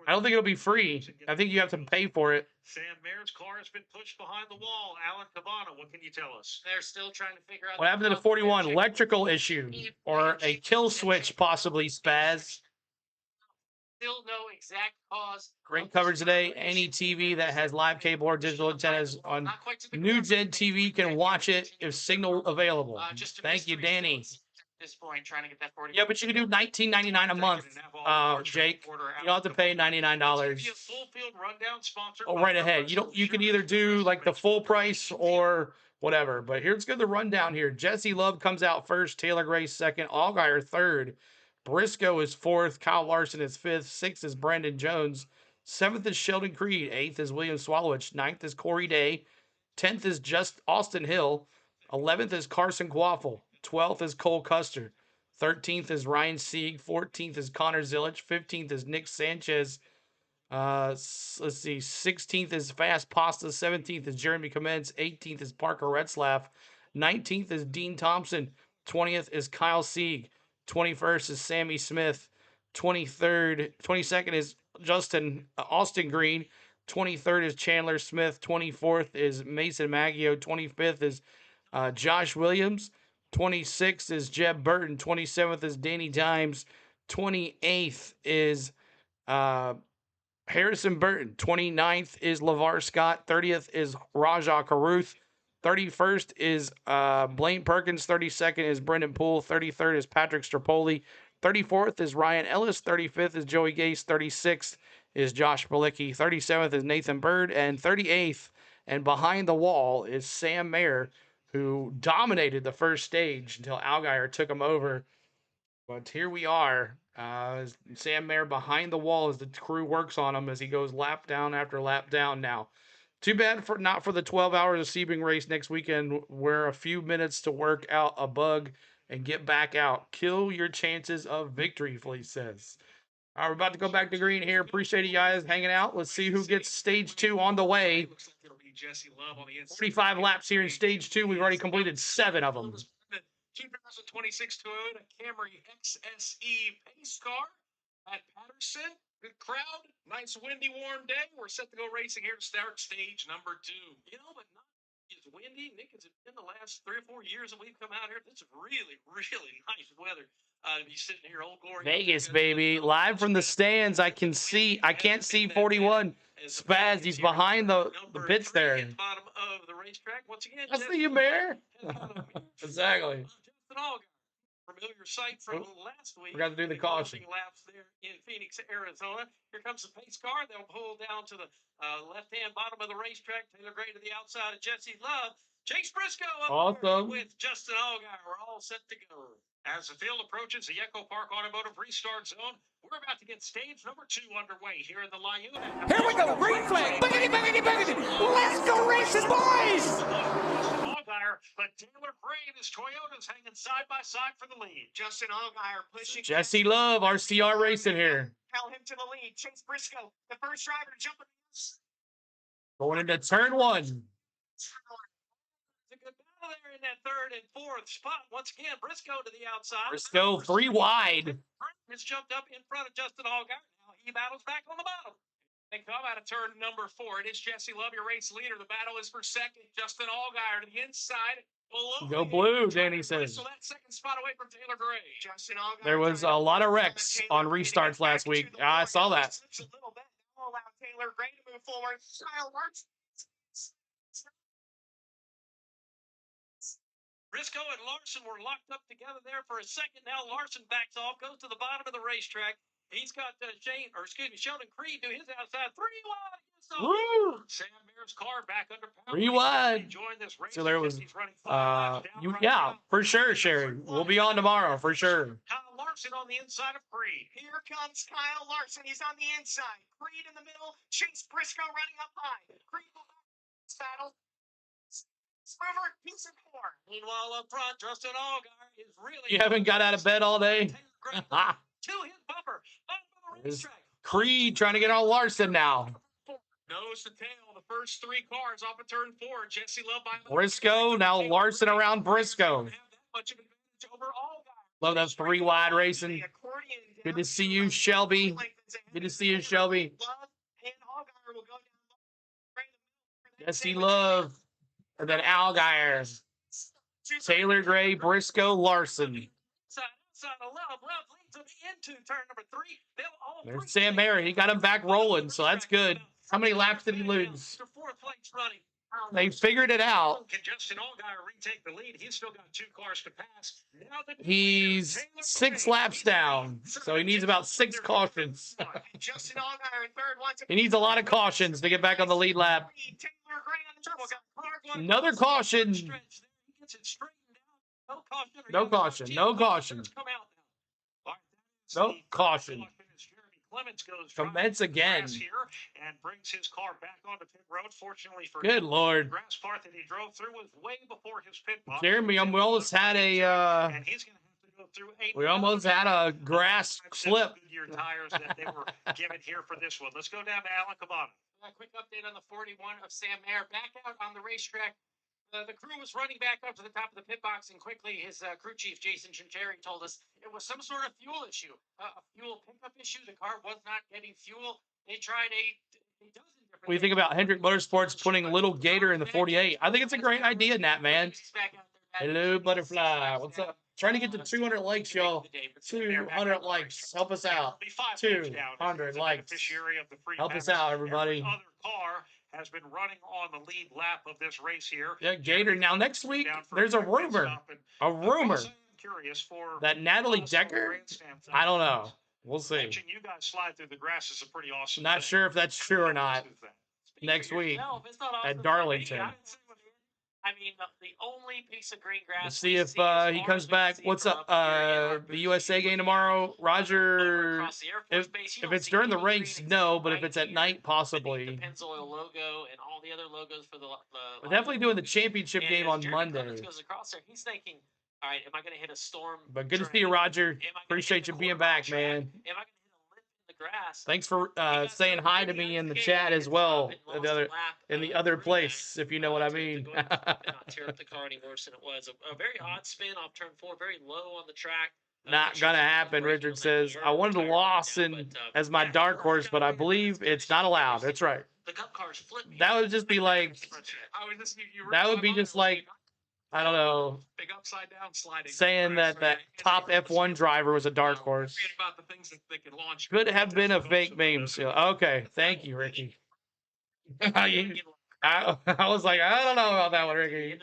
Speaker 1: I don't think it'll be free. I think you have to pay for it.
Speaker 3: Sam Mayer's car has been pushed behind the wall. Alan Cabana, what can you tell us?
Speaker 8: They're still trying to figure out
Speaker 1: What happened to the 41? Electrical issue or a kill switch, possibly, Spaz.
Speaker 8: Still no exact cause.
Speaker 1: Great coverage today. Any TV that has live cable or digital antennas on New Gen TV can watch it if signal available. Thank you, Danny.
Speaker 8: At this point, trying to get that 40.
Speaker 1: Yeah, but you can do $19.99 a month, Jake. You don't have to pay $99. Oh, right ahead. You can either do like the full price or whatever. But here's good the rundown here. Jesse Love comes out first. Taylor Gray second. Allgaier third. Briscoe is fourth. Kyle Larson is fifth. Sixth is Brandon Jones. Seventh is Sheldon Creed. Eighth is William Swallowich. Ninth is Corey Day. 10th is just Austin Hill. 11th is Carson Guaffle. 12th is Cole Custer. 13th is Ryan Sieg. 14th is Connor Zillich. 15th is Nick Sanchez. Let's see. 16th is Fast Pasta. 17th is Jeremy Commence. 18th is Parker Retzlaff. 19th is Dean Thompson. 20th is Kyle Sieg. 21st is Sammy Smith. 22nd is Justin Austin Green. 23rd is Chandler Smith. 24th is Mason Maggio. 25th is Josh Williams. 26th is Jeb Burton. 27th is Danny Dimes. 28th is Harrison Burton. 29th is LeVar Scott. 30th is Rajah Caruth. 31st is Blaine Perkins. 32nd is Brendan Poole. 33rd is Patrick Strapoli. 34th is Ryan Ellis. 35th is Joey Gase. 36th is Josh Balicki. 37th is Nathan Bird. And 38th and behind the wall is Sam Mayer, who dominated the first stage until Allgaier took him over. But here we are. Sam Mayer behind the wall as the crew works on him as he goes lap down after lap down now. Too bad for not for the 12 hours of Sebring race next weekend, where a few minutes to work out a bug and get back out. Kill your chances of victory, Fleece says. All right, we're about to go back to green here. Appreciate you guys hanging out. Let's see who gets stage 2 on the way. 45 laps here in stage 2. We've already completed 7 of them.
Speaker 5: 2026 Toyota Camry XSE pace car at Patterson. Good crowd. Nice windy, warm day. We're set to go racing here to start stage number 2. You know, but not as windy, Nick, as it's been the last 3 or 4 years that we've come out here. This is really, really nice weather to be sitting here. Old Glory
Speaker 1: Vegas, baby. Live from the stands. I can't see 41. Spaz, he's behind the pits there.
Speaker 5: Bottom of the racetrack. Once again,
Speaker 1: I see you, Bear. Exactly.
Speaker 5: Familiar sight from last week.
Speaker 1: We got to do the caution.
Speaker 5: Laps there in Phoenix, Arizona. Here comes the pace car. They'll pull down to the left-hand bottom of the racetrack. Taylor Gray to the outside of Jesse Love. Chase Briscoe up there with Justin Allgaier. We're all set to go. As the field approaches the Echo Park Automotive Restart Zone, we're about to get stage number 2 underway here in the LiUNA.
Speaker 6: Here we go, green flag. Boogity, boogity, boogity. Let's go racing, boys.
Speaker 5: But Taylor Gray and his Toyotas hanging side by side for the lead.
Speaker 9: Justin Allgaier pushing.
Speaker 1: Jesse Love, RCR racing here.
Speaker 9: Held him to the lead. Chase Briscoe, the first driver to jump in.
Speaker 1: Going into turn 1.
Speaker 5: It's a good battle there in that 3rd and 4th spot. Once again, Briscoe to the outside.
Speaker 1: Briscoe 3 wide.
Speaker 5: Has jumped up in front of Justin Allgaier. Now he battles back on the bottom. They come out of turn number 4. It is Jesse Love, your race leader. The battle is for second. Justin Allgaier to the inside.
Speaker 1: Go blue, Danny says.
Speaker 5: So that second spot away from Taylor Gray.
Speaker 9: Justin Allgaier.
Speaker 1: There was a lot of wrecks on restarts last week. I saw that.
Speaker 9: A little bit. That will allow Taylor Gray to move forward. Kyle Larson.
Speaker 5: Briscoe and Larson were locked up together there for a second. Now Larson backs off, goes to the bottom of the racetrack. He's got Sheldon Creed to his outside. 3 wide.
Speaker 1: Woo!
Speaker 5: Sam Mayer's car back under power.
Speaker 1: 3 wide.
Speaker 5: This race.
Speaker 1: So there was,
Speaker 5: yeah,
Speaker 1: for sure, Sherry. We'll be on tomorrow, for sure.
Speaker 5: Kyle Larson on the inside of Creed.
Speaker 9: Here comes Kyle Larson. He's on the inside. Creed in the middle. Chase Briscoe running up high. Creed will back battle. Spover, piece of corn.
Speaker 5: Meanwhile, up front, Justin Allgaier is really.
Speaker 1: You haven't got out of bed all day?
Speaker 5: 2-hit bumper.
Speaker 1: Creed trying to get on Larson now.
Speaker 5: Nose to tail, the first 3 cars off of turn 4. Jesse Love by
Speaker 1: Briscoe, now Larson around Briscoe. Love that 3 wide racing. Good to see you, Shelby. Good to see you, Shelby. Jesse Love. And then Allgaier. Taylor Gray, Briscoe, Larson. There's Sam Mayer. He got him back rolling, so that's good. How many laps did he lose? They figured it out.
Speaker 5: Can Justin Allgaier retake the lead? He's still got 2 cars to pass.
Speaker 1: He's 6 laps down, so he needs about 6 cautions.
Speaker 9: Justin Allgaier in 3rd.
Speaker 1: He needs a lot of cautions to get back on the lead lap. Another caution. No caution. No caution. No caution. Commence again.
Speaker 5: And brings his car back onto pit road. Fortunately for
Speaker 1: good Lord.
Speaker 5: The grass part that he drove through was way before his pit box.
Speaker 1: Jeremy, we almost had a
Speaker 3: through 8.
Speaker 1: We almost had a grass slip.
Speaker 3: Goodyear tires that they were given here for this one. Let's go down to Alan Cabana.
Speaker 8: A quick update on the 41 of Sam Mayer. Back out on the racetrack. The crew was running back up to the top of the pit box, and quickly his crew chief, Jason Chinteri, told us it was some sort of fuel issue, a fuel pickup issue. The car was not getting fuel. They tried a dozen different.
Speaker 1: What do you think about Hendrick Motorsports putting Little Gator in the 48? I think it's a great idea, Nat, man. Hello, Butterfly. What's up? Trying to get to 200 likes, y'all. 200 likes. Help us out. 200 likes. Help us out, everybody.
Speaker 3: Every other car has been running on the lead lap of this race here.
Speaker 1: Yeah, Gator. Now, next week, there's a rumor that Natalie Decker, I don't know. We'll see.
Speaker 3: Watching you guys slide through the grass is a pretty awesome
Speaker 1: Not
Speaker 3: thing.
Speaker 1: sure if that's true or not. Next week at Darlington.
Speaker 8: I mean, the only piece of green grass.
Speaker 1: Let's see if he comes back. What's up? The USA game tomorrow, Roger. If it's during the race, no, but if it's at night, possibly.
Speaker 8: The Pennzoil logo and all the other logos for the
Speaker 1: We're definitely doing the championship game on Monday.
Speaker 8: Goes across there. He's thinking, all right, am I going to hit a storm?
Speaker 1: But good to see you, Roger. Appreciate you being back, man.
Speaker 8: Am I going to hit a lip in the grass?
Speaker 1: Thanks for saying hi to me in the chat as well. In the other place, if you know what I mean.
Speaker 8: Not tear up the car any worse than it was. A very odd spin off turn 4, very low on the track.
Speaker 1: Not gonna happen, Richard says. I wanted Lawson as my dark horse, but I believe it's not allowed. That's right.
Speaker 8: The cup cars flip.
Speaker 1: That would just be like. That would be just like, I don't know.
Speaker 3: Big upside down sliding.
Speaker 1: Saying that top F1 driver was a dark horse.
Speaker 3: About the things that they can launch.
Speaker 1: Could have been a fake meme. Okay, thank you, Ricky. I was like, I don't know about that one, Ricky.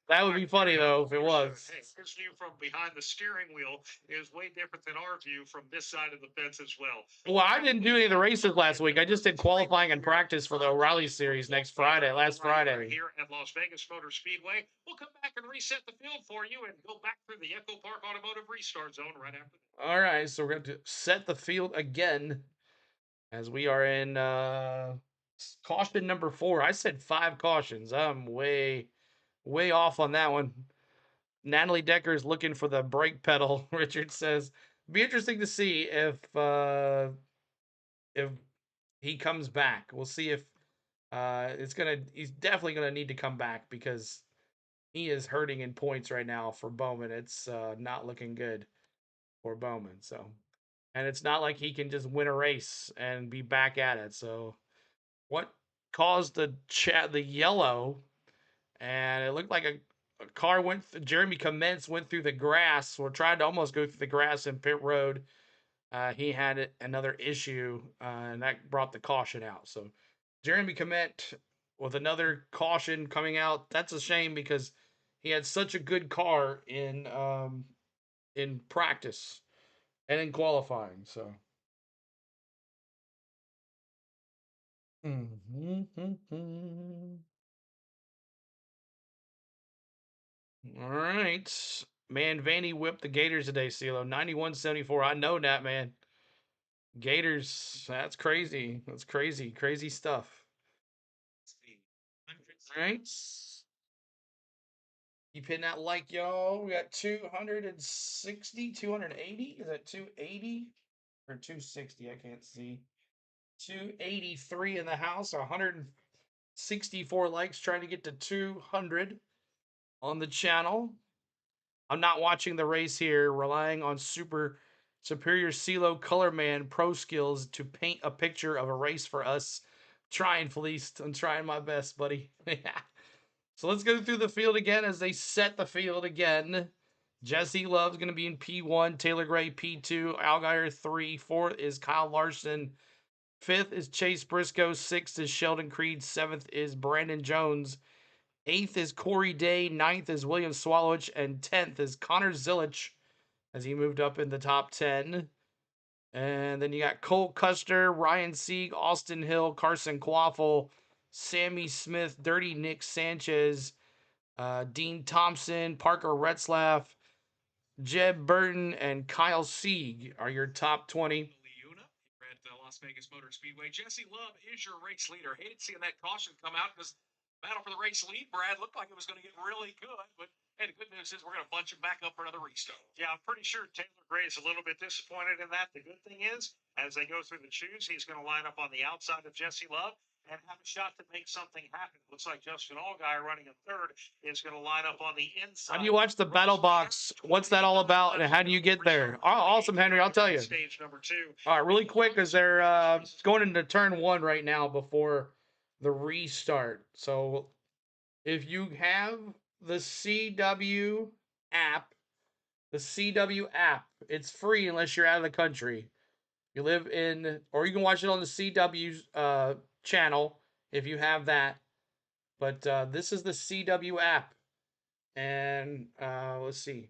Speaker 1: That would be funny though if it was.
Speaker 3: His view from behind the steering wheel is way different than our view from this side of the fence as well.
Speaker 1: Well, I didn't do any of the races last week. I just did qualifying and practice for the O'Reilly Series last Friday.
Speaker 3: Here at Las Vegas Motor Speedway, we'll come back and reset the field for you and go back through the Echo Park Automotive Restart Zone right after this.
Speaker 1: All right, so we're going to set the field again as we are in caution number 4. I said 5 cautions. I'm way off on that one. Natalie Decker is looking for the brake pedal. Richard says, be interesting to see if he comes back. We'll see if he's definitely gonna need to come back because he is hurting in points right now for Bowman. It's not looking good for Bowman. So, and it's not like he can just win a race and be back at it. So, what caused the yellow? And it looked like a car Jeremy Commence went through the grass, or tried to almost go through the grass in pit road. He had another issue, and that brought the caution out. So Jeremy Commence with another caution coming out. That's a shame because he had such a good car in practice and in qualifying. So. All right. Man, Vanny whipped the Gators today, CeeLo. 91-74. I know that, man. Gators, that's crazy. That's crazy. Crazy stuff. All right. Keep hitting that like, y'all. We got 260, 280. Is that 280 or 260? I can't see. 283 in the house. 164 likes, trying to get to 200 on the channel. I'm not watching the race here, relying on superior CeeLo Colorman pro skills to paint a picture of a race for us. Trying, Felice. I'm trying my best, buddy. So let's go through the field again as they set the field again. Jesse Love's going to be in P1, Taylor Gray P2, Allgaier 3, 4th is Kyle Larson, 5th is Chase Briscoe, 6th is Sheldon Creed, 7th is Brandon Jones, 8th is Corey Day, 9th is William Swallowich, and 10th is Connor Zilich as he moved up in the top 10. And then you got Cole Custer, Ryan Sieg, Austin Hill, Carson Quaffle, Sammy Smith, Dirty Nick Sanchez, Dean Thompson, Parker Retzlaff, Jeb Burton, and Kyle Sieg are your top 20.
Speaker 3: LiUNA here at Las Vegas Motor Speedway. Jesse Love is your race leader. Hated seeing that caution come out because
Speaker 5: Battle for the race lead, Brad, looked like it was going to get really good, but hey, the good news is we're going to bunch him back up for another restart.
Speaker 3: Yeah, I'm pretty sure Taylor Gray is a little bit disappointed in that. The good thing is, as they go through the shoes, he's going to line up on the outside of Jesse Love and have a shot to make something happen. Looks like Justin Allgaier running in third is going to line up on the inside.
Speaker 1: How do you watch the battle box? What's that all about, and how do you get there? Oh, awesome, Henry. I'll tell you.
Speaker 3: Stage number 2.
Speaker 1: All right, really quick, because they're going into turn 1 right now before the restart. So if you have the CW app, it's free unless you're out of the country. You live in, or you can watch it on the CW channel if you have that. But this is the CW app. And let's see.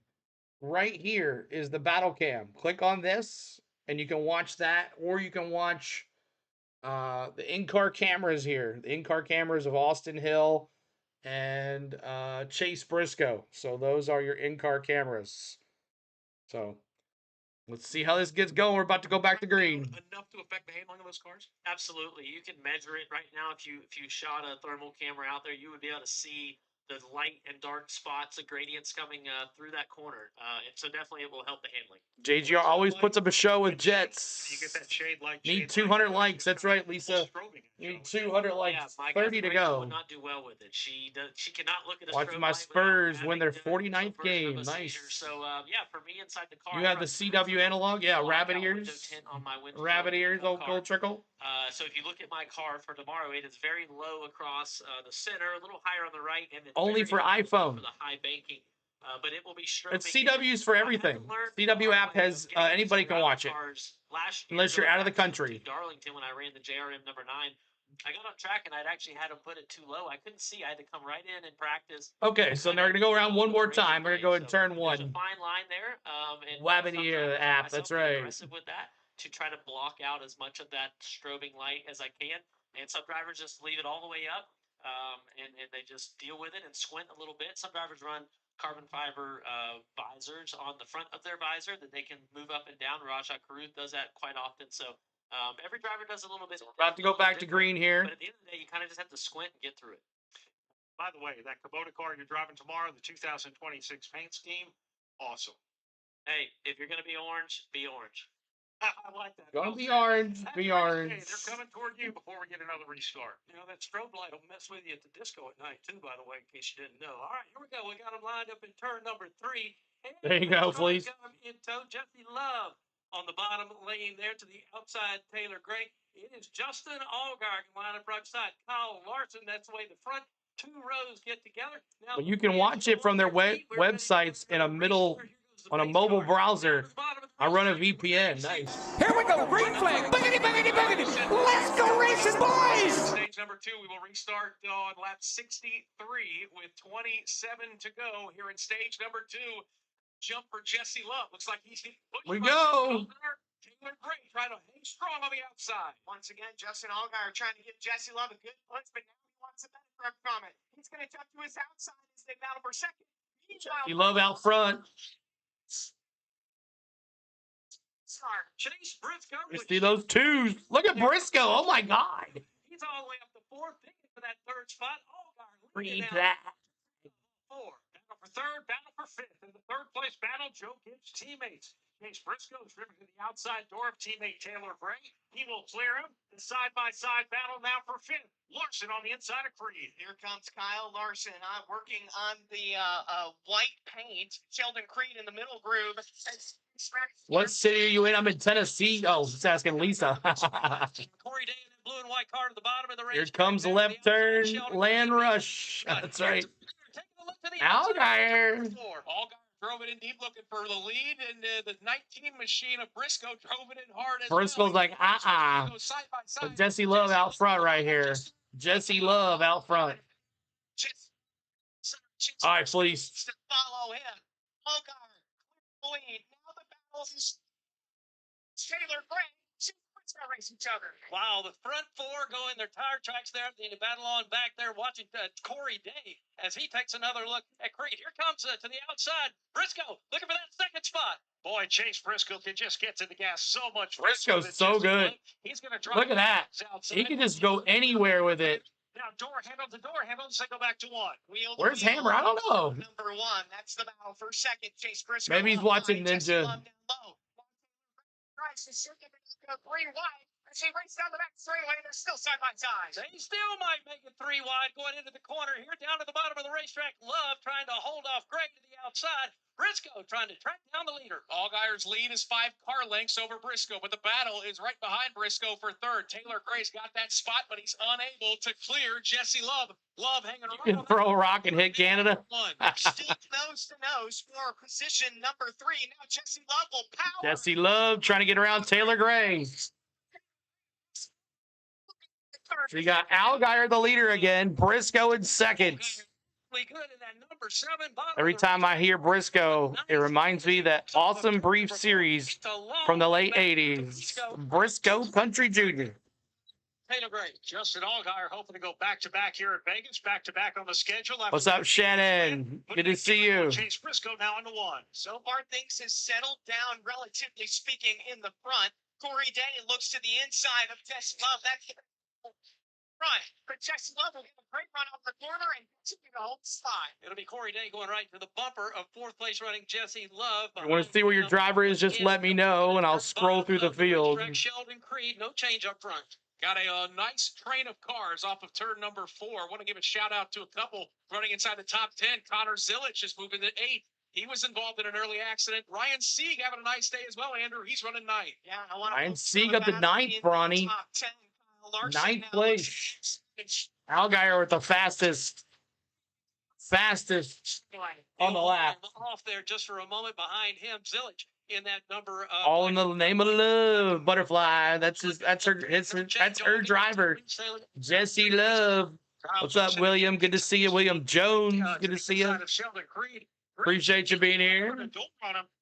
Speaker 1: Right here is the battle cam. Click on this, and you can watch that, or you can watch the in-car cameras here. The in-car cameras of Austin Hill and Chase Briscoe. So those are your in-car cameras. So let's see how this gets going. We're about to go back to green.
Speaker 5: Enough to affect the handling of those cars?
Speaker 2: Absolutely. You can measure it right now. If you shot a thermal camera out there, you would be able to see the light and dark spots, the gradients coming through that corner. And so definitely it will help the handling.
Speaker 1: JGR always puts up a show with Jets.
Speaker 3: You get that shade light.
Speaker 1: Need 200 likes. That's right, Lisa. Need 200 likes.
Speaker 2: My
Speaker 1: 30 to
Speaker 2: cousin Rachel
Speaker 1: go.
Speaker 2: would not do well with it. She cannot look at a
Speaker 1: Watch
Speaker 2: strobe
Speaker 1: my
Speaker 2: light
Speaker 1: Spurs
Speaker 2: without
Speaker 1: win their
Speaker 2: having
Speaker 1: 49th
Speaker 2: some version
Speaker 1: game.
Speaker 2: of a
Speaker 1: Nice.
Speaker 2: seizure. So yeah, for me inside the car,
Speaker 1: You have the CW analog? Yeah, rabbit ears. Rabbit ears, old trickle.
Speaker 2: So if you look at my car for tomorrow, it is very low across the center, a little higher on the right, and it's
Speaker 1: Only
Speaker 2: very
Speaker 1: for
Speaker 2: high
Speaker 1: iPhone.
Speaker 2: for the high banking. But it will be strobing.
Speaker 1: It's CW's for everything. CW app has anybody can watch it, unless you're out of the country.
Speaker 2: Darlington, when I ran the JRM number 9, I got on track and I'd actually had them put it too low. I couldn't see. I had to come right in and practice.
Speaker 1: Okay, so they're gonna go around one more time. We're gonna go in turn 1.
Speaker 2: There's a fine line there. And
Speaker 1: Wabbit
Speaker 2: some
Speaker 1: ear
Speaker 2: drivers,
Speaker 1: app.
Speaker 2: myself,
Speaker 1: That's
Speaker 2: get
Speaker 1: right.
Speaker 2: aggressive with that to try to block out as much of that strobing light as I can. And some drivers just leave it all the way up, and they just deal with it and squint a little bit. Some drivers run carbon fiber visors on the front of their visor that they can move up and down. Raja Karuth does that quite often. So every driver does a little bit.
Speaker 1: About to go back to green here.
Speaker 2: But at the end of the day, you kind of just have to squint and get through it.
Speaker 3: By the way, that Kubota car you're driving tomorrow, the 2026 paint scheme, awesome.
Speaker 2: Hey, if you're going to be orange, be orange.
Speaker 3: I like that.
Speaker 1: Gonna be orange. Be orange.
Speaker 3: They're coming toward you before we get another restart.
Speaker 5: You know, that strobe light will mess with you at the disco at night, too, by the way, in case you didn't know. All right, here we go. We got them lined up in turn number 3. And
Speaker 1: there you go, please.
Speaker 5: In tow, Jesse Love on the bottom lane there to the outside, Taylor Gray. It is Justin Allgaier line up right side. Kyle Larson, that's the way the front 2 rows get together. Now,
Speaker 1: But you can watch it from their websites in a middle, on a mobile browser. I run a VPN. Nice.
Speaker 6: Here we go. Green flag. Boogity, boogity, boogity. Let's go racing, boys.
Speaker 3: Stage number 2, we will restart on lap 63 with 27 to go here in stage number 2. Jump for Jesse Love. Looks like he's getting pushed.
Speaker 1: We go.
Speaker 3: Taylor Gray trying to hang strong on the outside.
Speaker 9: Once again, Justin Allgaier trying to give Jesse Love a good punch, but now he wants a better grip from it. He's going to jump to his outside as they battle for second.
Speaker 1: Jesse Love out front.
Speaker 5: Chase Briscoe.
Speaker 1: You see those 2s. Look at Briscoe. Oh, my God.
Speaker 5: He's all the way up to 4th, picking for that 3rd spot. Allgaier
Speaker 1: Green
Speaker 5: leading
Speaker 1: flag.
Speaker 5: 4. Battle for 3rd, battle for 5th. In the 3rd place battle, Joe Gibbs' teammates. Chase Briscoe is driven to the outside door of teammate Taylor Gray. He will clear him. The side-by-side battle now for 5th. Larson on the inside of Creed.
Speaker 9: Here comes Kyle Larson working on the white paint. Sheldon Creed in the middle groove.
Speaker 1: What city are you in? I'm in Tennessee. Oh, just asking Lisa.
Speaker 5: Corey Day in the blue and white car to the bottom of the race.
Speaker 1: Here comes the left turn. Land rush. That's right. Allgaier.
Speaker 3: Allgaier drove it in deep looking for the lead, and the 19 machine of Briscoe drove it in hard as
Speaker 1: Briscoe's
Speaker 3: well.
Speaker 1: like, But Jesse Love out front right here. Jesse Love out front. All right, please.
Speaker 9: To follow him. Allgaier, lead. Now the battle is Taylor Gray. Briscoe race each other.
Speaker 5: Wow, the front 4 going their tire tracks there. The battle on back there watching Corey Day as he takes another look at Creed. Here comes to the outside. Briscoe looking for that 2nd spot.
Speaker 3: Boy, Chase Briscoe can just get to the gas so much.
Speaker 1: Briscoe's so good.
Speaker 3: He's going to drop.
Speaker 1: Look at that. He can just go anywhere with it.
Speaker 5: Now door handle to door handle. Let's go back to one.
Speaker 9: Wheel to
Speaker 1: Where's
Speaker 9: wheel.
Speaker 1: Hammer? I don't know.
Speaker 9: Number one. That's the battle for second. Chase Briscoe.
Speaker 1: Maybe he's
Speaker 9: up
Speaker 1: watching
Speaker 9: high. Jesse
Speaker 1: Ninja.
Speaker 9: Love down low. Tries to second. Go 3 wide. As he races down the back straightaway, they're still side by side.
Speaker 5: They still might make it 3 wide going into the corner here, down to the bottom of the racetrack. Love trying to hold off Gray to the outside. Briscoe trying to track down the leader.
Speaker 10: Allgaier's lead is 5 car lengths over Briscoe, but the battle is right behind Briscoe for third. Taylor Gray's got that spot, but he's unable to clear Jesse Love. Love hanging
Speaker 1: You
Speaker 10: around.
Speaker 1: can throw a rock and hit Canada.
Speaker 9: Still nose to nose for position number 3. Now Jesse Love will power.
Speaker 1: Jesse Love trying to get around Taylor Gray. So you got Allgaier the leader again, Briscoe in second.
Speaker 5: Good in that number 7 bottom.
Speaker 1: Every time I hear Briscoe, it reminds me of that awesome brief series from the late 80s, Briscoe Country Junior.
Speaker 5: Taylor Gray.
Speaker 3: Justin Allgaier hoping to go back-to-back here at Vegas, back-to-back on the schedule.
Speaker 1: What's up, Shannon? Good to see you.
Speaker 3: Chase Briscoe now into one.
Speaker 9: So far, things has settled down, relatively speaking, in the front. Corey Day looks to the inside of Jesse Love. That's front. But Jesse Love will get a great run off the corner and continue to hold the spot.
Speaker 5: It'll be Corey Day going right to the bumper of 4th place running Jesse Love.
Speaker 1: If you want to see where your driver is, just let me know, and I'll scroll through the field.
Speaker 5: Sheldon Creed, no change up front.
Speaker 10: Got a nice train of cars off of turn number 4. Want to give a shout out to a couple running inside the top 10. Connor Zilic is moving to 8th. He was involved in an early accident. Ryan Sieg having a nice day as well, Andrew. He's running 9th.
Speaker 9: Yeah, I want to.
Speaker 1: Ryan Sieg up to 9th, Bronny. 9th place. Allgaier with the fastest on the lap.
Speaker 5: Off there just for a moment behind him. Zilic in that number.
Speaker 1: All in the name of love, Butterfly. That's her driver, Jesse Love. What's up, William? Good to see you, William Jones. Good to see you. Appreciate you being here.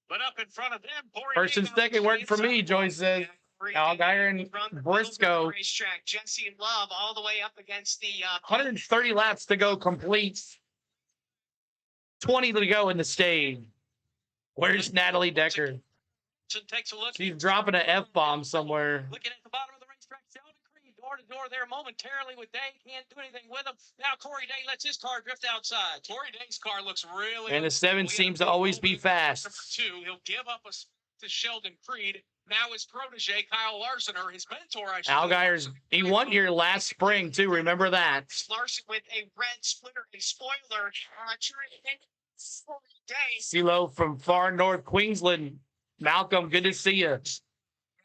Speaker 3: But up in front of them,
Speaker 1: First and second worked for me, Joyce says. Allgaier and Briscoe.
Speaker 9: Racetrack. Jesse Love all the way up against the
Speaker 1: 130 laps to go complete. 20 to go in the stage. Where's Natalie Decker?
Speaker 5: Takes a look.
Speaker 1: She's dropping an F-bomb somewhere.
Speaker 5: Looking at the bottom of the racetrack, Sheldon Creed door to door there momentarily with Day. Can't do anything with him. Now Corey Day lets his car drift outside.
Speaker 10: Corey Day's car looks really.
Speaker 1: And the 7 seems to always be fast.
Speaker 10: Number 2, he'll give up to Sheldon Creed. Now his protege, Kyle Larson, or his mentor, I should
Speaker 1: Allgaier's, he won here last spring, too. Remember that.
Speaker 9: Larson with a red splitter, a spoiler.
Speaker 1: CeeLo from far north Queensland. Malcolm, good to see you.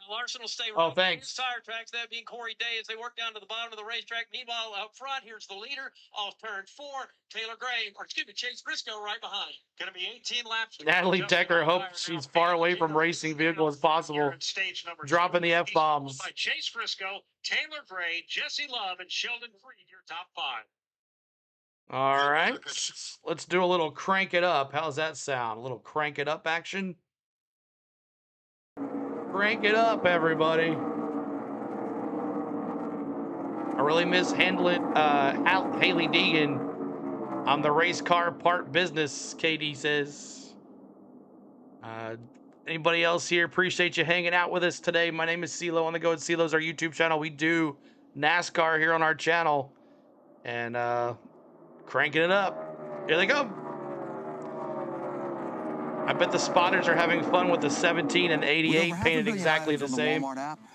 Speaker 5: Larson will stay
Speaker 1: Oh,
Speaker 5: right
Speaker 1: thanks.
Speaker 5: his tire tracks, that being Corey Day, as they work down to the bottom of the racetrack. Meanwhile, up front, here's the leader off turn 4, Taylor Gray, or excuse me, Chase Briscoe right behind.
Speaker 3: Going to be 18 laps.
Speaker 1: Natalie Decker hopes she's far away from racing vehicle as possible. Dropping the F-bombs.
Speaker 3: By Chase Briscoe, Taylor Gray, Jesse Love, and Sheldon Creed, your top 5.
Speaker 1: All right. Let's do a little crank it up. How's that sound? A little crank it up action? Crank it up, everybody. I really miss handling Haley Deegan on the race car part business, KD says. Anybody else here? Appreciate you hanging out with us today. My name is CeeLo on the Go with CeeLo's our YouTube channel. We do NASCAR here on our channel. And cranking it up. Here they go. I bet the spotters are having fun with the 17 and 88 painted exactly the same.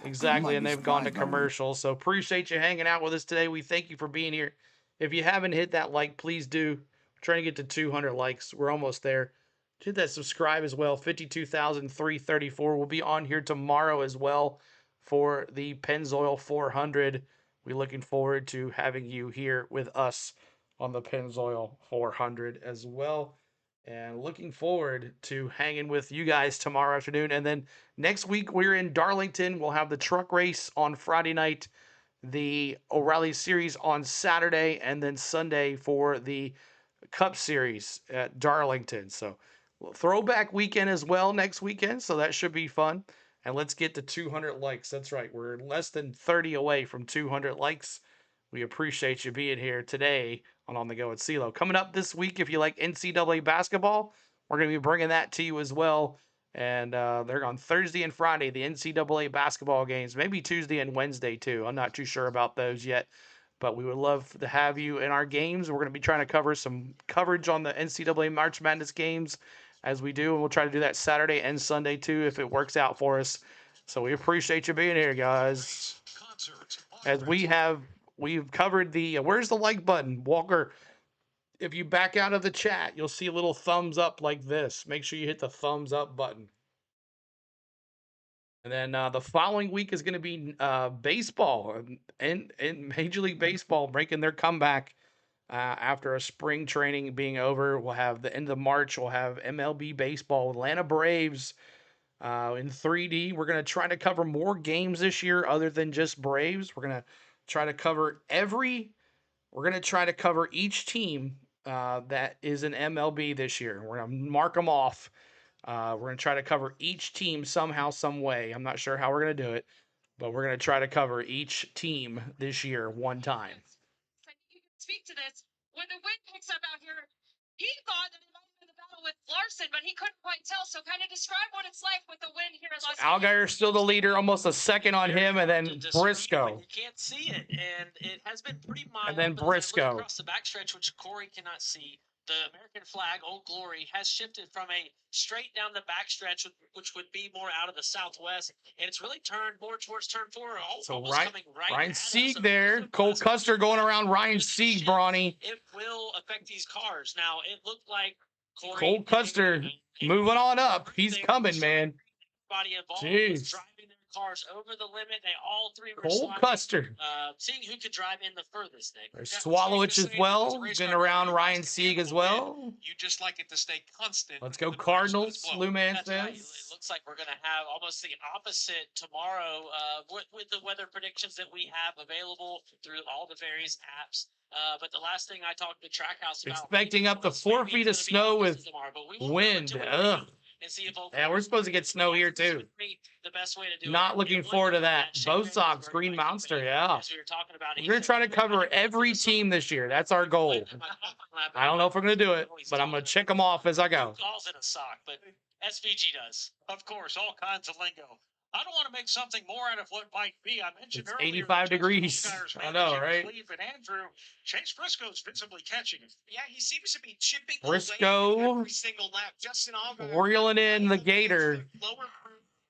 Speaker 1: Exactly, and they've gone to commercial. So appreciate you hanging out with us today. We thank you for being here. If you haven't hit that like, please do. We're trying to get to 200 likes. We're almost there. Hit that subscribe as well. 52,334. We'll be on here tomorrow as well for the Pennzoil 400. We're looking forward to having you here with us on the Pennzoil 400 as well. And looking forward to hanging with you guys tomorrow afternoon. And then next week, we're in Darlington. We'll have the truck race on Friday night, the O'Reilly Series on Saturday, and then Sunday for the Cup Series at Darlington. So throwback weekend as well next weekend. So that should be fun. And let's get to 200 likes. That's right. We're less than 30 away from 200 likes. We appreciate you being here today on the Go with CeeLo. Coming up this week, if you like NCAA basketball, we're going to be bringing that to you as well. And they're on Thursday and Friday, the NCAA basketball games, maybe Tuesday and Wednesday too. I'm not too sure about those yet. But we would love to have you in our games. We're going to be trying to cover some coverage on the NCAA March Madness games as we do, and we'll try to do that Saturday and Sunday too if it works out for us. So we appreciate you being here, guys. As we've covered the where's the like button, Walker? If you back out of the chat, you'll see a little thumbs up like this. Make sure you hit the thumbs up button. And then the following week is going to be baseball and Major League Baseball making their comeback after a spring training being over. We'll have the end of March. We'll have MLB baseball, Atlanta Braves in 3D. We're going to try to cover more games this year other than just Braves. We're going to try to cover we're going to try to cover each team that is in MLB this year. We're going to mark them off. We're going to try to cover each team somehow, some way. I'm not sure how we're going to do it, but we're going to try to cover each team this year one time.
Speaker 7: I think you can speak to this. When the wind picks up out here, he thought that it might have been the battle with Larson, but he couldn't quite tell. So kind of describe what it's like with the wind here in Las Vegas.
Speaker 1: Allgaier's still the leader, almost a second on him, and then Briscoe.
Speaker 5: You can't see it, and it has been pretty mild.
Speaker 1: And then
Speaker 5: but as I
Speaker 1: Briscoe.
Speaker 5: look across the backstretch, which Corey cannot see, the American flag, Old Glory, has shifted from a straight down the backstretch, which would be more out of the southwest, and it's really turned more towards turn 4.
Speaker 1: So
Speaker 5: Coming
Speaker 1: Ryan
Speaker 5: at us.
Speaker 1: Sieg
Speaker 5: So
Speaker 1: there. Cole Custer going around Ryan Sieg, Brawny.
Speaker 5: It will affect these cars. Now, it looked like Corey
Speaker 1: Cole Custer moving on up. He's coming, man.
Speaker 5: Everybody involved was
Speaker 1: Jeez.
Speaker 5: driving their cars over the limit. They all three were
Speaker 1: Cole
Speaker 5: sliding.
Speaker 1: Custer.
Speaker 5: Seeing who could drive in the furthest, Nick.
Speaker 1: There's Swallowich as well. Been around Ryan Sieg as well.
Speaker 10: You just like it to stay constant.
Speaker 1: Let's go Cardinals. Lou Man
Speaker 5: That's right.
Speaker 1: says.
Speaker 5: It looks like we're going to have almost the opposite tomorrow with the weather predictions that we have available through all the various apps. But the last thing I talked to Trackhouse about.
Speaker 1: Expecting up to 4 feet of snow with wind. Ugh. Yeah, we're supposed to get snow here too.
Speaker 5: The best way to do
Speaker 1: Not
Speaker 5: it.
Speaker 1: looking forward to that. Bo Sox, Green Monster, yeah. We're going to try to cover every team this year. That's our goal. I don't know if we're going to do it, but I'm going to check them off as I go.
Speaker 5: Calls in a sock, but SVG does.
Speaker 10: Of course, all kinds of lingo. I don't want to make something more out of what might be. I mentioned
Speaker 1: It's
Speaker 10: earlier.
Speaker 1: 85 degrees. I know, right?
Speaker 10: Cleve and Andrew. Chase Briscoe's visibly catching it.
Speaker 9: Yeah, he seems to be chipping
Speaker 1: Briscoe
Speaker 9: away every single lap. Justin Allgaier
Speaker 1: reeling in the Gator,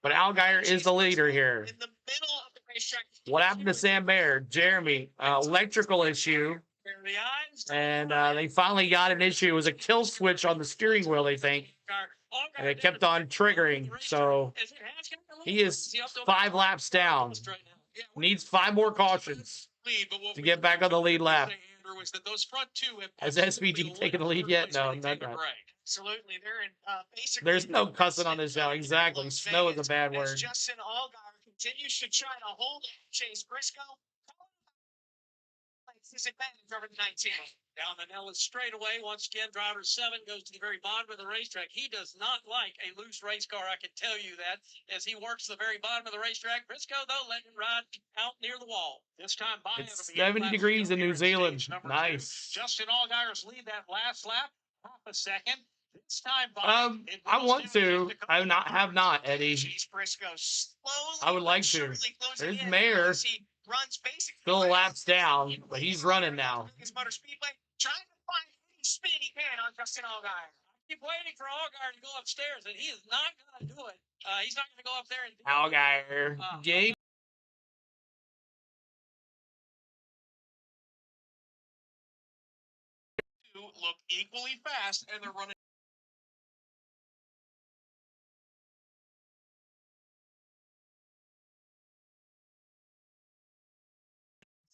Speaker 1: but Allgaier is the leader here.
Speaker 9: in the middle of the racetrack.
Speaker 1: What happened to Sam Baird? Jeremy, electrical issue. And they finally got an issue. It was a kill switch on the steering wheel, they think. And it kept on triggering. So he is 5 laps down. Needs 5 more cautions to get back on the lead lap. Has SVG taken the lead yet? No, not yet.
Speaker 9: Absolutely, they're in basically.
Speaker 1: There's no cussing on this show. Exactly. Snow is a bad word.
Speaker 9: As Justin Allgaier continues to try to hold Chase Briscoe. His advantage over the 19.
Speaker 5: Down the Nellis straightaway. Once again, driver 7 goes to the very bottom of the racetrack. He does not like a loose race car. I can tell you that as he works the very bottom of the racetrack. Briscoe, though, letting him ride out near the wall. This time by
Speaker 1: It's 70 degrees in New Zealand. Nice.
Speaker 10: Justin Allgaier's lead that last lap. Half a second. This time by.
Speaker 1: I want to. I have not, Eddie.
Speaker 9: Chase Briscoe slowly.
Speaker 1: I would like to. There's Mayor.
Speaker 9: He runs basically.
Speaker 1: Still laps down, but he's running now.
Speaker 9: Vegas Motor Speedway, trying to find any speed he can on Justin Allgaier.
Speaker 5: Keep waiting for Allgaier to go upstairs, and he is not going to do it. He's not going to go up there and do
Speaker 1: Allgaier. Gabe.
Speaker 10: Look equally fast, and they're running.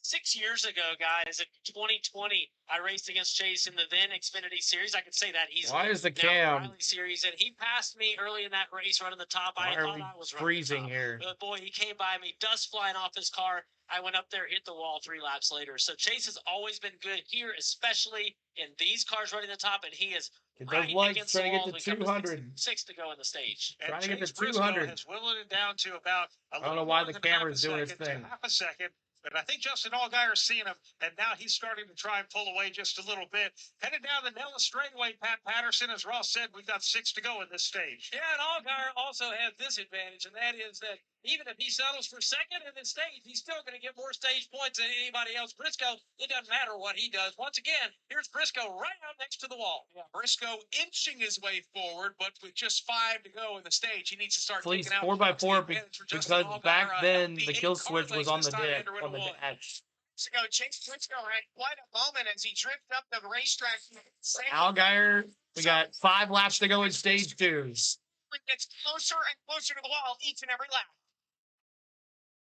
Speaker 5: 6 years ago, guys, in 2020, I raced against Chase in the then Xfinity Series. I could say that he's
Speaker 1: Why is the
Speaker 5: now
Speaker 1: cam?
Speaker 5: Riley Series, and he passed me early in that race, running the top.
Speaker 1: Why
Speaker 5: I
Speaker 1: are
Speaker 5: thought
Speaker 1: we
Speaker 5: I was
Speaker 1: freezing
Speaker 5: running the top.
Speaker 1: here?
Speaker 5: But boy, he came by me, dust flying off his car. I went up there, hit the wall 3 laps later. So Chase has always been good here, especially in these cars running the top, and he is
Speaker 1: Get
Speaker 5: right
Speaker 1: those lights,
Speaker 5: against
Speaker 1: trying
Speaker 5: the
Speaker 1: to
Speaker 5: wall
Speaker 1: get to
Speaker 5: when it comes
Speaker 1: 200.
Speaker 5: 6 to go in the stage.
Speaker 10: And
Speaker 1: Trying to get
Speaker 10: Chase
Speaker 1: to
Speaker 10: Briscoe
Speaker 1: 200.
Speaker 10: has whittled it down to about.
Speaker 1: I don't know why the camera's doing its thing.
Speaker 10: Half a second.
Speaker 3: But I think Justin Allgaier's seen him, and now he's starting to try and pull away just a little bit. Headed down the Nellis straightaway, Pat Patterson, as Ross said, we've got 6 to go in this stage.
Speaker 5: Yeah, and Allgaier also has this advantage, and that is that even if he settles for second in the stage, he's still going to get more stage points than anybody else. Briscoe, it doesn't matter what he does. Once again, here's Briscoe right out next to the wall.
Speaker 10: Yeah, Briscoe inching his way forward, but with just 5 to go in the stage, he needs to start
Speaker 1: Fleece
Speaker 10: taking out
Speaker 1: 4x4 because back
Speaker 10: Allgaier,
Speaker 1: then
Speaker 10: healthy
Speaker 1: the kill
Speaker 10: 8 car
Speaker 1: switch was
Speaker 10: lengths
Speaker 1: on
Speaker 10: this
Speaker 1: the
Speaker 10: time,
Speaker 1: deck.
Speaker 10: Andrew in
Speaker 1: On the
Speaker 10: a one.
Speaker 1: dash.
Speaker 9: Chase Briscoe had quite a moment as he drifted up the racetrack.
Speaker 1: Allgaier, we got 5 laps to go in stage 2.
Speaker 9: Gets closer and closer to the wall each and every lap.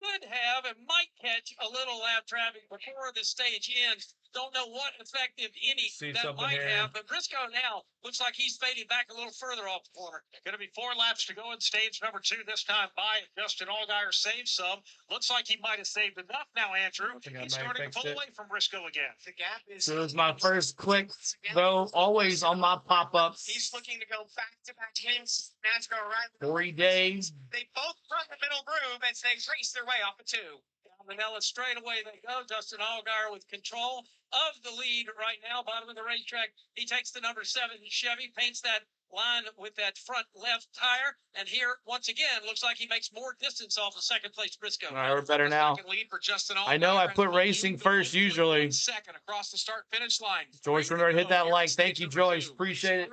Speaker 5: Could have and might catch a little lap traffic before the stage ends. Don't know what effect, if any,
Speaker 1: See
Speaker 5: that
Speaker 1: something
Speaker 5: might
Speaker 1: here.
Speaker 5: have. But Briscoe now looks like he's fading back a little further off the corner.
Speaker 3: Going to be 4 laps to go in stage number 2 this time by. Justin Allgaier saved some. Looks like he might have saved enough now, Andrew. He's starting to pull away from Briscoe again.
Speaker 9: The gap is.
Speaker 1: So it was my first click, though, always on my pop-ups.
Speaker 9: He's looking to go back-to-back wins. Nascar Oreilly.
Speaker 1: 40 days.
Speaker 9: They both run the middle groove as they race their way off a 2.
Speaker 5: Down the Nellis straightaway they go. Justin Allgaier with control of the lead right now, bottom of the racetrack. He takes the number 7 Chevy, paints that line with that front left tire, and here once again looks like he makes more distance off the second place Briscoe.
Speaker 1: All right, we're better now.
Speaker 10: Lead for Justin
Speaker 1: I know I
Speaker 10: Allgaier
Speaker 1: put
Speaker 10: as
Speaker 1: racing first usually.
Speaker 10: second across the start finish line.
Speaker 1: Joyce, remember to hit that like. Thank you, Joyce. Appreciate it.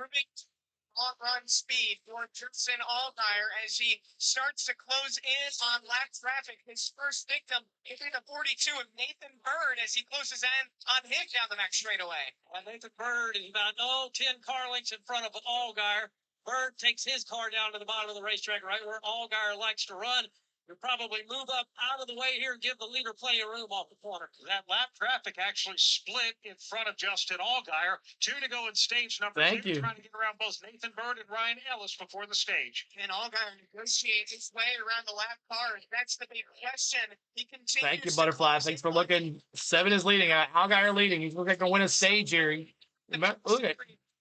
Speaker 9: On-run speed for Justin Allgaier as he starts to close in on lap traffic. His first victim is in the 42 of Nathan Bird as he closes in on him down the back straightaway.
Speaker 5: And Nathan Bird is about 10 car lengths in front of Allgaier. Bird takes his car down to the bottom of the racetrack, right where Allgaier likes to run. You'll probably move up out of the way here and give the leader plenty of room off the corner.
Speaker 3: That lap traffic actually split in front of Justin Allgaier. 2 to go in stage number 2. Trying to get around both Nathan Bird and Ryan Ellis before the stage.
Speaker 9: And Allgaier negotiates his way around the lap car. That's the big question. He continues.
Speaker 1: Thank you, Butterfly. Thanks for looking. 7 is leading. Allgaier leading. He's looking to win a stage here. Look at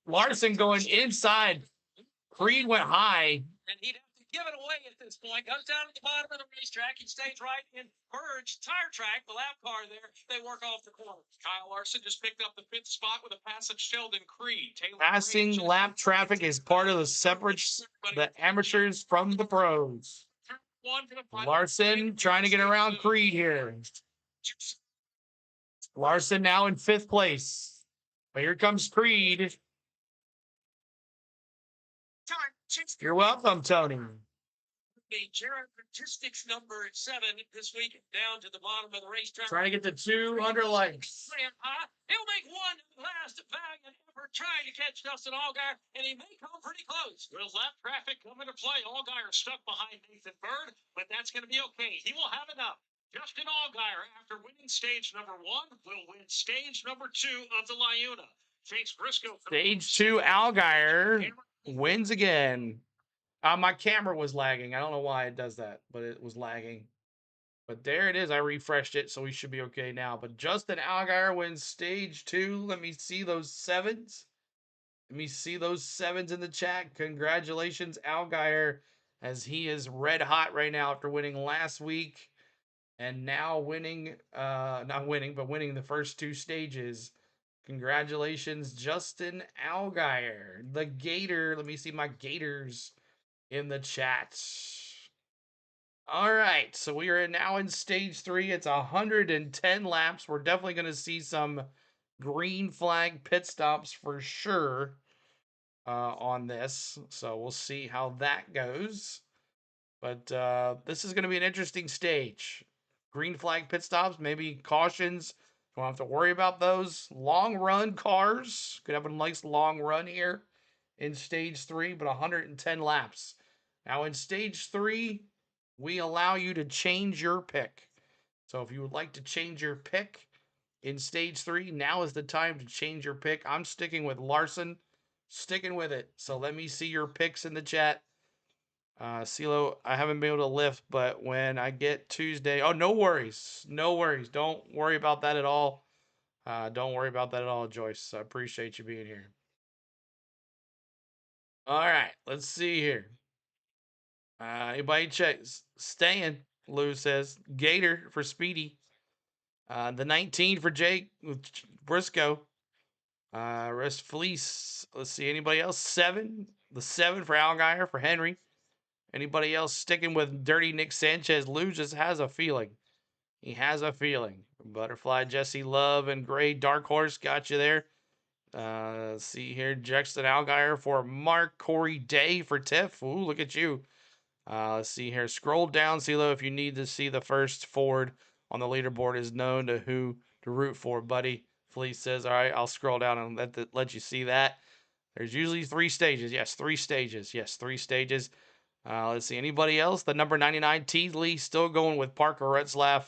Speaker 1: Larson going inside. Creed went high.
Speaker 5: And he'd have to give it away at this point. Goes down to the bottom of the racetrack. He stays right in Bird's tire track, the lap car there. They work off the corner.
Speaker 10: Kyle Larson just picked up the 5th spot with a pass of Sheldon Creed.
Speaker 1: Passing lap traffic is part of the separate the amateurs from the pros. Larson trying to get around Creed here. Larson now in 5th place. But here comes Creed. You're welcome, Tony.
Speaker 5: Okay, Jared Statistics number 7 this week down to the bottom of the racetrack.
Speaker 1: Trying to get to 200 likes.
Speaker 5: He'll make one last valiant effort trying to catch Justin Allgaier, and he may come pretty close.
Speaker 3: Will lap traffic come into play? Allgaier stuck behind Nathan Bird, but that's going to be okay. He will have enough. Justin Allgaier, after winning stage number 1, will win stage number 2 of the LiUNA. Chase Briscoe.
Speaker 1: Stage 2, Allgaier wins again. My camera was lagging. I don't know why it does that, but it was lagging. But there it is. I refreshed it, so we should be okay now. But Justin Allgaier wins stage 2. Let me see those 7s. Let me see those 7s in the chat. Congratulations, Allgaier, as he is red hot right now after winning last week. And now winning, not winning, but winning the first 2 stages. Congratulations, Justin Allgaier. The Gator. Let me see my Gators in the chat. All right, so we are now in stage 3. It's 110 laps. We're definitely going to see some green flag pit stops for sure on this. So we'll see how that goes. But this is going to be an interesting stage. Green flag pit stops, maybe cautions. Don't have to worry about those. Long run cars. Could have a nice long run here in stage 3, but 110 laps. Now in stage 3, we allow you to change your pick. So if you would like to change your pick in stage 3, now is the time to change your pick. I'm sticking with Larson. Sticking with it. So let me see your picks in the chat. CeeLo, I haven't been able to lift, but when I get Tuesday... Oh, no worries. No worries. Don't worry about that at all. Don't worry about that at all, Joyce. I appreciate you being here. All right. Let's see here. Anybody checks? Staying, Lou says. Gator for Speedy. The 19 for Jake with Briscoe. Rest Fleece. Let's see. Anybody else? 7. The 7 for Allgaier for Henry. Anybody else sticking with Dirty Nick Sanchez? Lou just has a feeling. He has a feeling. Butterfly, Jesse Love, and Gray Dark Horse got you there. Let's see here. Jackson Allgaier for Mark. Corey Day for Tiff. Ooh, look at you. Let's see here. Scroll down, CeeLo, if you need to see the first Ford on the leaderboard is known to who to root for, buddy. Fleece says, all right, I'll scroll down and let you see that. There's usually 3 stages. Yes, 3 stages. Yes, 3 stages. Let's see. Anybody else? The number 99, Teasley, still going with Parker Retzlaff.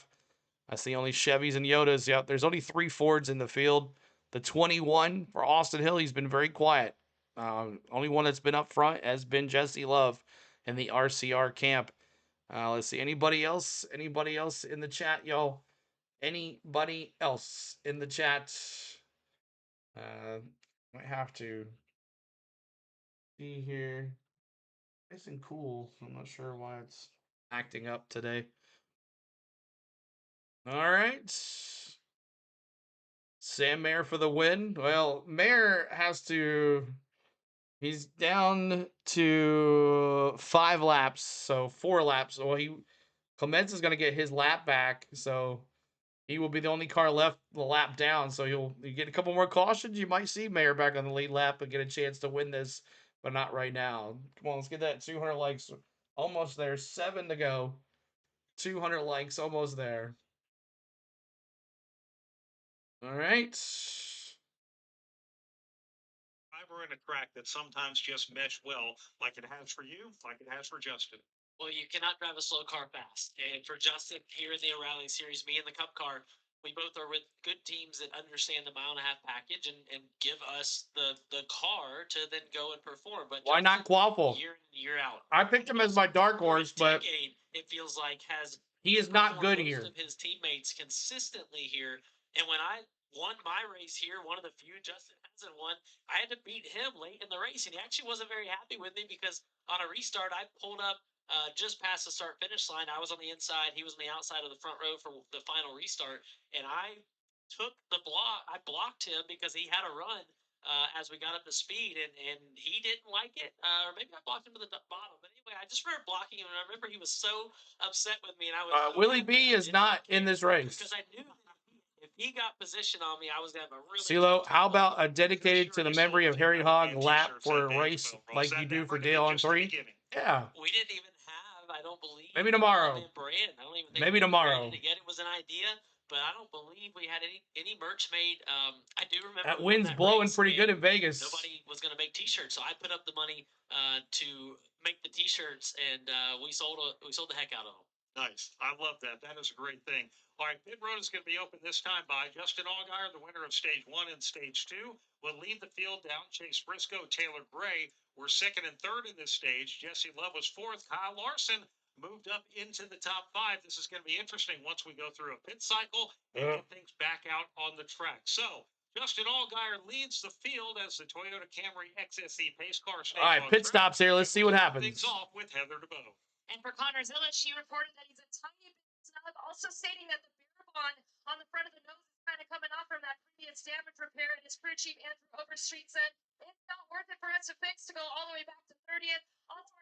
Speaker 1: I see only Chevys and Yodas. Yep, there's only 3 Fords in the field. The 21 for Austin Hill, he's been very quiet. Only one that's been up front has been Jesse Love in the RCR camp. Let's see. Anybody else? Anybody else in the chat, y'all? Anybody else in the chat? Might have to see here. Isn't cool. I'm not sure why it's acting up today. All right. Sam Mayer for the win. Well, Mayer has to. He's down to 5 laps, so 4 laps. Well, Clements is going to get his lap back, so he will be the only car left the lap down. So you get a couple more cautions. You might see Mayer back on the lead lap and get a chance to win this, but not right now. Come on, let's get that 200 likes. Almost there. 7 to go. 200 likes, almost there. All right.
Speaker 3: We're in a track that sometimes just mesh well, like it has for you, like it has for Justin.
Speaker 5: Well, you cannot drive a slow car fast. And for Justin here in the O'Reilly Series, me and the Cup car, we both are with good teams that understand the 1.5 mile package and give us the car to then go and perform. But
Speaker 1: why not Quaffle?
Speaker 5: Year in, year out.
Speaker 1: I picked him as my dark horse, but
Speaker 5: it feels like
Speaker 1: he is not good here.
Speaker 5: Most of his teammates consistently here, and when I won my race here, one of the few Justin hasn't won, I had to beat him late in the race, and he actually wasn't very happy with me because on a restart I pulled up just past the start finish line. I was on the inside, he was on the outside of the front row for the final restart, and I took the block. I blocked him because he had a run as we got up to speed, and he didn't like it. Or maybe I blocked him to the bottom. But anyway, I just remember blocking him, and I remember he was so upset with me. And I was
Speaker 1: Willie B is not in this race
Speaker 5: because I knew that if he got position on me, I was gonna have a really.
Speaker 1: CeeLo, how about a dedicated to the memory of Harry Hogg lap for a race like you do for Dale on 3? Yeah.
Speaker 5: We didn't even have, I don't believe.
Speaker 1: Maybe tomorrow.
Speaker 5: Brand. I don't even think
Speaker 1: maybe tomorrow.
Speaker 5: Again, it was an idea, but I don't believe we had any merch made. I do remember
Speaker 1: that wind's blowing pretty good in Vegas.
Speaker 5: Nobody was gonna make T-shirts, so I put up the money to make the T-shirts, and we sold the heck out of them.
Speaker 3: Nice. I love that. That is a great thing. All right, pit road is going to be open this time by Justin Allgaier, the winner of Stage 1 and Stage 2. Will lead the field down. Chase Briscoe, Taylor Gray were 2nd and 3rd in this stage. Jesse Love was 4th. Kyle Larson moved up into the top 5. This is going to be interesting once we go through a pit cycle and get things back out on the track. So, Justin Allgaier leads the field as the Toyota Camry XSE pace car stays.
Speaker 1: All right, pit stops here. Let's see what happens.
Speaker 3: Things off with Heather DeBow.
Speaker 7: And for Connor Zillich, she reported that he's a tiny bit snug, also stating that the beer bond on the front of the nose is kind of coming off from that previous damage repair. And his crew chief, Andrew Overstreet, said it's not worth it for us to fix to go all the way back to 30th. Also,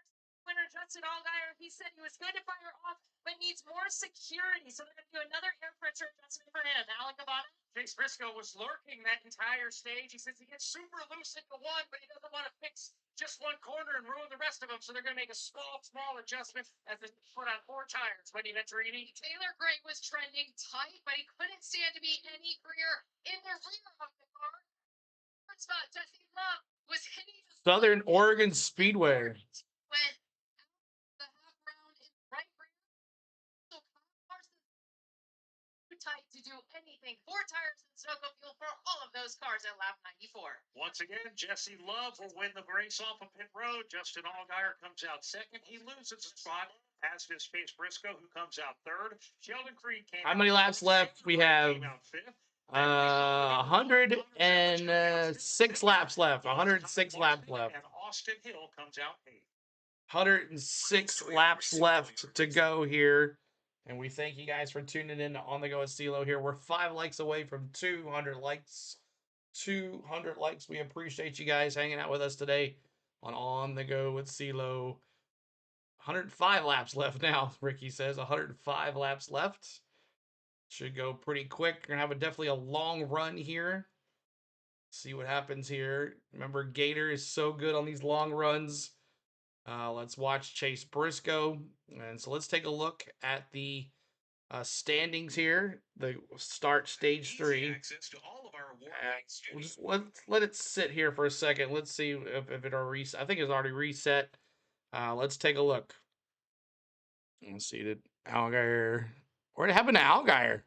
Speaker 7: winner Justin Allgaier, he said he was good to fire off, but needs more security. So they're going to do another air pressure adjustment for him. Alec Cabana.
Speaker 8: Chase Briscoe was lurking that entire stage. He says he gets super loose into one, but he doesn't want to fix just one corner and ruin the rest of them. So they're going to make a small adjustment as they put on 4 tires. When he Venturini.
Speaker 7: Taylor Gray was trending tight, but he couldn't stand to be any freer in the rear of the car. Third spot, Jesse Love was hitting the
Speaker 1: Southern Oregon Speedway.
Speaker 7: Went the half round in right rear. So Carson too tight to do anything. 4 tires and Sunoco fuel for all of those cars at lap 94.
Speaker 3: Once again, Jesse Love will win the race off of pit road. Justin Allgaier comes out 2nd. He loses a spot, as does Chase Briscoe, who comes out 3rd. Sheldon Creed came
Speaker 1: How many laps left? We have 106 laps left. 106 laps left.
Speaker 3: And Austin Hill comes out 8th.
Speaker 1: 106 laps left to go here And we thank you guys for tuning in to On the Go with CeeLo here. We're 5 likes away from 200 likes. 200 likes. We appreciate you guys hanging out with us today on the Go with CeeLo. 105 laps left now, Ricky says. 105 laps left. Should go pretty quick. We're going to have definitely a long run here. See what happens here. Remember, Gator is so good on these long runs. Let's watch Chase Briscoe. And so let's take a look at the standings here. The start stage 3. We'll just let it sit here for a second. Let's see if it are reset. I think it's already reset. Let's take a look. Let's see. Did Allgaier? What happened to Allgaier?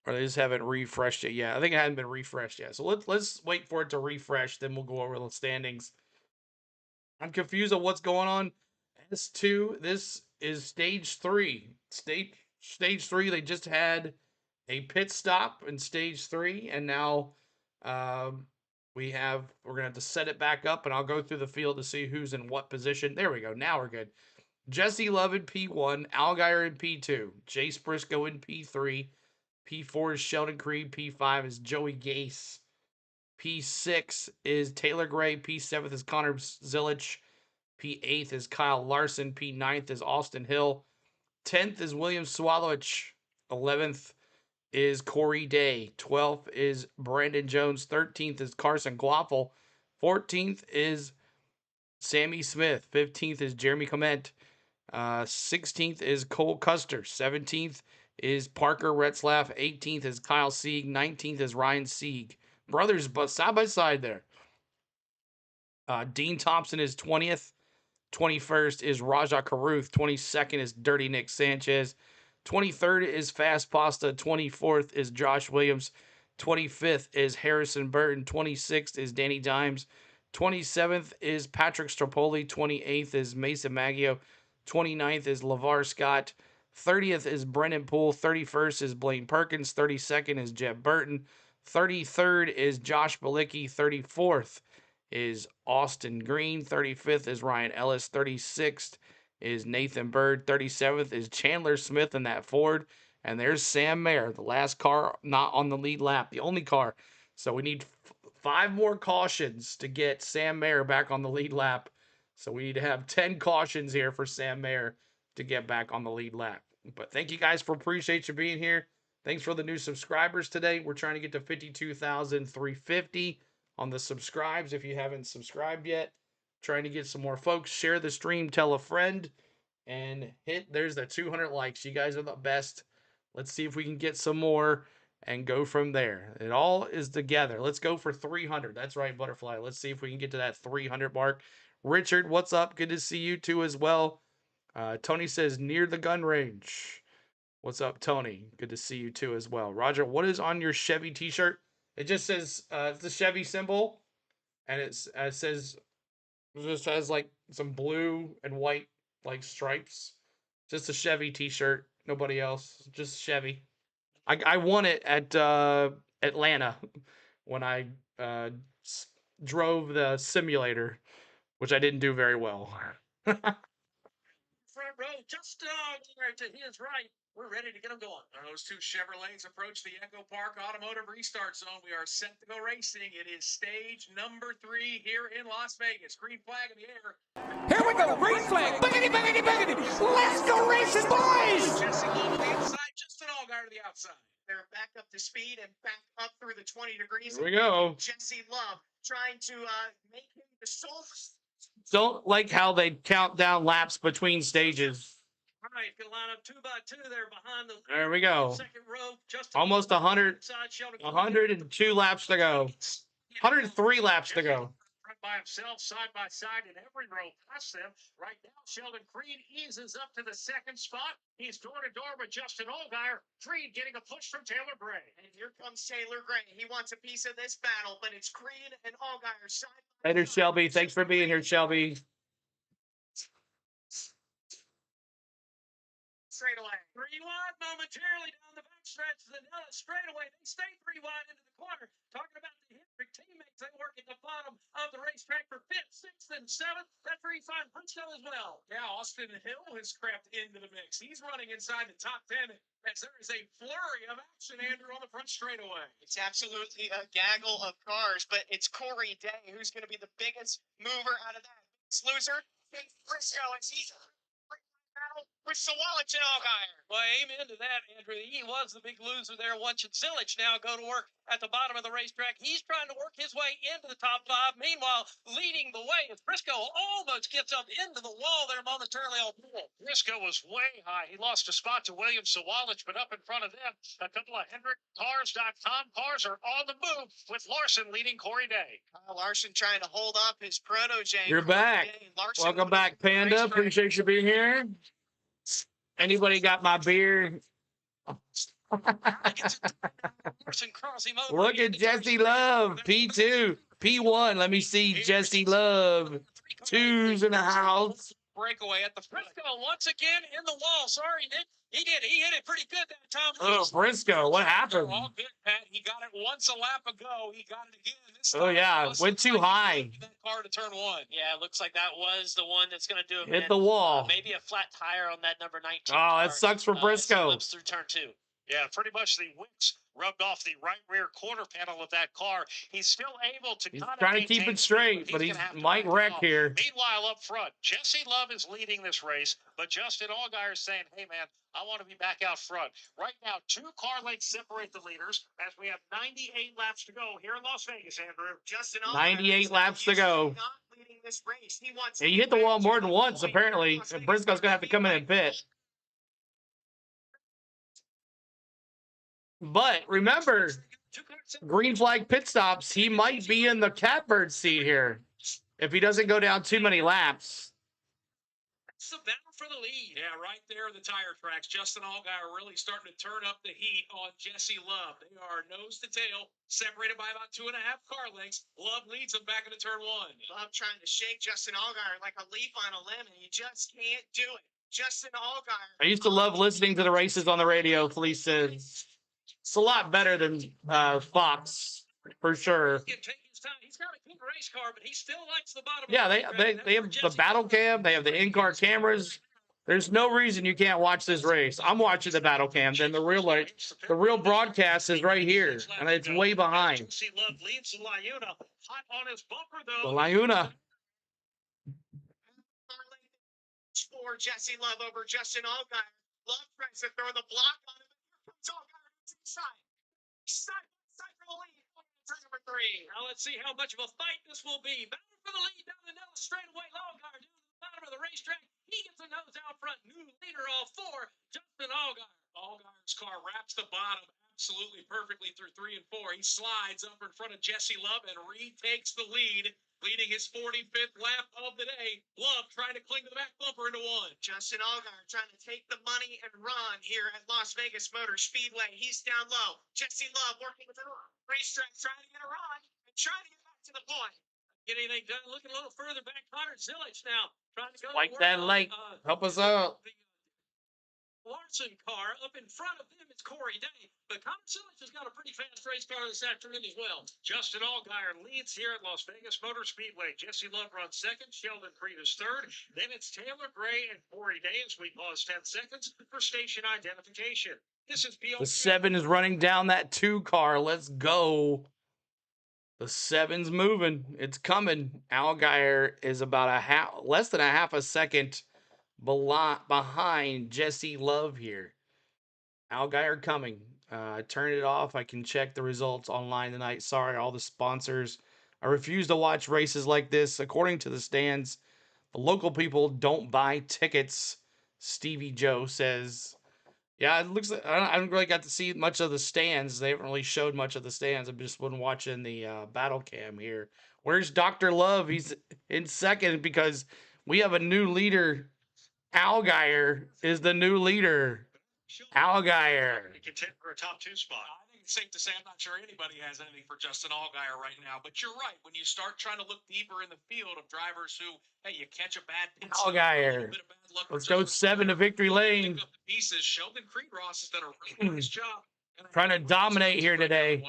Speaker 1: Or they just haven't refreshed it yet. I think it hasn't been refreshed yet. So let's wait for it to refresh. Then we'll go over the standings. I'm confused on what's going on. S2. This is stage 3. Stage 3. They just had a pit stop in stage 3, and now we're gonna have to set it back up, and I'll go through the field to see who's in what position. There we go. Now we're good. Jesse Love in P1, Allgaier in P2, Chase Briscoe in P3, P4 is Sheldon Creed, P5 is Joey Gase, P6 is Taylor Gray, P7 is Connor Zilich, P8 is Kyle Larson, P9 is Austin Hill, 10th is William Swallowich, 11th is Corey Day, 12th is Brandon Jones, 13th is Carson Guaffel, 14th is Sammy Smith, 15th is Jeremy Clement, 16th is Cole Custer, 17th is Parker Retzlaff, 18th is Kyle Sieg, 19th is Ryan Sieg. Brothers, but side by side there. Dean Thompson is 20th. 21st is Raja Caruth. 22nd is Dirty Nick Sanchez. 23rd is Fast Pasta. 24th is Josh Williams. 25th is Harrison Burton. 26th is Danny Dimes. 27th is Patrick Stropoli. 28th is Mason Maggio. 29th is LeVar Scott. 30th is Brendan Poole. 31st is Blaine Perkins. 32nd is Jeb Burton. 33rd is Josh Balicki. 34th is Austin Green. 35th is Ryan Ellis. 36th is Nathan Bird. 37th is Chandler Smith in that Ford. And there's Sam Mayer, the last car not on the lead lap, the only car. So we need 5 more cautions to get Sam Mayer back on the lead lap. So we need to have 10 cautions here for Sam Mayer to get back on the lead lap. But thank you guys appreciate you being here. Thanks for the new subscribers today. We're trying to get to 52,350 on the subscribes if you haven't subscribed yet. Trying to get some more folks. Share the stream, tell a friend, and there's the 200 likes. You guys are the best. Let's see if we can get some more and go from there. It all is together. Let's go for 300. That's right, Butterfly. Let's see if we can get to that 300 mark. Richard, what's up? Good to see you too as well. Tony says, near the gun range. What's up, Tony? Good to see you too as well. Roger, what is on your Chevy t-shirt? It just says, it's the Chevy symbol, and it says, it just has like some blue and white like stripes. Just a Chevy t-shirt. Nobody else. Just Chevy. I won it at Atlanta when I drove the simulator, which I didn't do very well.
Speaker 5: Front row, just to his right. We're ready to get them going.
Speaker 10: Those two Chevrolets approach the Echo Park Automotive Restart Zone. We are set to go racing. It is stage number 3 here in Las Vegas. Green flag in the air.
Speaker 6: Here we go, green flag. Boogity, boogity, boogity. Let's go racing, boys.
Speaker 10: Jesse Love on the inside, Justin Allgaier to the outside.
Speaker 9: They're back up to speed and back up through the 20 degrees.
Speaker 1: Here we go.
Speaker 9: Jesse Love trying to make him the sole.
Speaker 1: Don't like how they count down laps between stages.
Speaker 5: All right, gonna line up 2 by 2 there behind the
Speaker 1: There we go.
Speaker 5: second row. Justin
Speaker 1: Almost 100, 102 laps to go. 103 laps to go.
Speaker 5: By himself, side by side, in every row past them. Right now, Sheldon Creed eases up to the second spot. He's door to door with Justin Allgaier. Creed getting a push from Taylor Gray.
Speaker 9: And here comes Taylor Gray. He wants a piece of this battle, but it's Creed and Allgaier side.
Speaker 1: Later, Shelby. Thanks for being here, Shelby.
Speaker 9: Straight away.
Speaker 5: 3 wide momentarily down the backstretch. The straightaway. They stay 3 wide into the corner. Talking about the hit teammates, they work at the bottom of the racetrack for 5th, 6th, and 7th. That's where you find Briscoe as well.
Speaker 10: Yeah, Austin Hill has crept into the mix. He's running inside the top 10 as there is a flurry of action, Andrew, on the front straightaway.
Speaker 9: It's absolutely a gaggle of cars, but it's Corey Day who's going to be the biggest mover out of that. Biggest loser, Briscoe, as he's battle with Samwelb12 and Allgaier.
Speaker 5: Well, amen to that, Andrew. He was the big loser there, watching Zilich now go to work at the bottom of the racetrack. He's trying to work his way into the top 5. Meanwhile, leading the way is Briscoe. Almost gets up into the wall there momentarily.
Speaker 10: Briscoe was way high. He lost a spot to William Sawalich, but up in front of them, a couple of HendrickCars.com cars are on the move with Larson leading Corey Day.
Speaker 9: Kyle Larson trying to hold up his protege.
Speaker 1: You're back. Welcome back, Panda. Appreciate you being here. Anybody got my beer? Look at Jesse Love, P2, P1. Let me see Jesse Love. 2's in the house.
Speaker 5: Breakaway at the Briscoe once again in the wall. Sorry, Nick. He did. He hit it pretty good that time.
Speaker 1: Oh, Briscoe, what happened?
Speaker 10: All good, Pat. He got it once a lap ago. He got it again. This
Speaker 1: Oh,
Speaker 10: time
Speaker 1: yeah. Went too high.
Speaker 10: That car to turn 1.
Speaker 2: Yeah, it looks like that was the one that's going to do it.
Speaker 1: Hit the wall.
Speaker 2: Maybe a flat tire on that number 19.
Speaker 1: Oh, that sucks for Briscoe.
Speaker 2: Slips through turn 2.
Speaker 10: Yeah, pretty much the wicks rubbed off the right rear quarter panel of that car. He's still able to
Speaker 1: He's
Speaker 10: kind of
Speaker 1: trying to keep
Speaker 10: maintain
Speaker 1: it straight, but he
Speaker 10: gonna have to
Speaker 1: might
Speaker 10: back
Speaker 1: wreck
Speaker 10: off.
Speaker 1: here.
Speaker 10: Meanwhile, up front, Jesse Love is leading this race, but Justin Allgaier is saying, hey, man, I want to be back out front. Right now, 2 car lengths separate the leaders as we have 98 laps to go here in Las Vegas, Andrew.
Speaker 9: Justin
Speaker 1: 98 laps to go.
Speaker 9: Not leading this race. He wants
Speaker 1: Yeah, you hit the wall more than once, apparently. And Briscoe's going to have to come in and pit. But remember, green flag pit stops, he might be in the catbird seat here if he doesn't go down too many laps.
Speaker 5: It's the battle for the lead.
Speaker 10: Yeah, right there in the tire tracks. Justin Allgaier really starting to turn up the heat on Jesse Love. They are nose to tail, separated by about 2.5 car lengths. Love leads them back into turn 1.
Speaker 9: Love trying to shake Justin Allgaier like a leaf on a lemon. You just can't do it. Justin Allgaier.
Speaker 1: I used to love listening to the races on the radio, Felice says. It's a lot better than Fox, for sure.
Speaker 5: He's got a good race car, but he still likes the bottom.
Speaker 1: Yeah, they have the battle cam. They have the in-car cameras. There's no reason you can't watch this race. I'm watching the battle cam. Then the real broadcast is right here, and it's way behind.
Speaker 10: Jesse Love leads the LiUNA. Hot on his bumper, though.
Speaker 1: The LiUNA.
Speaker 9: For Jesse Love over Justin Allgaier. Love tries to throw the block on him. Here comes Allgaier inside. Side for the lead. Turn number 3.
Speaker 5: Now let's see how much of a fight this will be. Battle for the lead down the Nellis straightaway. Allgaier down to the bottom of the racetrack. He gets a nose out front. New leader all 4. Justin Allgaier.
Speaker 10: Allgaier's car wraps the bottom absolutely perfectly through 3 and 4. He slides up in front of Jesse Love and retakes the lead, leading his 45th lap of the day. Love trying to cling to the back bumper into 1.
Speaker 9: Justin Allgaier trying to take the money and run here at Las Vegas Motor Speedway. He's down low. Jesse Love working with the racetrack, trying to get a run and trying to get back to the point.
Speaker 5: Get anything done? Looking a little further back. Connor Zilich now trying to go.
Speaker 1: Like that light. Help us out.
Speaker 5: The Larson car up in front of them is Corey Day, but Connor Zilich has got a pretty fast race car this afternoon as well.
Speaker 10: Justin Allgaier leads here at Las Vegas Motor Speedway. Jesse Love runs 2nd. Sheldon Creed is 3rd. Then it's Taylor Gray and Corey Day as we pause 10 seconds for station identification. This is
Speaker 1: The 7 is running down that 2 car. Let's go. The 7's moving. It's coming. Allgaier is about less than a half a second behind Jesse Love here. Allgaier coming. I turned it off. I can check the results online tonight. Sorry, all the sponsors. I refuse to watch races like this. According to the stands, the local people don't buy tickets. Stevie Joe says. Yeah, it looks like I haven't really got to see much of the stands. They haven't really showed much of the stands. I've just been watching the battle cam here. Where's Dr. Love? He's in 2nd because we have a new leader. Allgaier is the new leader. Allgaier.
Speaker 10: Content for a top 2 spot. I think it's safe to say I'm not sure anybody has anything for Justin Allgaier right now. But you're right. When you start trying to look deeper in the field of drivers who, hey, you catch a bad pit stop,
Speaker 1: Allgaier. Let's go 7 to victory lane.
Speaker 10: Pick up the pieces. Sheldon Creed Ross has done a really nice job.
Speaker 1: Trying to dominate here today.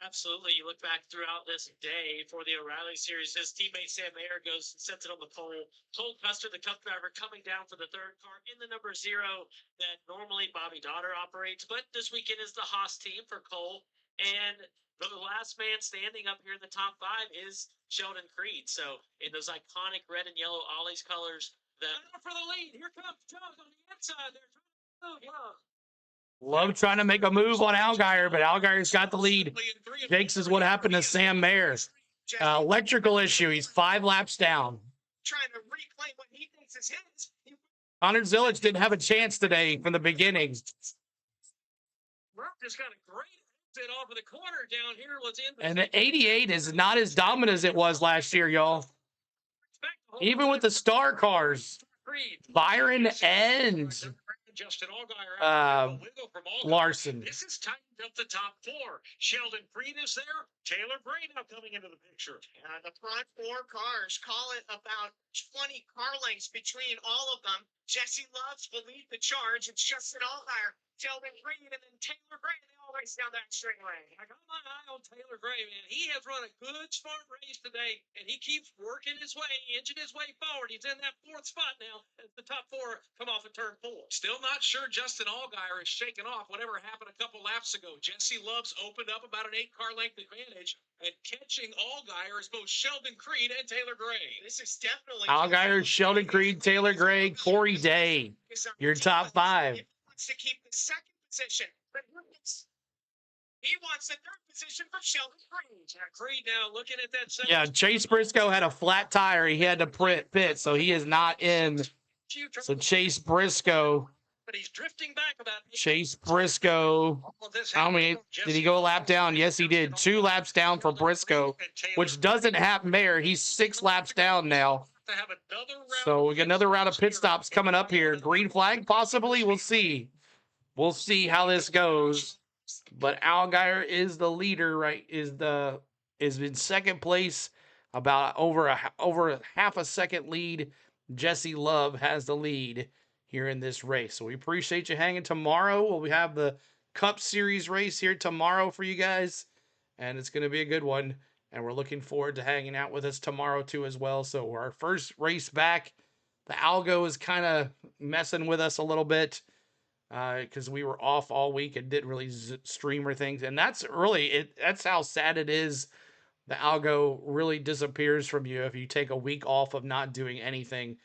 Speaker 2: Absolutely. You look back throughout this day for the O'Reilly series, his teammate Sam Mayer goes and sets it on the pole. Cole Custer, the cup driver, coming down for the third car in the number 0 that normally Bobby Dotter operates. But this weekend is the Haas team for Cole. And the last man standing up here in the top 5 is Sheldon Creed. So in those iconic red and yellow Ollie's colors. For the lead, here comes Jones on the inside. They're trying to move.
Speaker 1: Love trying to make a move on Allgaier, but Allgaier's got the lead. Jakes is what happened to Sam Mayer. Electrical issue. He's 5 laps down.
Speaker 9: Trying to reclaim what he thinks is his.
Speaker 1: Connor Zilic didn't have a chance today from the beginning.
Speaker 5: Murph just got a great exit off of the corner down here.
Speaker 1: And the 88 is not as dominant as it was last year, y'all. Even with the star cars. Byron and Larson.
Speaker 3: This is tightened up the top 4. Sheldon Creed is there. Taylor Gray now coming into the picture.
Speaker 9: The front 4 cars, call it about 20 car lengths between all of them. Jesse Loves will lead the charge. It's Justin Allgaier, Sheldon Creed, and then Taylor Gray. They all race down that straightaway.
Speaker 5: I got my eye on Taylor Gray, man. He has run a good, smart race today, and he keeps working his way, inching his way forward. He's in that 4th spot now as the top 4 come off of turn 4.
Speaker 10: Still not sure Justin Allgaier is shaking off whatever happened a couple laps ago. Jesse Loves opened up about an 8-car length advantage, and catching Allgaier is both Sheldon Creed and Taylor Gray.
Speaker 9: This is definitely
Speaker 1: Allgaier, Sheldon Creed, Taylor Gray, Corey Day. Your top 5.
Speaker 9: He wants to keep the 2nd position, but he wants the 3rd position for Sheldon Creed.
Speaker 5: Creed now looking at that 2nd.
Speaker 1: Yeah, Chase Briscoe had a flat tire. He had to pit, so he is not in. So Chase Briscoe.
Speaker 5: But he's drifting back about.
Speaker 1: Chase Briscoe. How many did he go a lap down? Yes, he did. 2 laps down for Briscoe, which doesn't happen there. He's 6 laps down now. So we got another round of pit stops coming up here. Green flag, possibly. We'll see. We'll see how this goes. But Allgaier is the leader, right? Is in 2nd place, about over half a second lead. Jesse Love has the lead here in this race. So we appreciate you hanging. Tomorrow we'll have the Cup Series race here tomorrow for you guys, and it's going to be a good one. And we're looking forward to hanging out with us tomorrow too as well. So our first race back, the algo is kind of messing with us a little bit because we were off all week and didn't really stream or things. And that's really that's how sad it is. The algo really disappears from you if you take a week off of not doing anything.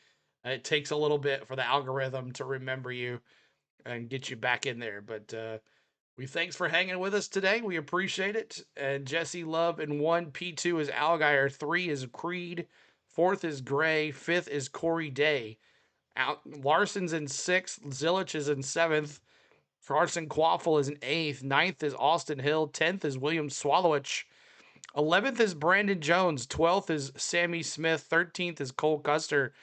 Speaker 1: It takes a little bit for the algorithm to remember you and get you back in there. But we thanks for hanging with us today. We appreciate it. And Jesse Love in 1, P2 is Allgaier, 3 is Creed, 4th is Gray, 5th is Corey Day. Larson's in 6th, Zilic is in 7th, Carson Quaffle is in 8th, 9th is Austin Hill, 10th is William Swallowich, 11th is Brandon Jones, 12th is Sammy Smith, 13th is Cole Custer,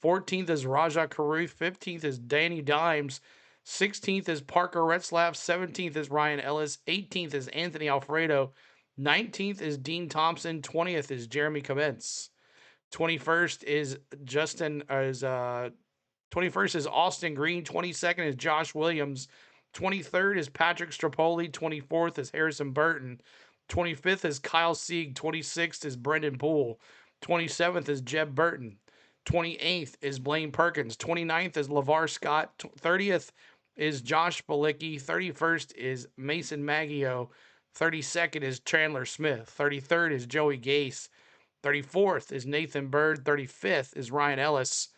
Speaker 1: 14th is Raja Caruth, 15th is Danny Dimes, 16th is Parker Retzlaff, 17th is Ryan Ellis, 18th is Anthony Alfredo, 19th is Dean Thompson, 20th is Jeremy Commence, 21st is 21st is Austin Green, 22nd is Josh Williams, 23rd is Patrick Strapoli, 24th is Harrison Burton, 25th is Kyle Sieg, 26th is Brendan Poole, 27th is Jeb Burton, 28th is Blaine Perkins, 29th is LeVar Scott, 30th is Josh Balicki, 31st is Mason Maggio, 32nd is Chandler Smith, 33rd is Joey Gase, 34th is Nathan Bird, 35th is Ryan Ellis,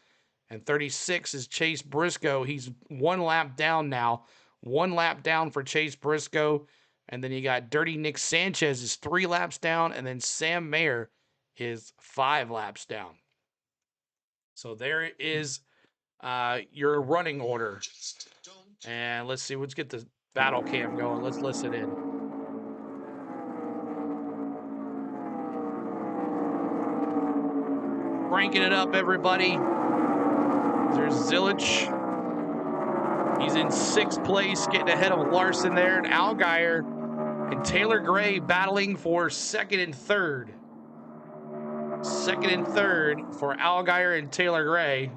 Speaker 1: and 36th is Chase Briscoe. He's 1 lap down now. 1 lap down for Chase Briscoe. And then you got Dirty Nick Sanchez is 3 laps down. And then Sam Mayer is 5 laps down. So there is your running order. And let's see. Let's get the battle cam going. Let's listen in. Cranking it up, everybody. There's Zilic. He's in 6th place, getting ahead of Larson there. And Allgaier and Taylor Gray battling for 2nd and 3rd. 2nd and 3rd for Allgaier and Taylor Gray.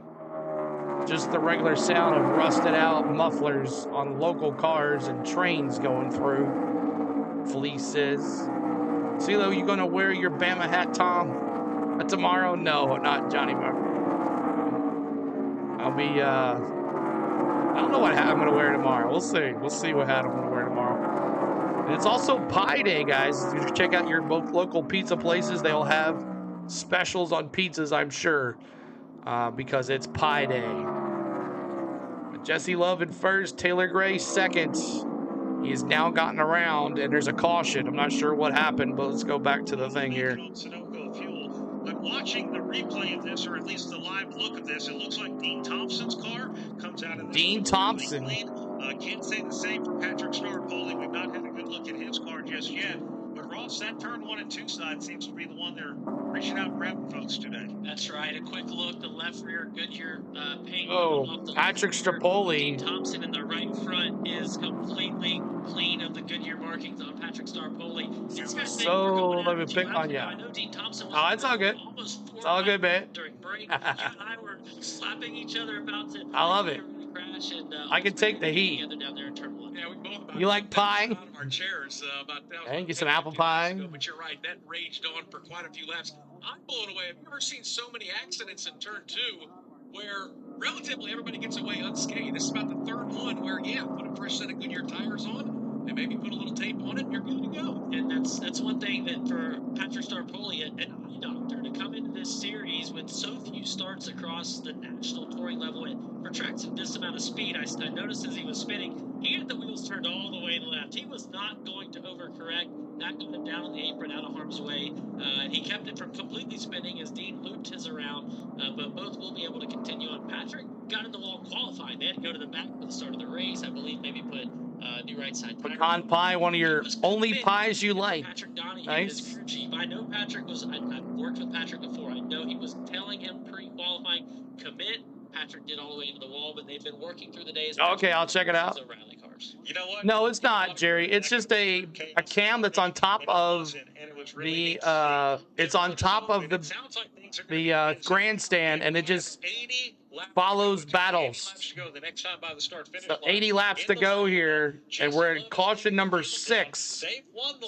Speaker 1: Just the regular sound of rusted out mufflers on local cars and trains going through. Fleece says. CeeLo, you gonna wear your Bama hat, Tom? Tomorrow? No, not Johnny Mark. I'll be, I don't know what hat I'm gonna wear tomorrow. We'll see. We'll see what hat I'm gonna wear tomorrow. And it's also Pie Day, guys. You should check out your local pizza places. They'll have specials on pizzas, I'm sure, because it's Pie Day. Jesse Love in first, Taylor Gray second. He has now gotten around, and there's a caution. I'm not sure what happened, but let's go back to the thing here.
Speaker 3: But watching the replay of this, or at least the live look of this, it looks like Dean Thompson's car comes out of this.
Speaker 1: Dean Thompson.
Speaker 3: Can't say the same for Patrick Starpoli. We've not had a good look at his car just yet. But Ross, that turn 1 and 2 side seems to be the one they're reaching out and grabbing folks today.
Speaker 5: That's right. A quick look, the left rear Goodyear paint.
Speaker 1: Oh, Patrick Starpoli.
Speaker 5: Thompson in the right front is completely clean of the Goodyear markings on Patrick Starpoli.
Speaker 1: So let me pick on you.
Speaker 5: I know Dean Thompson was
Speaker 1: it's all good. It's all good, man.
Speaker 5: During break, you and I were slapping each other about to.
Speaker 1: I love it.
Speaker 5: Crash and,
Speaker 1: I can take the heat.
Speaker 5: Down there in turn 1.
Speaker 10: Yeah, we both
Speaker 1: you like pie?
Speaker 10: Out of our chairs,
Speaker 1: And get some apple pie.
Speaker 10: But you're right, that raged on for quite a few laps. I'm blown away. Have you ever seen so many accidents in turn 2 where relatively everybody gets away unscathed? This is about the third one where, yeah, put a fresh set of Goodyear tires on and maybe put a little tape on it and you're good to go.
Speaker 5: And that's one thing that for Patrick Starpoli, an eye doctor, to come into this series with so few starts across the national touring level for tracks of this amount of speed, I noticed as he was spinning, he had the wheels turned all the way left. He was not going to overcorrect, not going him down on the apron out of harm's way. He kept it from completely spinning as Dean looped his around, but both will be able to continue on. Patrick got in the wall qualifying. They had to go to the back for the start of the race. I believe maybe put new right side tire.
Speaker 1: Pecan pie, one of your only pies you like.
Speaker 5: Patrick Donahue,
Speaker 1: nice.
Speaker 5: his crew chief. I know Patrick was, I've worked with Patrick before. I know he was telling him pre-qualifying, commit. Patrick did all the way into the wall, but they've been working through the days.
Speaker 1: Okay, I'll check it out.
Speaker 5: O'Reilly cars.
Speaker 3: You know what?
Speaker 1: No, it's not, Jerry. It's just a cam that's on top of the it's on top of the grandstand, and it just follows battles. So 80 laps to go here, and we're at caution number 6.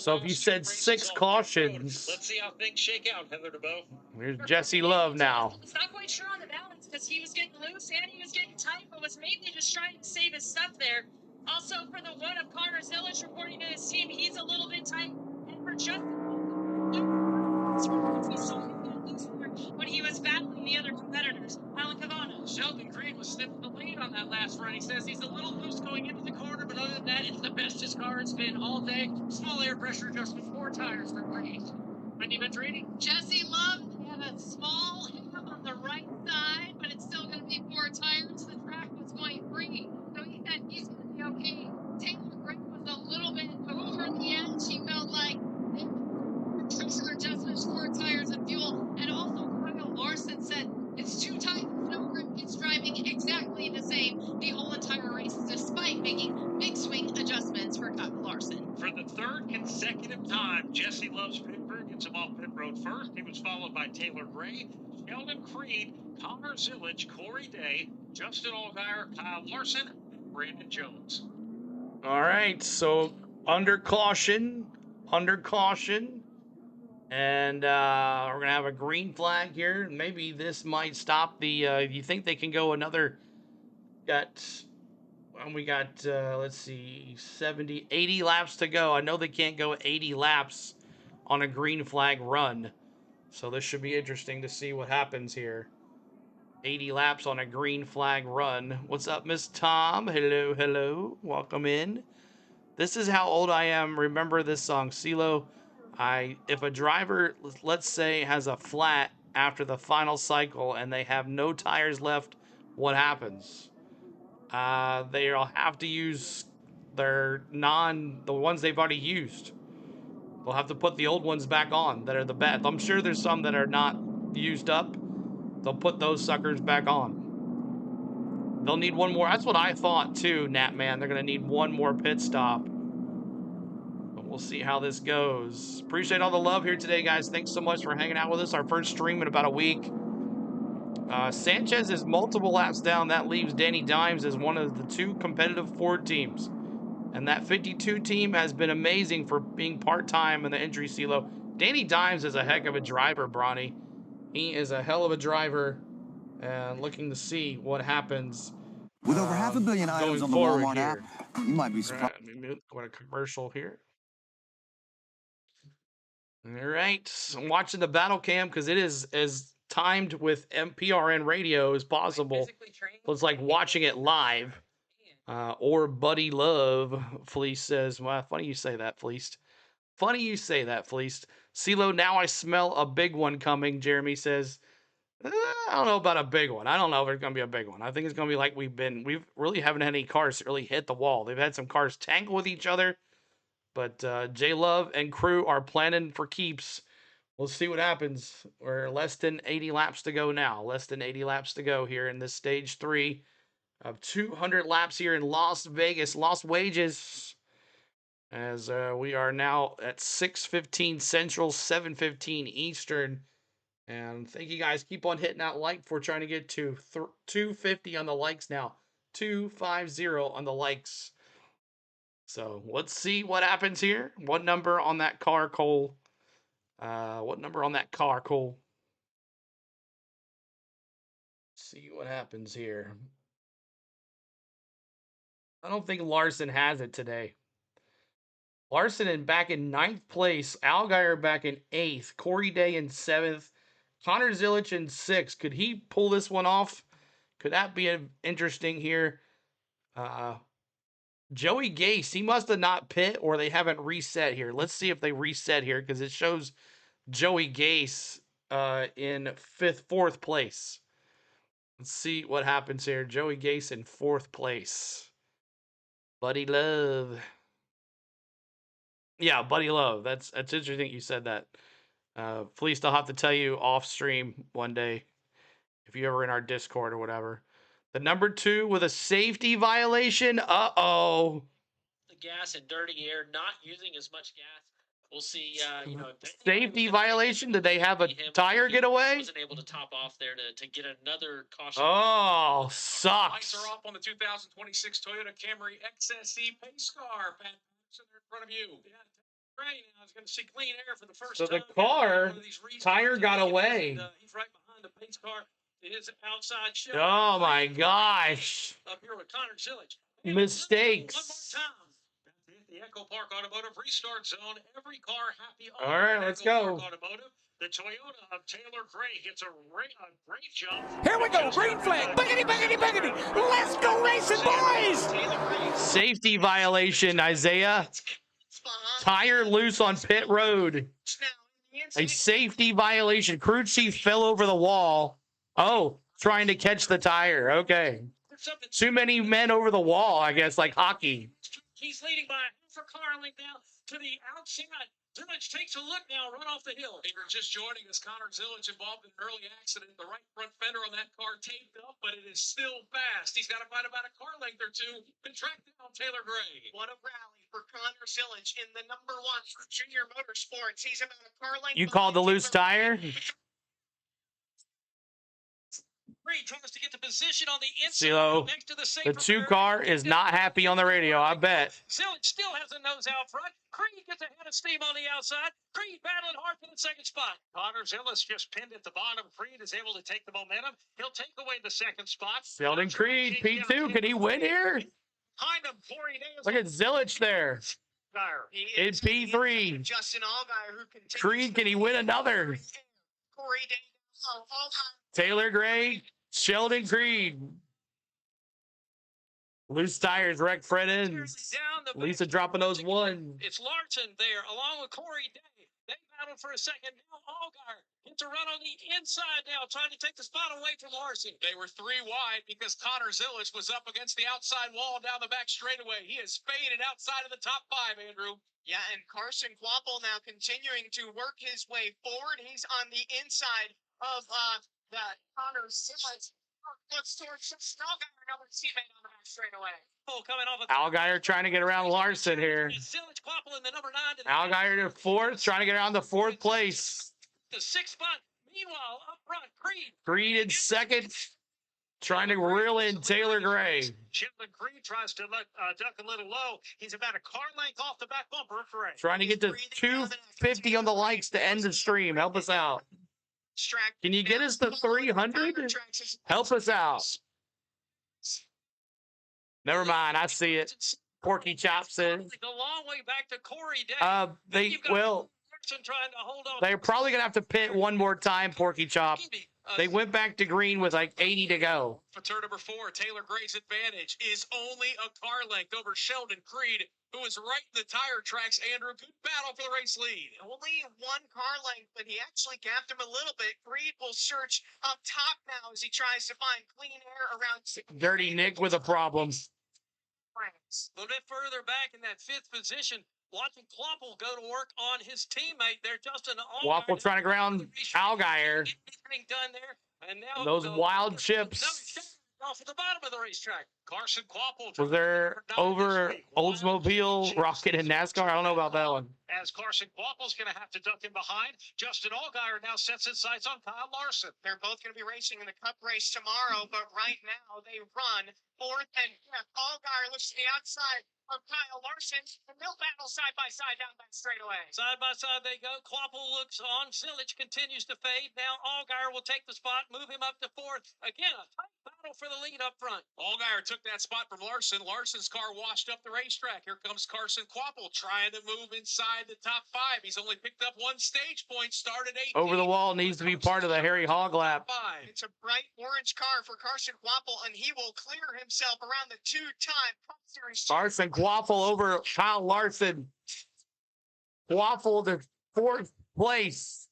Speaker 1: So if you said 6 cautions,
Speaker 3: let's see how things shake out, Heather DeBow.
Speaker 1: Here's Jesse Love now.
Speaker 7: He's not quite sure on the balance because he was getting loose and he was getting tight, but was mainly just trying to save his stuff there. Also, for the one of Connor Zillage reporting to his team, he's a little bit tight. And for Justin, we saw him get loose when he was battling the other competitors. Alan Cavano.
Speaker 8: Sheldon Green was sniffing the lead on that last run. He says he's a little loose going into the corner, but other than that, it's the best his car has been all day. Small air pressure adjustment, 4 tires for Green. Wendy Venturini.
Speaker 7: Jesse Love had a small hiccup on the right side, but it's still going to be 4 tires. The track was going free, so he said he's going to be okay. Taylor Gray was a little bit over the edge. He felt like pressure adjustments, 4 tires of fuel. And also, Kyle Larson said it's 2 times no grip. He's driving exactly the same the whole entire race, despite making big swing adjustments for Kyle Larson.
Speaker 3: For the 3rd consecutive time, Jesse Love's pit crew gets him off pit road first. He was followed by Taylor Gray, Sheldon Creed, Connor Zillage, Corey Day, Justin Allgaier, Kyle Larson, and Brandon Jones.
Speaker 1: All right, so under caution, and we're gonna have a green flag here. Maybe this might stop the. You think they can go another? We got let's see, 70, 80 laps to go. I know they can't go 80 laps on a green flag run, so this should be interesting to see what happens here. 80 laps on a green flag run. What's up, Miss Tom? Hello, hello. Welcome in. This is how old I am. Remember this song, CeeLo. If a driver, let's say, has a flat after the final cycle and they have no tires left, what happens? They'll have to use the ones they've already used. They'll have to put the old ones back on that are the best. I'm sure there's some that are not used up. They'll put those suckers back on. They'll need one more. That's what I thought too, Nat Man. They're going to need one more pit stop. But we'll see how this goes. Appreciate all the love here today, guys. Thanks so much for hanging out with us. Our first stream in about a week. Sanchez is multiple laps down. That leaves Danny Dimes as one of the 2 competitive Ford teams. And that 52 team has been amazing for being part-time in the entry, CeeLo. Danny Dimes is a heck of a driver, Bronny. He is a hell of a driver, and looking to see what happens.
Speaker 11: With over 500 million items on the Walmart app, you might be surprised.
Speaker 1: Let me go to commercial here. All right, so I'm watching the battle cam because it is as timed with MPRN radio as possible. So it's like watching it live. Or Buddy Love, Fleece says. Well, funny you say that, Fleeced. Funny you say that, Fleeced. CeeLo, now I smell a big one coming, Jeremy says. I don't know about a big one. I don't know if it's going to be a big one. I think it's going to be like we've really haven't had any cars really hit the wall. They've had some cars tangle with each other, but J Love and crew are planning for keeps. We'll see what happens. We're less than 80 laps to go now. Less than 80 laps to go here in this stage 3 of 200 laps here in Las Vegas. Lost wages as we are now at 6:15 Central, 7:15 Eastern. And thank you guys. Keep on hitting that like. We're trying to get to 250 on the likes now. 250 on the likes. So let's see what happens here. What number on that car, Cole? What number on that car, Cole? See what happens here. I don't think Larson has it today. Larson back in 9th place. Allgaier back in 8th. Corey Day in 7th. Connor Zilic in 6th. Could he pull this one off? Could that be interesting here? Joey Gase, he must have not pit or they haven't reset here. Let's see if they reset here because it shows Joey Gase in 4th place. Let's see what happens here. Joey Gase in 4th place. Buddy Love. Yeah, Buddy Love. That's interesting you said that. Fleece, I'll have to tell you off stream one day if you're ever in our Discord or whatever. The number 2 with a safety violation. Uh-oh.
Speaker 5: The gas and dirty air, not using as much gas. We'll see.
Speaker 1: Safety violation. Did they have a tire get away?
Speaker 5: Wasn't able to top off there to get another caution.
Speaker 1: Oh,
Speaker 10: Lights
Speaker 1: sucks.
Speaker 10: are off on the 2026 Toyota Camry XSE pace car. Pat Patterson in front of you. Yeah, great. I was going to see clean air for the first
Speaker 1: So
Speaker 10: time.
Speaker 1: the car tire got away.
Speaker 5: He's right behind the pace car. His outside shell.
Speaker 1: Oh my gosh.
Speaker 5: Up here with Connor Zilic.
Speaker 1: Mistakes.
Speaker 5: One more time.
Speaker 10: The Echo Park Automotive restart zone. Every car happy.
Speaker 1: All right, let's go.
Speaker 10: Park Automotive. The Toyota of Taylor Gray gets a great jump.
Speaker 6: Here we go, green flag. Biggity, biggity, biggity. Let's go racing, boys.
Speaker 1: Safety violation, Isaiah. Tire loose on pit road. A safety violation. Crew chief fell over the wall. Oh, trying to catch the tire. Okay. Too many men over the wall, I guess, like hockey.
Speaker 5: He's leading by half a car length now to the outside. Zilic takes a look now, run off the hill.
Speaker 10: If you're just joining us, Connor Zilic involved in an early accident. The right front fender on that car taped up, but it is still fast. He's got to find about a car length or two to track down Taylor Gray.
Speaker 9: What a rally for Connor Zilic in the #1 for Junior Motorsports. He's about a car length.
Speaker 1: You called the loose tire?
Speaker 5: Reed tries to get the position on the inside
Speaker 1: CeeLo,
Speaker 5: next to the
Speaker 1: the 2 car is not happy on the radio, I bet.
Speaker 5: Zilic still has a nose out front. Creed gets ahead of steam on the outside. Creed battling hard for the 2nd spot.
Speaker 10: Connor Zilic just pinned at the bottom. Creed is able to take the momentum. He'll take away the 2nd spot.
Speaker 1: Sheldon Creed, P2. Can he win here?
Speaker 10: Behind him, Corey Day.
Speaker 1: Look at Zilic there. In P3.
Speaker 9: Justin Allgaier, who continues.
Speaker 1: Creed, can he win another?
Speaker 9: Corey Day.
Speaker 1: Taylor Gray, Sheldon Creed. Loose tires, wreck front ends. Lisa dropping those ones.
Speaker 5: It's Larson there, along with Corey Day. They battle for a second. Now Allgaier gets a run on the inside now, trying to take the spot away from Larson.
Speaker 10: They were 3 wide because Connor Zilic was up against the outside wall down the back straightaway. He is faded outside of the top 5, Andrew.
Speaker 9: Yeah, and Carson Quapple now continuing to work his way forward. He's on the inside of the Connor Zilic. Looks towards Allgaier, another teammate on the back straightaway.
Speaker 5: Coming off of
Speaker 1: Allgaier trying to get around Larson here.
Speaker 5: Zilic, Quapple in the #9.
Speaker 1: Allgaier to 4th, trying to get around the 4th place.
Speaker 5: The 6th spot. Meanwhile, up front, Creed.
Speaker 1: Creed in 2nd. Trying to reel in Taylor Gray.
Speaker 3: Sheldon Creed tries to duck a little low. He's about a car length off the back bumper of Gray.
Speaker 1: Trying to get to 250 on the likes to end the stream. Help us out. Can you get us to 300? Help us out. Never mind. I see it. Porky Chops in.
Speaker 5: A long way back to Corey Day.
Speaker 1: They're probably going to have to pit one more time, Porky Chop. They went back to green with like 80 to go.
Speaker 10: For turn number 4, Taylor Gray's advantage is only a car length over Sheldon Creed, who is right in the tire tracks. Andrew, good battle for the race lead.
Speaker 9: Only one car length, but he actually gapped him a little bit. Creed will search up top now as he tries to find clean air around.
Speaker 1: Dirty Nick with a problem.
Speaker 5: A little bit further back in that 5th position, watching Kloppel go to work on his teammate there, Justin.
Speaker 1: Waffle trying to ground Allgaier.
Speaker 5: Done there, and now
Speaker 1: those wild chips.
Speaker 5: Off at the bottom of the racetrack.
Speaker 3: Carson Kloppel.
Speaker 1: Was there over Oldsmobile, Rocket, and NASCAR? I don't know about that one.
Speaker 3: As Carson Kloppel's going to have to duck in behind. Justin Allgaier now sets his sights on Kyle Larson.
Speaker 9: They're both going to be racing in the Cup race tomorrow, but right now they run 4th and 5th. Allgaier looks to the outside of Kyle Larson, and they'll battle side by side down that straightaway.
Speaker 5: Side by side they go. Kloppel looks on. Silic continues to fade. Now Allgaier will take the spot, move him up to 4th. Again, a tight battle for the lead up front.
Speaker 10: Allgaier took that spot from Larson. Larson's car washed up the racetrack. Here comes Carson Kloppel trying to move inside the top 5. He's only picked up 1 stage point, started 8.
Speaker 1: Over the wall needs to be part of the Harry Hog lap.
Speaker 9: It's a bright orange car for Carson Kloppel, and he will clear himself around the 2-time Cup Series.
Speaker 1: Carson Quaffle over Kyle Larson. Quaffle to 4th place.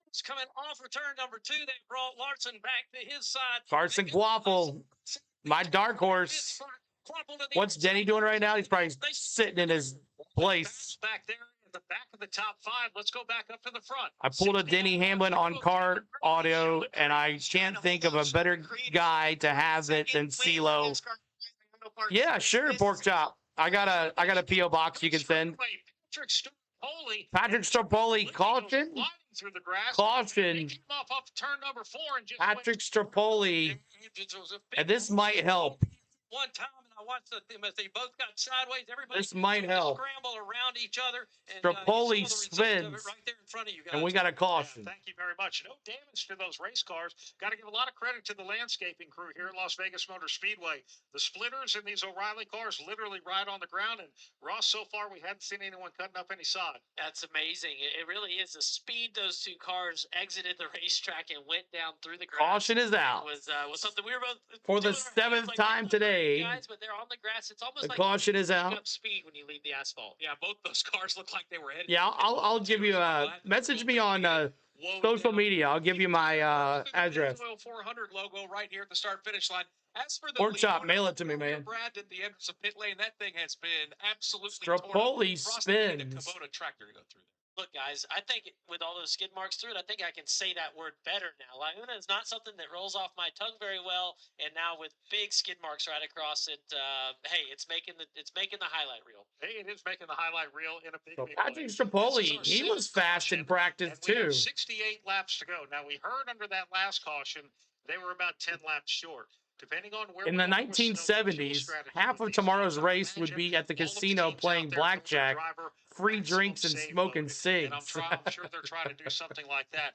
Speaker 5: It's coming off return number 2. They brought Larson back to his side.
Speaker 1: Carson Quaffle, my dark horse. What's Denny doing right now? He's probably sitting in his place.
Speaker 3: Back there at the back of the top 5. Let's go back up to the front.
Speaker 1: I pulled a Denny Hamlin on car audio, and I can't think of a better guy to have it than CeeLo. Yeah, sure, Pork Chop. I got a P.O. box you can send. Patrick Stropoli, caution. Caution. Patrick Stropoli. And this might help.
Speaker 5: One time, and I watched them as they both got sideways. Everybody
Speaker 1: this might help.
Speaker 5: Scramble around each other. And,
Speaker 1: Stropoli spins.
Speaker 5: Right there in front of you guys.
Speaker 1: And we got a caution.
Speaker 3: Yeah, thank you very much. No damage to those race cars. Got to give a lot of credit to the landscaping crew here at Las Vegas Motor Speedway. The splitters in these O'Reilly cars literally ride on the ground. And Ross, so far we haven't seen anyone cutting up any sod.
Speaker 8: That's amazing. It really is the speed those 2 cars exited the racetrack and went down through the grass.
Speaker 1: Caution is out.
Speaker 8: Was something we were both
Speaker 1: for the 7th time today.
Speaker 8: Guys, but they're on the grass. It's almost
Speaker 1: the
Speaker 8: like
Speaker 1: caution is out.
Speaker 8: Up speed when you leave the asphalt.
Speaker 10: Yeah, both those cars look like they were headed.
Speaker 1: Yeah, I'll give you a message me on social media. I'll give you my address.
Speaker 10: 400 logo right here at the start finish line. As for the
Speaker 1: Pork Chop, mail it to me, man.
Speaker 10: Brad at the entrance of pit lane. That thing has been absolutely
Speaker 1: Stropoli spins.
Speaker 10: Kubota tractor to go through there.
Speaker 8: Look, guys, I think with all those skid marks through it, I think I can say that word better now. LiUNA is not something that rolls off my tongue very well, and now with big skid marks right across it, hey, it's making the highlight reel.
Speaker 3: Hey, it is making the highlight reel in a big way.
Speaker 1: Patrick Stropoli, he was fast in practice too.
Speaker 3: 68 laps to go. Now we heard under that last caution they were about 10 laps short. Depending on where
Speaker 1: in the 1970s, half of tomorrow's race would be at the casino playing blackjack, free drinks, and smoking cigs.
Speaker 3: And I'm sure they're trying to do something like that.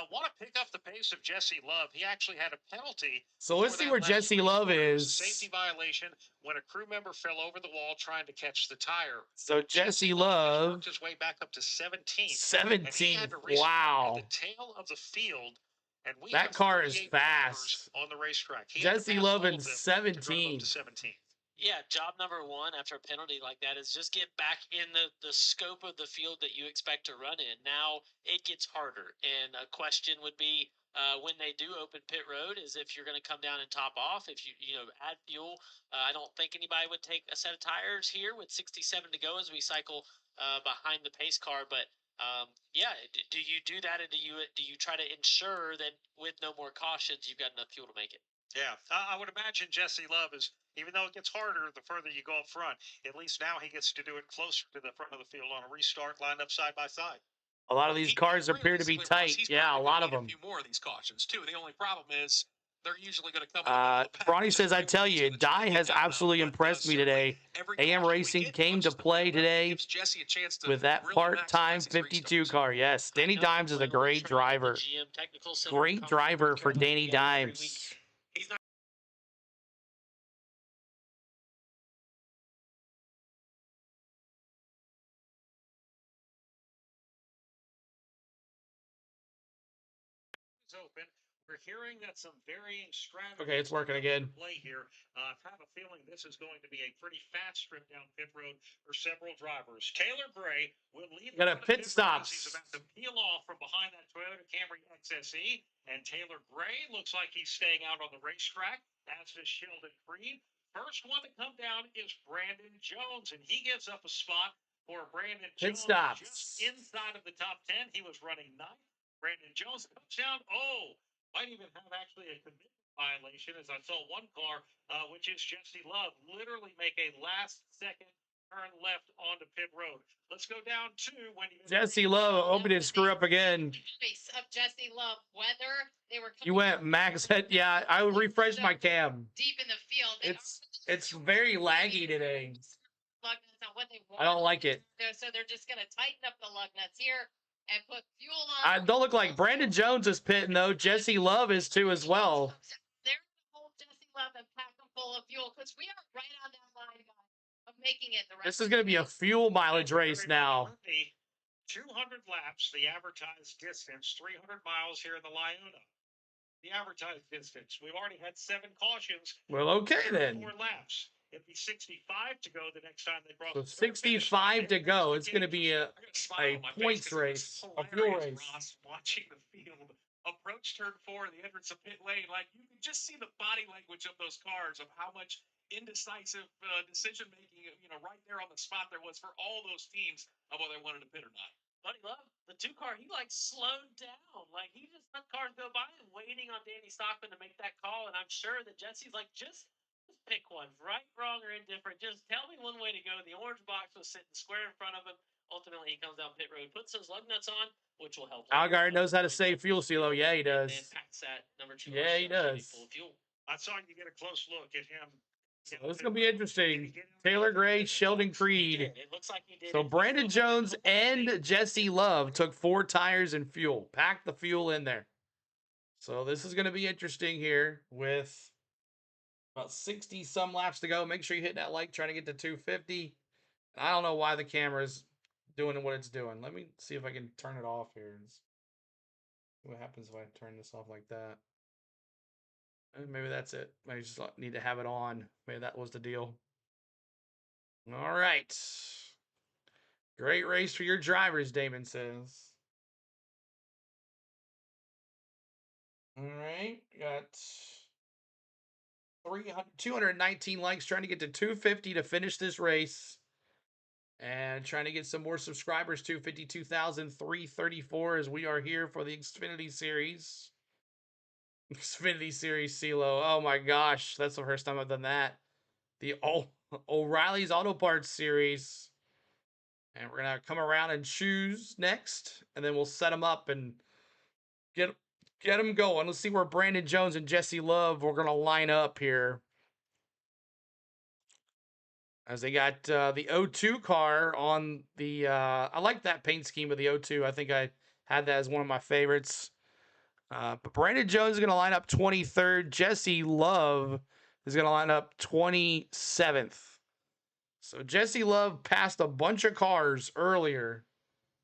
Speaker 3: Want to pick up the pace of Jesse Love. He actually had a penalty.
Speaker 1: So let's see where Jesse Love is.
Speaker 3: Safety violation when a crew member fell over the wall trying to catch the tire.
Speaker 1: So Jesse Love
Speaker 3: worked his way back up to 17th.
Speaker 1: 17th. Wow.
Speaker 3: At the tail of the field. And
Speaker 1: that car is fast
Speaker 3: on the racetrack.
Speaker 1: Jesse Love in 17.
Speaker 8: Yeah, job number 1 after a penalty like that is just get back in the scope of the field that you expect to run in. Now it gets harder, and a question would be when they do open pit road is if you're going to come down and top off. If you add fuel, I don't think anybody would take a set of tires here with 67 to go as we cycle behind the pace car, but. Yeah, do you do that, and do you try to ensure that with no more cautions you've got enough fuel to make it?
Speaker 3: Yeah, I would imagine Jesse Love is, even though it gets harder the further you go up front, at least now he gets to do it closer to the front of the field on a restart lined up side by side.
Speaker 1: A lot of these cars appear to be tight. Yeah, a lot of them.
Speaker 10: A few more of these cautions too. The only problem is they're usually going to come. In the middle of the pack.
Speaker 1: Bronny says, I tell you, Dye has absolutely impressed me today. AM Racing came to play today with that part-time 52 car. Yes, Danny Dimes is a great driver. Great driver for Danny Dimes.
Speaker 3: Open. We're hearing that some varying strategies.
Speaker 1: Okay, it's working again.
Speaker 3: Play here. I have a feeling this is going to be a pretty fast trip down pit road for several drivers. Taylor Gray will lead.
Speaker 1: Got a pit stop.
Speaker 3: He's about to peel off from behind that Toyota Camry XSE, and Taylor Gray looks like he's staying out on the racetrack. As does Sheldon Creed. First one to come down is Brandon Jones, and he gives up a spot for Brandon
Speaker 1: Pit
Speaker 3: Jones
Speaker 1: stops.
Speaker 3: just inside of the top 10. He was running 9th. Brandon Jones comes down. Oh, might even have actually a commitment violation, as I saw one car, which is Jesse Love, literally make a last-second turn left onto pit road. Let's go down to when
Speaker 1: Jesse Love, hoping to screw up again.
Speaker 7: Choice of Jesse Love, whether they were.
Speaker 1: You went max head. Yeah, I refreshed my cam.
Speaker 7: Deep in the field.
Speaker 1: It's very laggy today.
Speaker 7: Lug nuts on what they want.
Speaker 1: I don't like it.
Speaker 7: So they're just gonna tighten up the lug nuts here and put fuel on.
Speaker 1: Don't look like Brandon Jones is pitting though. Jesse Love is too as well.
Speaker 7: There's the whole Jesse Love and pack them full of fuel because we are right on that line, guys, of making it the rest.
Speaker 1: This is going to be a fuel mileage race now.
Speaker 3: 200 laps, the advertised distance, 300 miles here in the LiUNA. The advertised distance. We've already had 7 cautions.
Speaker 1: Well, okay then.
Speaker 3: 4 laps. It'd be 65 to go the next time they brought.
Speaker 1: So 65 to go. It's going to be a points race, a fuel race.
Speaker 3: Ross, watching the field approach turn 4, the entrance of pit lane, like you can just see the body language of those cars, of how much indecisive decision making, right there on the spot there was for all those teams of whether they wanted to pit or not.
Speaker 5: Buddy Love, the 2 car, he like slowed down. Like he just let cars go by and waiting on Danny Stockman to make that call. And I'm sure that Jesse's like, just pick one, right, wrong, or indifferent. Just tell me one way to go. The orange box was sitting square in front of him. Ultimately, he comes down pit road, puts those lug nuts on, which will help.
Speaker 1: Algar knows how to save fuel, CeeLo. Yeah, he does.
Speaker 5: And packs that number 2.
Speaker 1: Yeah, he does.
Speaker 5: Full of fuel.
Speaker 3: I saw you get a close look at him.
Speaker 1: So this is going to be interesting. Taylor Gray, Sheldon Creed.
Speaker 5: It looks like he did.
Speaker 1: So Brandon Jones and Jesse Love took 4 tires and fuel. Packed the fuel in there. So this is going to be interesting here with about 60 some laps to go. Make sure you hit that like, trying to get to 250. I don't know why the camera's doing what it's doing. Let me see if I can turn it off here. See what happens if I turn this off like that. Maybe that's it. I just need to have it on. Maybe that was the deal. All right. Great race for your drivers, Damon says. All right. Got 219 likes, trying to get to 250 to finish this race. And trying to get some more subscribers, 252,334, as we are here for the Xfinity Series. Xfinity Series CeeLo. Oh my gosh, that's the first time I've done that. The O'Reilly's Auto Parts Series. And we're going to come around and choose next. And then we'll set them up and get them going. Let's see where Brandon Jones and Jesse Love we're going to line up here. As they got the O2 car on the... I like that paint scheme of the O2. I think I had that as one of my favorites. But Brandon Jones is going to line up 23rd. Jesse Love is going to line up 27th. So Jesse Love passed a bunch of cars earlier.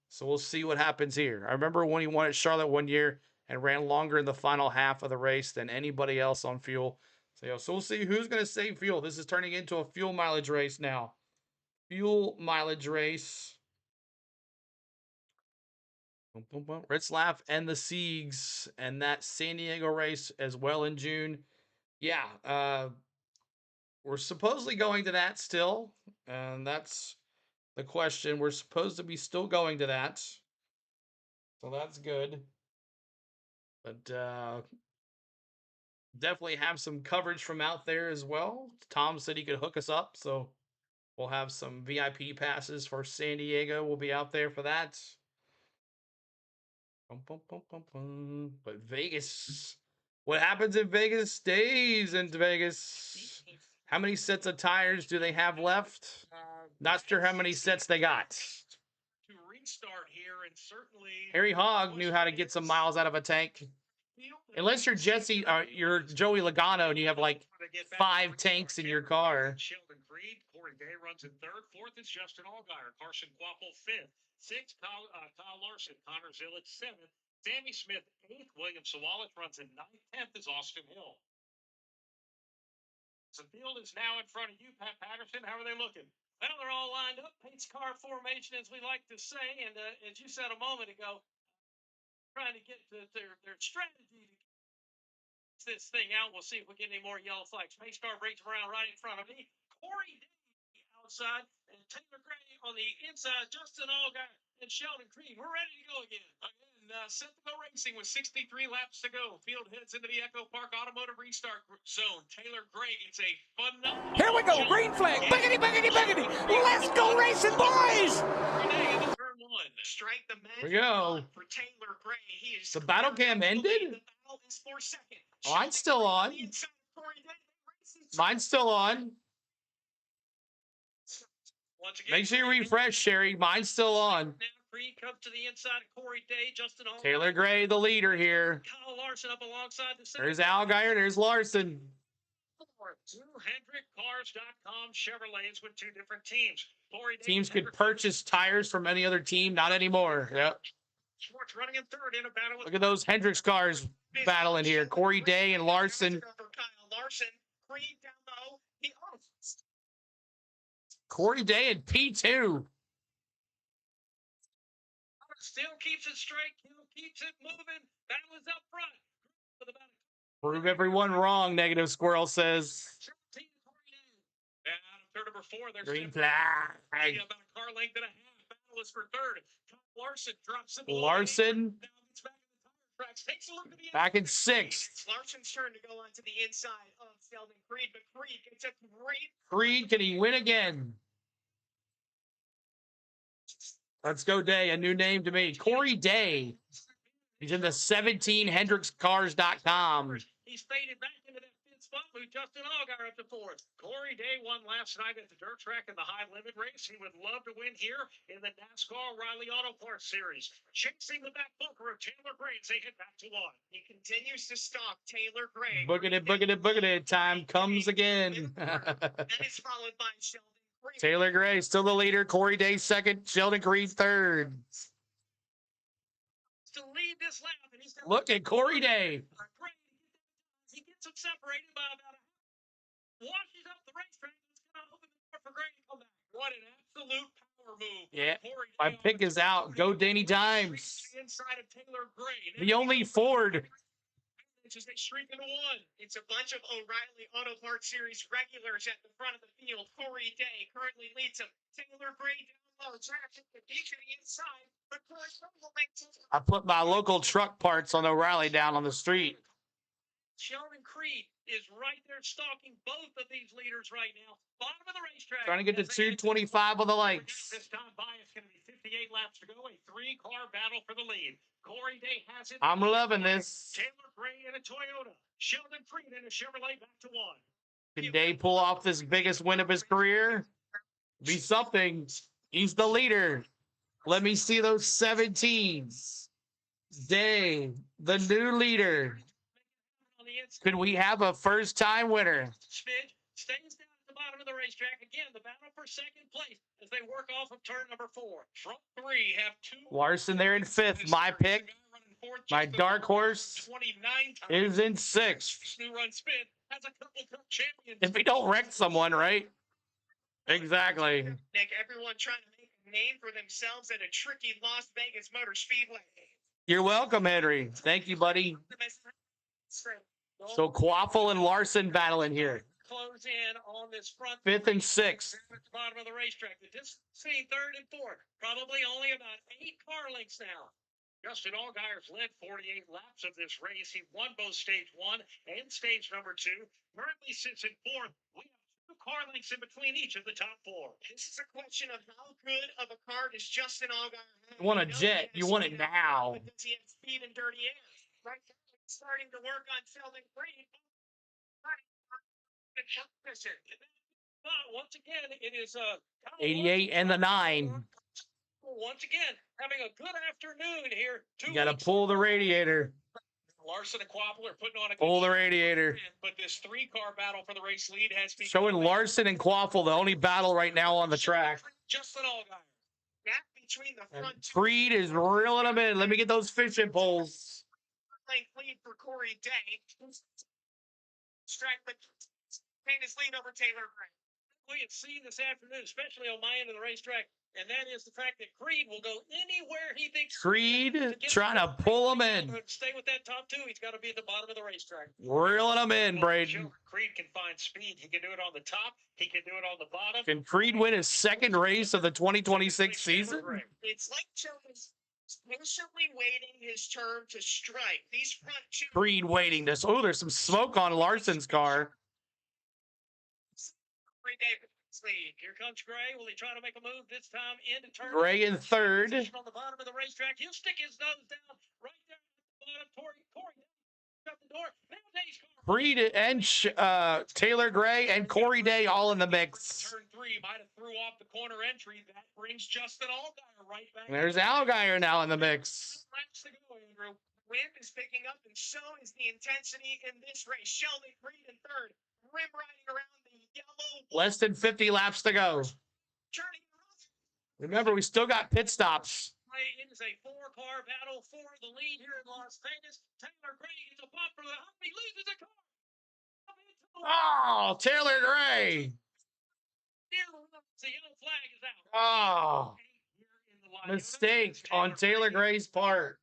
Speaker 1: So we'll see what happens here. I remember when he won at Charlotte one year and ran longer in the final half of the race than anybody else on fuel. So we'll see who's going to save fuel. This is turning into a fuel mileage race now. Fuel mileage race. Ritzlaff and the Siegs and that San Diego race as well in June. Yeah, we're supposedly going to that still, and that's the question. We're supposed to be still going to that, so that's good. But definitely have some coverage from out there as well. Tom said he could hook us up, so we'll have some VIP passes for San Diego. We'll be out there for that. But Vegas What happens in Vegas stays in Vegas. How many sets of tires do they have left? Not sure how many sets they got.
Speaker 3: To restart here, and certainly
Speaker 1: Harry Hogg knew how to get some miles out of a tank. Unless you're Jesse, you're Joey Logano, and you have like 5 tanks in your car.
Speaker 3: Sheldon Creed, Corey Day runs in third. Fourth is Justin Allgaier. Carson Quapple fifth. Sixth, Kyle Larson. Connor Zillett seventh. Sammy Smith eighth. William Sawalich runs in ninth. 10th is Austin Hill. The field is now in front of you, Pat Patterson. How are they looking?
Speaker 5: Well, they're all lined up, pace car formation, as we like to say. And as you said a moment ago, trying to get to their strategy to get this thing out. We'll see if we get any more yellow flags. Pace car brings them around right in front of me. Corey Day outside, and Taylor Gray on the inside. Justin Allgaier and Sheldon Creed. We're ready to go again.
Speaker 10: Set to go racing with 63 laps to go. Field heads into the Echo Park Automotive Restart Zone. Taylor Gray gets a phenomenal.
Speaker 6: Here we go, green flag. Biggity, biggity, biggity. Let's go racing, boys.
Speaker 10: Turn one.
Speaker 9: Strike the
Speaker 1: Here we go.
Speaker 9: for Taylor Gray. He is
Speaker 1: The battle cam ended?
Speaker 9: The battle is for second.
Speaker 1: Oh, mine's still on. Mine's still on.
Speaker 5: Once again,
Speaker 1: Make sure you refresh, Sherry. Mine's still on.
Speaker 5: now Creed comes to the inside of Corey Day. Justin Allgaier.
Speaker 1: Taylor Gray, the leader here.
Speaker 5: Kyle Larson up alongside the
Speaker 1: There's Allgaier. There's Larson.
Speaker 3: HendrickCars.com Chevrolets with 2 different teams. Corey Day
Speaker 1: Teams could purchase tires from any other team. Not anymore. Yep.
Speaker 3: Schwartz running in third in a battle with
Speaker 1: Look at those Hendricks cars battling here. Corey Day and Larson.
Speaker 9: Kyle Larson. Creed down low. He
Speaker 1: Corey Day and P2.
Speaker 5: Still keeps it straight. Still keeps it moving. Battle is up front.
Speaker 1: Prove everyone wrong, Negative Squirrel says.
Speaker 3: and out of turn number 4. There's
Speaker 1: Green
Speaker 3: Tim
Speaker 1: flag.
Speaker 3: about a car length and a half. Battle is for third. Kyle Larson drops it.
Speaker 1: Larson
Speaker 3: Now gets back in the tire tracks. Takes a look at the
Speaker 1: back in 6th.
Speaker 9: Larson's turn to go onto the inside of Sheldon Creed, but Creed gets a great.
Speaker 1: Creed, can he win again? Let's go, Day. A new name to me. Corey Day. He's in the 17 HendricksCars.com.
Speaker 5: He's faded back into that 5th spot. Moved Justin Allgaier up to 4th.
Speaker 3: Corey Day won last night at the dirt track in the high limit race. He would love to win here in the Nascar Oreilly Auto Parts Series. Chasing the back bunker of Taylor Gray as they head back to 1.
Speaker 9: He continues to stalk Taylor Gray.
Speaker 1: Boogity, boogity, boogity. Time comes again.
Speaker 9: That is followed by Sheldon Creed.
Speaker 1: Taylor Gray still the leader. Corey Day 2nd. Sheldon Creed 3rd.
Speaker 5: To lead this lap, and he's
Speaker 1: Look at Corey Day.
Speaker 5: He gets him separated by about a half. Washes up the racetrack. It's going to open the door for Gray to come back.
Speaker 3: What an absolute power move.
Speaker 1: Yeah,
Speaker 3: Corey
Speaker 1: my
Speaker 3: Day
Speaker 1: pick
Speaker 3: on
Speaker 1: is out. Go Danny Dimes.
Speaker 3: the inside of Taylor Gray.
Speaker 1: The only Ford.
Speaker 3: It's just a streak into 1.
Speaker 9: It's a bunch of O'Reilly Auto Parts Series regulars at the front of the field. Corey Day currently leads him. Taylor Gray down low. Traffic the beach to the inside. But Corey will maintain.
Speaker 1: I put my local truck parts on O'Reilly down on the street.
Speaker 5: Sheldon Creed is right there stalking both of these leaders right now. Bottom of the racetrack.
Speaker 1: Trying to get to 225 on the lights.
Speaker 3: This time by it's going to be 58 laps to go. A 3-car battle for the lead. Corey Day has it.
Speaker 1: I'm loving this.
Speaker 3: Taylor Gray in a Toyota. Sheldon Creed in a Chevrolet back to 1.
Speaker 1: Can Day pull off this biggest win of his career? Be something. He's the leader. Let me see those 17s. Day, the new leader.
Speaker 5: On the inside.
Speaker 1: Could we have a first-time winner?
Speaker 5: Smidge stays down at the bottom of the racetrack. Again, the battle for 2nd place as they work off of turn number 4.
Speaker 3: Front 3 have 2.
Speaker 1: Larson there in 5th. My pick. My dark horse
Speaker 3: 29 times.
Speaker 1: is in 6th.
Speaker 3: New run spin has a couple cup champions.
Speaker 1: If we don't wreck someone, right? Exactly.
Speaker 9: Nick, everyone trying to make a name for themselves at a tricky Las Vegas Motor Speedway.
Speaker 1: You're welcome, Henry. Thank you, buddy. So Quaffle and Larson battling here.
Speaker 5: Close in on this front
Speaker 1: 5th and 6th.
Speaker 5: at the bottom of the racetrack. The distance between 3rd and 4th, probably only about 8 car lengths now.
Speaker 3: Justin Allgaier's led 48 laps of this race. He won both stage 1 and stage number 2. Currently sits in 4th. We have 2 car lengths in between each of the top 4.
Speaker 9: This is a question of how good of a car does Justin Allgaier have.
Speaker 1: You want a
Speaker 9: We know
Speaker 1: jet.
Speaker 9: he
Speaker 1: You
Speaker 9: has
Speaker 1: want
Speaker 9: speed
Speaker 1: it
Speaker 9: out
Speaker 1: now.
Speaker 9: front, but does he have speed and dirty air? Right now, starting to work on Sheldon Creed.
Speaker 5: Once again, it is
Speaker 1: 88 and the 9.
Speaker 5: once again having a good afternoon here.
Speaker 1: You gotta pull the radiator.
Speaker 5: Larson and Quapple are putting on a
Speaker 1: Pull
Speaker 5: good
Speaker 1: the
Speaker 5: show.
Speaker 1: radiator.
Speaker 5: But this 3-car battle for the race lead has become
Speaker 1: Showing Larson and Quaffle the only battle right now on the track.
Speaker 5: Justin Allgaier.
Speaker 9: Gap between the
Speaker 1: And
Speaker 9: front two.
Speaker 1: Creed is reeling them in. Let me get those fishing poles.
Speaker 9: Length lead for Corey Day. Strike, but maintain his lead over Taylor Gray.
Speaker 5: We have seen this afternoon, especially on my end of the racetrack, and that is the fact that Creed will go anywhere he thinks.
Speaker 1: Creed trying to pull them in.
Speaker 5: Stay with that top 2. He's got to be at the bottom of the racetrack.
Speaker 1: Reeling them in, Braden.
Speaker 5: Creed can find speed. He can do it on the top. He can do it on the bottom.
Speaker 1: Can Creed win his second race of the 2026 season?
Speaker 9: It's like Sheldon's patiently waiting his turn to strike. These front 2.
Speaker 1: Creed waiting this. Oh, there's some smoke on Larson's car.
Speaker 9: Corey Day.
Speaker 5: Lead. Here comes Gray. Will he try to make a move this time into turn?
Speaker 1: Gray in third.
Speaker 5: On the bottom of the racetrack. He'll stick his nose down right there at the bottom. Corey shut the door.
Speaker 1: Creed and Taylor Gray and Corey Day all in the mix.
Speaker 5: Turn 3 might have threw off the corner entry. That brings Justin Allgaier right back.
Speaker 1: And there's Allgaier now in the mix.
Speaker 5: Laps to go, Andrew.
Speaker 9: Wind is picking up, and so is the intensity in this race. Sheldon Creed in third. Rim riding around the yellow.
Speaker 1: Less than 50 laps to go. Remember, we still got pit stops.
Speaker 5: It is a 4-car battle for the lead here in Las Vegas. Taylor Gray is a bump for the hump. He loses a car.
Speaker 1: Oh, Taylor Gray.
Speaker 5: The yellow flag is out.
Speaker 1: Oh, mistake on Taylor Gray's part.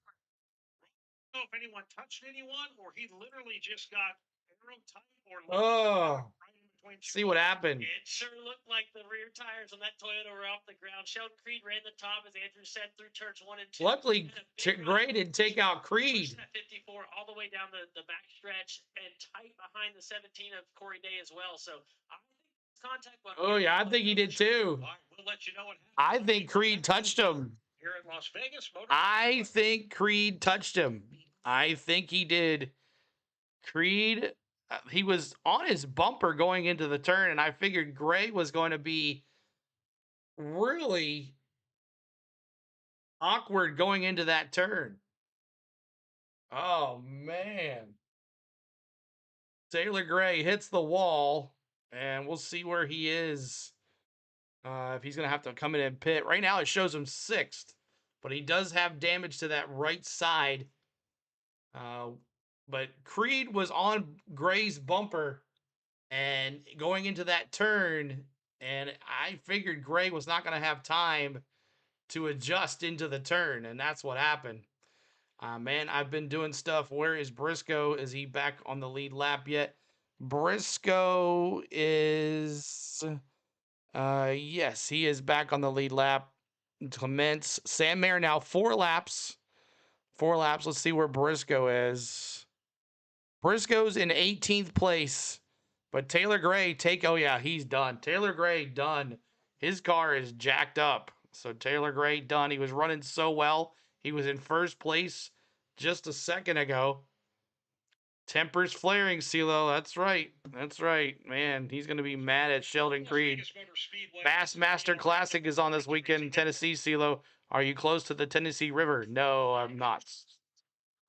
Speaker 3: I don't know if anyone touched anyone or he literally just got arrow tight or
Speaker 1: Oh,
Speaker 3: right in between.
Speaker 1: see what happened.
Speaker 5: It sure looked like the rear tires on that Toyota were off the ground. Sheldon Creed ran the top, as Andrew said, through turns 1 and 2.
Speaker 1: Luckily, Gray didn't take out Creed.
Speaker 5: 54 all the way down the back stretch and tight behind the 17 of Corey Day as well. So I think contact.
Speaker 1: Oh yeah, I think he did too.
Speaker 5: All right, we'll let you know what happened.
Speaker 1: I think Creed touched him.
Speaker 5: Here in Las Vegas,
Speaker 1: I think Creed touched him. I think he did. Creed, he was on his bumper going into the turn, and I figured Gray was going to be really awkward going into that turn. Oh, man. Taylor Gray hits the wall, and we'll see where he is. If he's going to have to come in and pit. Right now, it shows him 6th, but he does have damage to that right side. But Creed was on Gray's bumper and going into that turn, and I figured Gray was not going to have time to adjust into the turn, and that's what happened. Man, I've been doing stuff. Where is Briscoe? Is he back on the lead lap yet? Briscoe is... yes, he is back on the lead lap. Clements, Sam Mayer now 4 laps. 4 laps. Let's see where Briscoe is. Briscoe's in 18th place. But Taylor Gray, oh yeah, he's done. Taylor Gray done. His car is jacked up. So Taylor Gray done. He was running so well. He was in first place just a second ago. Tempers flaring, CeeLo. That's right. That's right. Man, he's going to be mad at Sheldon Creed. Bassmaster Classic is on this weekend in Tennessee, CeeLo. Are you close to the Tennessee River? No, I'm not.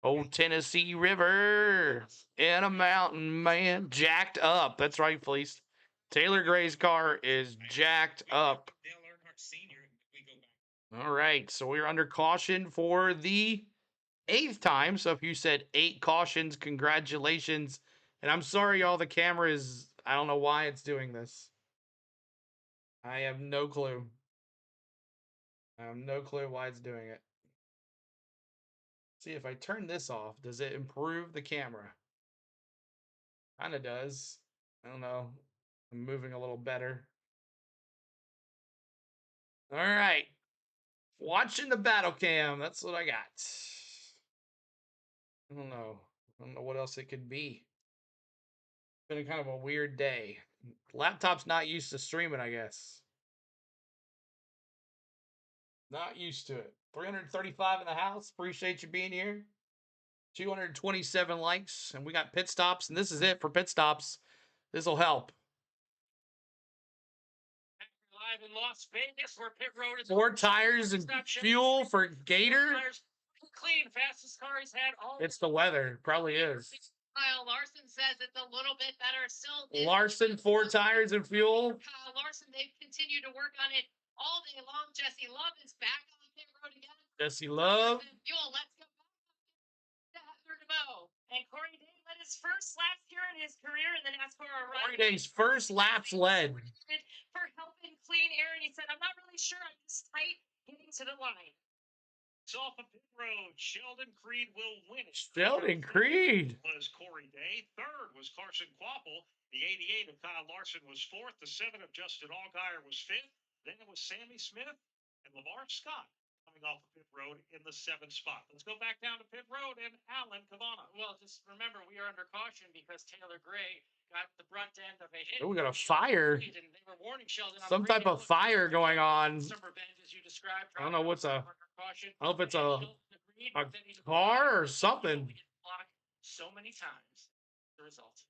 Speaker 1: Oh, Tennessee River in a mountain, man. Jacked up. That's right, Fleece. Taylor Gray's car is jacked up. All right, so we're under caution for the 8th time. So if you said 8 cautions, congratulations. And I'm sorry, y'all, the camera is, I don't know why it's doing this. I have no clue. I have no clue why it's doing it. See, if I turn this off, does it improve the camera? Kind of does. I don't know. I'm moving a little better. All right. Watching the battle cam. That's what I got. I don't know. I don't know what else it could be. It's been kind of a weird day. Laptop's not used to streaming, I guess. Not used to it. 335 in the house. Appreciate you being here. 227 likes, and we got pit stops, and this is it for pit stops. This will help.
Speaker 8: Live in Las Vegas, where pit road is
Speaker 1: 4 tires and fuel for Gator.
Speaker 8: Clean, fastest car he's had all.
Speaker 1: It's the weather, probably is.
Speaker 7: Kyle Larson says it's a little bit better. Still,
Speaker 1: Larson, 4 tires and fuel.
Speaker 7: Kyle Larson, they've continued to work on it all day long. Jesse Love is back on the pit road again.
Speaker 1: Jesse Love.
Speaker 7: Fuel, let's go back up to Mo.
Speaker 8: And Corey Day led his first laps here in his career in the NASCAR Oreilly.
Speaker 1: Corey Day's first laps led.
Speaker 7: For helping clean air, and he said, "I'm not really sure. I'm just tight getting to the line."
Speaker 3: It's off of pit road. Sheldon Creed will win it.
Speaker 1: Sheldon Creed
Speaker 3: was Corey Day. Third was Carson Quapple. The 88 of Kyle Larson was fourth. The 7 of Justin Allgaier was fifth. Then it was Sammy Smith and LeVar Scott coming off of pit road in the 7th spot. Let's go back down to pit road and Alan Cavana.
Speaker 8: Well, just remember, we are under caution because Taylor Gray got the brunt end of a hit.
Speaker 1: Oh, we got a fire.
Speaker 8: And they were warning Sheldon
Speaker 1: Some type of fire going on.
Speaker 8: I
Speaker 1: don't know what's a. I don't know if it's a car or something.
Speaker 8: So many times. The result.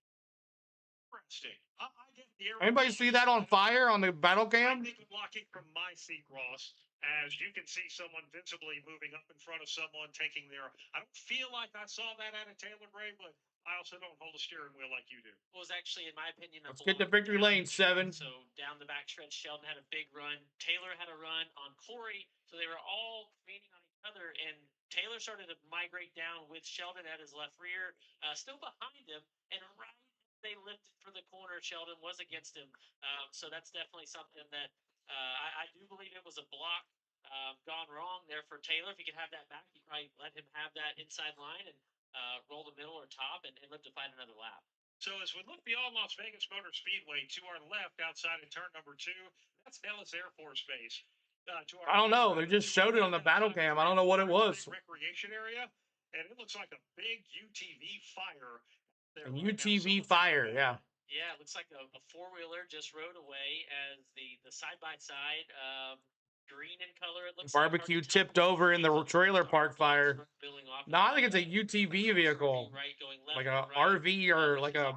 Speaker 1: Anybody see that on fire on the battle cam?
Speaker 3: I'm blocking from my seat, Ross. As you can see someone visibly moving up in front of someone taking their. I don't feel like I saw that out of Taylor Gray, but I also don't hold a steering wheel like you do.
Speaker 8: It was actually, in my opinion,
Speaker 1: let's get to victory lane, 7.
Speaker 8: So down the backstretch, Sheldon had a big run. Taylor had a run on Corey. So they were all leaning on each other, and Taylor started to migrate down with Sheldon at his left rear, still behind him, and right as they lifted for the corner, Sheldon was against him. So that's definitely something that I do believe it was a block gone wrong there for Taylor. If he could have that back, he'd probably let him have that inside line and roll the middle or top and live to find another lap.
Speaker 3: So as we look beyond Las Vegas Motor Speedway to our left outside of turn number 2, that's Nellis Air Force Base.
Speaker 1: I don't know. They just showed it on the battle cam. I don't know what it was.
Speaker 3: Recreation area, and it looks like a big UTV fire.
Speaker 1: A UTV fire, yeah.
Speaker 8: Yeah, it looks like a 4-wheeler just rode away as the side-by-side green in color. It looks
Speaker 1: barbecue
Speaker 8: like
Speaker 1: tipped over in the trailer park fire. No, I think it's a UTV vehicle, like a RV or like a,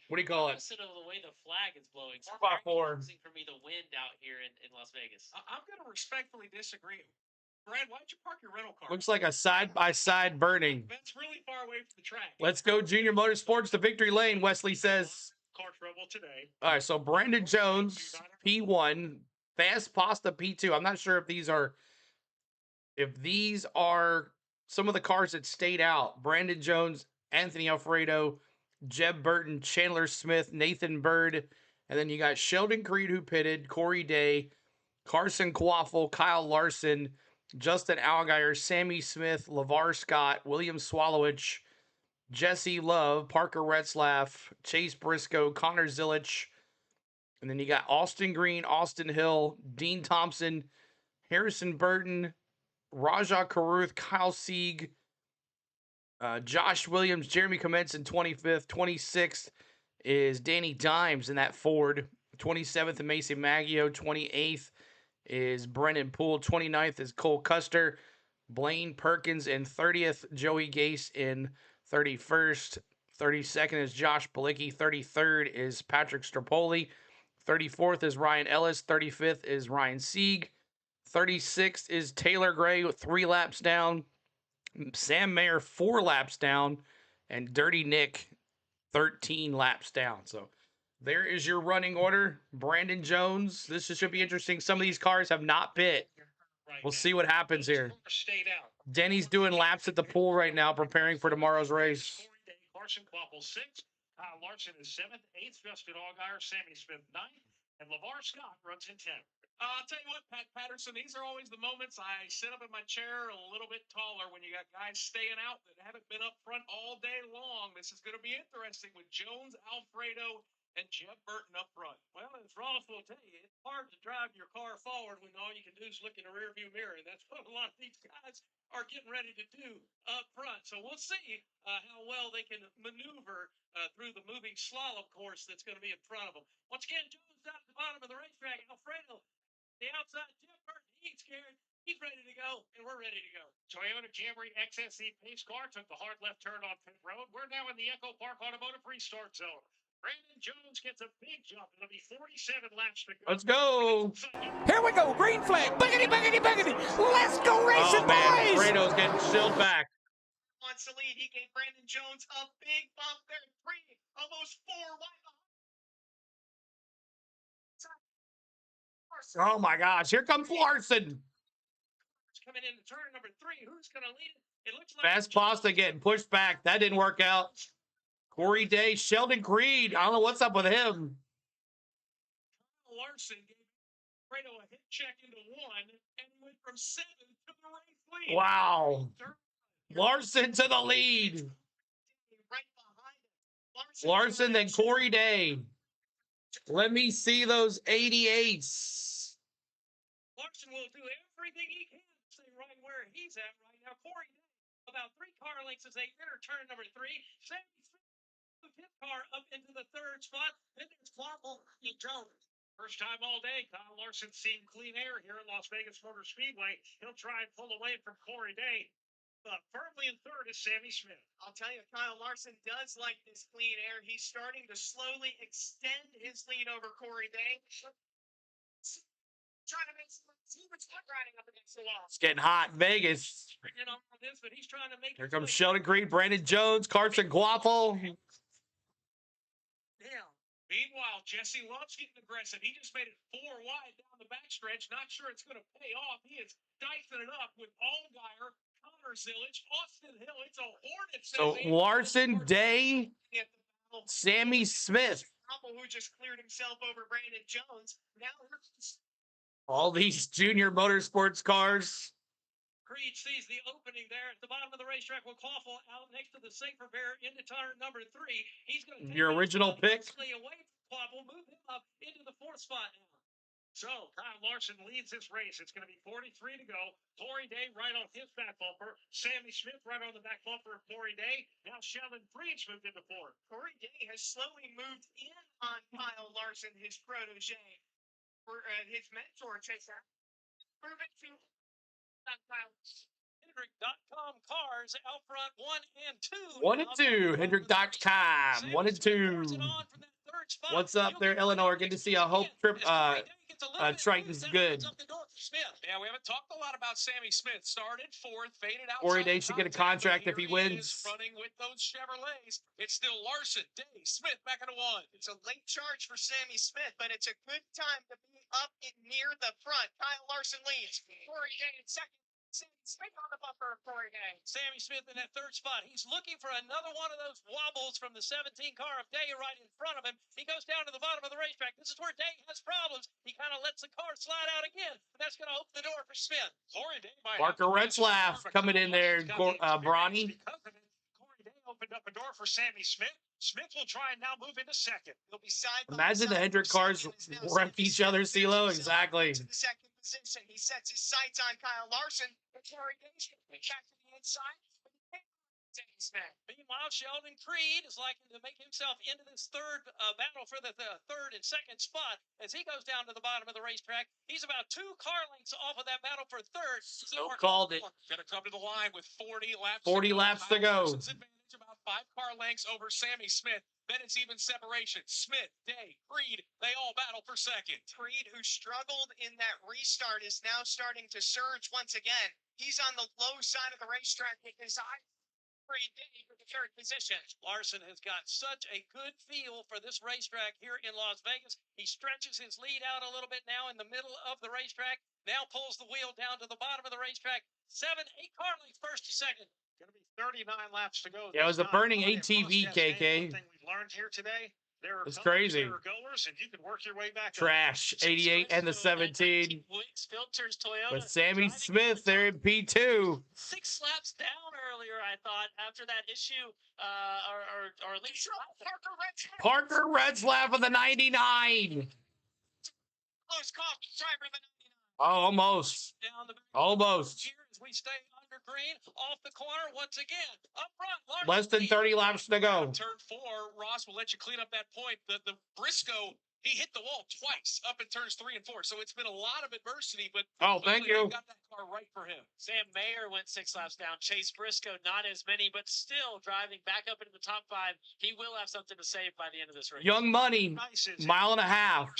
Speaker 1: what do you call it?
Speaker 8: Opposite of the way the flag is blowing.
Speaker 1: 4x4.
Speaker 8: For me, the wind out here in Las Vegas.
Speaker 10: I'm going to respectfully disagree. Brad, why'd you park your rental car?
Speaker 1: Looks like a side-by-side burning.
Speaker 10: That's really far away from the track.
Speaker 1: Let's go Junior Motorsports to victory lane, Wesley says.
Speaker 3: Car trouble today.
Speaker 1: All right, so Brandon Jones, P1, Fast Pasta P2. I'm not sure if these are some of the cars that stayed out. Brandon Jones, Anthony Alfredo, Jeb Burton, Chandler Smith, Nathan Bird, and then you got Sheldon Creed who pitted, Corey Day, Carson Quaffle, Kyle Larson, Justin Allgaier, Sammy Smith, LeVar Scott, William Swallowich, Jesse Love, Parker Retzlaff, Chase Briscoe, Connor Zilich, and then you got Austin Green, Austin Hill, Dean Thompson, Harrison Burton, Raja Karuth, Kyle Sieg, Josh Williams, Jeremy Commence in 25th. 26th is Danny Dimes in that Ford. 27th is Mason Maggio. 28th is Brennan Poole. 29th is Cole Custer, Blaine Perkins in 30th. Joey Gase in 31st. 32nd is Josh Palicki. 33rd is Patrick Strapoli. 34th is Ryan Ellis. 35th is Ryan Sieg. 36th is Taylor Gray with 3 laps down. Sam Mayer 4 laps down. And Dirty Nick 13 laps down. So there is your running order. Brandon Jones. This should be interesting. Some of these cars have not pit. We'll see what happens here. Denny's doing laps at the pool right now, preparing for tomorrow's race.
Speaker 3: Carson Quapple 6th. Kyle Larson is 7th. 8th, Justin Allgaier. Sammy Smith 9th. And LeVar Scott runs in 10th.
Speaker 10: I'll tell you what, Pat Patterson, these are always the moments I sit up in my chair a little bit taller when you got guys staying out that haven't been up front all day long. This is going to be interesting with Jones, Alfredo, and Jeb Burton up front.
Speaker 5: Well, as Ross will tell you, it's hard to drive your car forward when all you can do is look in the rearview mirror. And that's what a lot of these guys are getting ready to do up front. So we'll see how well they can maneuver through the moving slalom course that's going to be in front of them. Once again, Jones down at the bottom of the racetrack. Alfredo, the outside, Jeb Burton, he ain't scared. He's ready to go, and we're ready to go.
Speaker 3: Toyota Camry XSE pace car took the hard left turn on pit road. We're now in the Echo Park Automotive restart zone. Brandon Jones gets a big jump. It'll be 47 laps to go.
Speaker 1: Let's go.
Speaker 6: Here we go. Green flag. Boogity, boogity, boogity. Let's go racing,
Speaker 1: Oh, man.
Speaker 6: boys.
Speaker 1: Fredo's getting shilled back.
Speaker 9: Wants to lead. He gave Brandon Jones a big bump there. 3, almost 4 wide behind.
Speaker 1: Oh, my gosh. Here comes Larson.
Speaker 5: Coming into turn number 3. Who's going to lead it? It looks like
Speaker 1: Fast Pasta getting pushed back. That didn't work out. Corey Day, Sheldon Creed. I don't know what's up with him.
Speaker 5: Larson gave Fredo a hit check into 1 and went from 7 to the race lead.
Speaker 1: Wow. Larson to the lead.
Speaker 9: Right behind him.
Speaker 1: Larson, then Corey Day. Let me see those 88s.
Speaker 5: Larson will do everything he can to stay right where he's at right now. Corey Day, about 3 car lengths as they enter turn number 3. Sammy Smith moved his car up into the 3rd spot. Then there's Clarkle and Jones.
Speaker 3: First time all day, Kyle Larson seen clean air here at Las Vegas Motor Speedway. He'll try and pull away from Corey Day. But firmly in 3rd is Sammy Smith.
Speaker 9: I'll tell you, Kyle Larson does like this clean air. He's starting to slowly extend his lead over Corey Day. Trying to make some riding up against the wall.
Speaker 1: It's getting hot in Vegas.
Speaker 5: You know this, but he's trying to make.
Speaker 1: Here comes Sheldon Creed, Brandon Jones, Carson Guapo.
Speaker 5: Now,
Speaker 3: Meanwhile, Jesse Love's getting aggressive. He just made it 4 wide down the backstretch. Not sure it's going to pay off. He is dicing it up with Allgaier, Connor Zillage, Austin Hill. It's a hornet.
Speaker 1: So Larson, Day, Sammy Smith.
Speaker 9: Who just cleared himself over Brandon Jones. Now
Speaker 1: All these junior motorsports cars.
Speaker 5: Creed sees the opening there at the bottom of the racetrack with Clawful out next to the safer bear into turn number 3. He's going to take
Speaker 1: Your original pick.
Speaker 5: away from Clawful, move him up into the 4th spot now.
Speaker 3: So Kyle Larson leads this race. It's going to be 43 to go. Corey Day right on his back bumper. Sammy Smith right on the back bumper of Corey Day. Now Sheldon Creed's moved into 4th.
Speaker 9: Corey Day has slowly moved in on Kyle Larson, his protege, or his mentor, Chaser. Prove it to Kyle.
Speaker 5: Hendrick.com cars out front 1 and 2.
Speaker 1: 1 and 2. Hendrick.com. 1 and 2. What's up there, Eleanor? Good to see you. I hope Triton's good.
Speaker 10: Yeah, we haven't talked a lot about Sammy Smith. Started 4th, faded out.
Speaker 1: Corey Day should get a contract if he wins.
Speaker 10: Running with those Chevrolets. It's still Larson, Day, Smith back into 1.
Speaker 9: It's a late charge for Sammy Smith, but it's a good time to be up near the front. Kyle Larson leads. Corey Day in 2nd. Sammy Smith on the bumper of Corey Day.
Speaker 5: Sammy Smith in that 3rd spot. He's looking for another one of those wobbles from the 17 car of Day right in front of him. He goes down to the bottom of the racetrack. This is where Day has problems. He kind of lets the car slide out again, and that's going to open the door for Smith.
Speaker 10: Corey Day might
Speaker 1: Parker Retzlaff coming in there, Bronny.
Speaker 3: Corey Day opened up a door for Sammy Smith. Smith will try and now move into 2nd.
Speaker 9: He'll be side by
Speaker 1: Imagine the Hendrick cars wreck each other, CeeLo. Exactly.
Speaker 9: To the 2nd position. He sets his sights on Kyle Larson. Corey Day's back to the inside.
Speaker 5: Meanwhile, Sheldon Creed is likely to make himself into this 3rd battle for the 3rd and 2nd spot as he goes down to the bottom of the racetrack. He's about 2 car lengths off of that battle for 3rd.
Speaker 1: So called it.
Speaker 10: Going to come to the line with 40 laps.
Speaker 1: 40 laps to go.
Speaker 10: Advantage about 5 car lengths over Sammy Smith. Then it's even separation. Smith, Day, Creed, they all battle for 2nd.
Speaker 9: Creed, who struggled in that restart, is now starting to surge once again. He's on the low side of the racetrack with his eye. Creed Day for the 3rd position.
Speaker 5: Larson has got such a good feel for this racetrack here in Las Vegas. He stretches his lead out a little bit now in the middle of the racetrack. Now pulls the wheel down to the bottom of the racetrack. 7, 8 car lengths 1st to 2nd.
Speaker 3: Going to be 39 laps to go.
Speaker 1: Yeah, it was a burning ATV, KK.
Speaker 3: One thing we've learned here today, there are
Speaker 1: it's crazy.
Speaker 3: goers, and you can work your way back.
Speaker 1: Trash, 88 and the 17.
Speaker 8: Filters Toyota.
Speaker 1: But Sammy Smith there in P2.
Speaker 8: 6 laps down earlier, I thought, after that issue, or at least
Speaker 1: Parker Retzlaff of the 99.
Speaker 9: Close call, driver of the 99.
Speaker 1: Oh, almost.
Speaker 5: Down the back.
Speaker 1: Almost.
Speaker 5: Here as we stay under green, off the corner once again. Up front, Larson.
Speaker 1: Less than 30 laps to go.
Speaker 10: Turn 4, Ross will let you clean up that point. The Briscoe He hit the wall twice up in turns 3 and 4. So it's been a lot of adversity, but
Speaker 1: Oh, thank
Speaker 10: clearly
Speaker 1: you.
Speaker 10: they got that car right for him.
Speaker 2: Sam Mayer went 6 laps down. Chase Briscoe, not as many, but still driving back up into the top 5. He will have something to say by the end of this race.
Speaker 1: Young Money, mile and a half.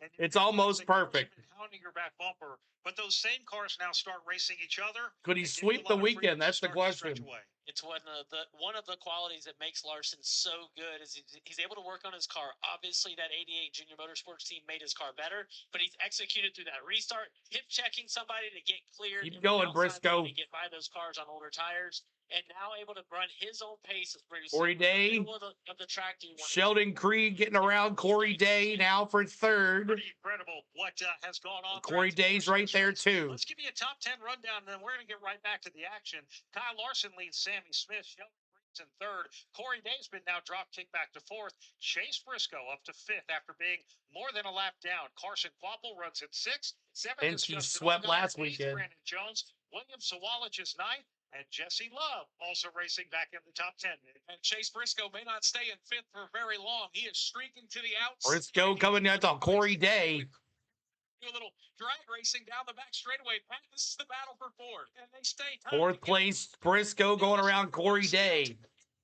Speaker 3: And
Speaker 1: It's almost perfect.
Speaker 3: Pounding your back bumper, but those same cars now start racing each other.
Speaker 1: Could he
Speaker 3: and give you
Speaker 1: sweep
Speaker 3: a
Speaker 1: the
Speaker 3: lot of freedom
Speaker 1: weekend?
Speaker 3: to
Speaker 1: That's the
Speaker 3: start to stretch
Speaker 1: question.
Speaker 3: away.
Speaker 2: It's one of the qualities that makes Larson so good is he's able to work on his car. Obviously, that 88 Junior Motorsports team made his car better, but he's executed through that restart, hip checking somebody to get cleared.
Speaker 1: Keep going, Briscoe.
Speaker 2: To get by those cars on older tires, and now able to run his own pace.
Speaker 1: Corey Day,
Speaker 2: of the track.
Speaker 1: Sheldon Creed getting around Corey Day now for third.
Speaker 3: Pretty incredible what has gone on.
Speaker 1: Corey Day's right there too.
Speaker 3: Let's give you a top 10 rundown, and then we're going to get right back to the action. Kyle Larson leads Sammy Smith. Sheldon Creed's in third. Corey Day's been now drop kicked back to fourth. Chase Briscoe up to fifth after being more than a lap down. Carson Quapple runs at sixth. Seventh
Speaker 1: And
Speaker 3: is
Speaker 1: he
Speaker 3: Justin
Speaker 1: swept
Speaker 3: Allgaier.
Speaker 1: last
Speaker 3: Eighth,
Speaker 1: weekend.
Speaker 3: Brandon Jones. William Sawalich is ninth. And Jesse Love also racing back in the top 10.
Speaker 10: And Chase Briscoe may not stay in fifth for very long. He is streaking to the outside.
Speaker 1: Briscoe coming down to Corey Day.
Speaker 10: Do a little drag racing down the back straightaway. Pat, this is the battle for fourth. And they stay tight.
Speaker 1: Fourth place, Briscoe going around Corey Day.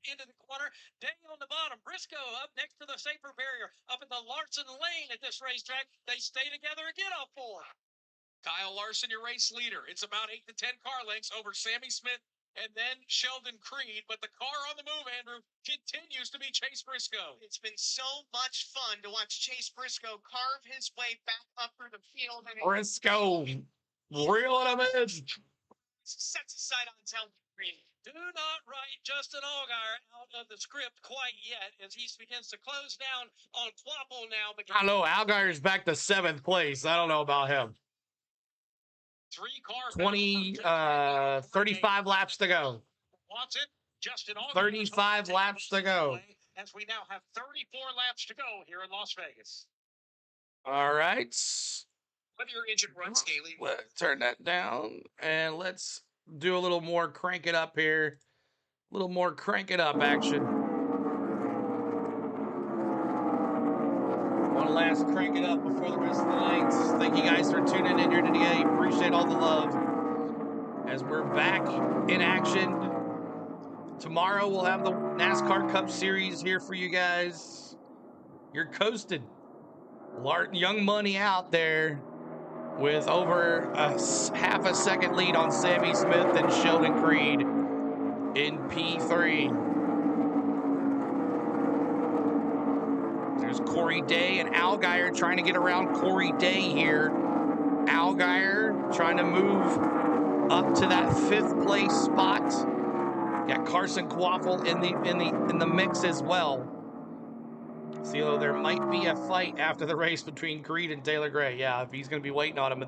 Speaker 5: Into the corner, Day on the bottom. Briscoe up next to the safer barrier. Up in the Larson lane at this racetrack. They stay together again on four.
Speaker 10: Kyle Larson, your race leader. It's about 8 to 10 car lengths over Sammy Smith and then Sheldon Creed. But the car on the move, Andrew, continues to be Chase Briscoe.
Speaker 9: It's been so much fun to watch Chase Briscoe carve his way back up through the field. And
Speaker 1: Briscoe reeling him in.
Speaker 9: Sets aside on Sheldon Creed.
Speaker 5: Do not write Justin Allgaier out of the script quite yet as he begins to close down on Quapple now.
Speaker 1: I know Allgaier's back to 7th place. I don't know about him. 35 laps to go.
Speaker 3: Watson, Justin Allgaier
Speaker 1: 35 laps to go.
Speaker 3: As we now have 34 laps to go here in Las Vegas.
Speaker 1: All right.
Speaker 9: Whether your engine runs daily.
Speaker 1: Let's turn that down and let's do a little more crank it up here. A little more crank it up action. One last crank it up before the rest of the night. Thank you guys for tuning in here today. Appreciate all the love. As we're back in action. Tomorrow we'll have the NASCAR Cup Series here for you guys. You're coasted. Young Money out there with over a half a second lead on Sammy Smith and Sheldon Creed in P3. There's Corey Day and Allgaier trying to get around Corey Day here. Allgaier trying to move up to that 5th place spot. Got Carson Quapple in the mix as well. See, there might be a fight after the race between Creed and Taylor Gray. Yeah, if he's going to be waiting on him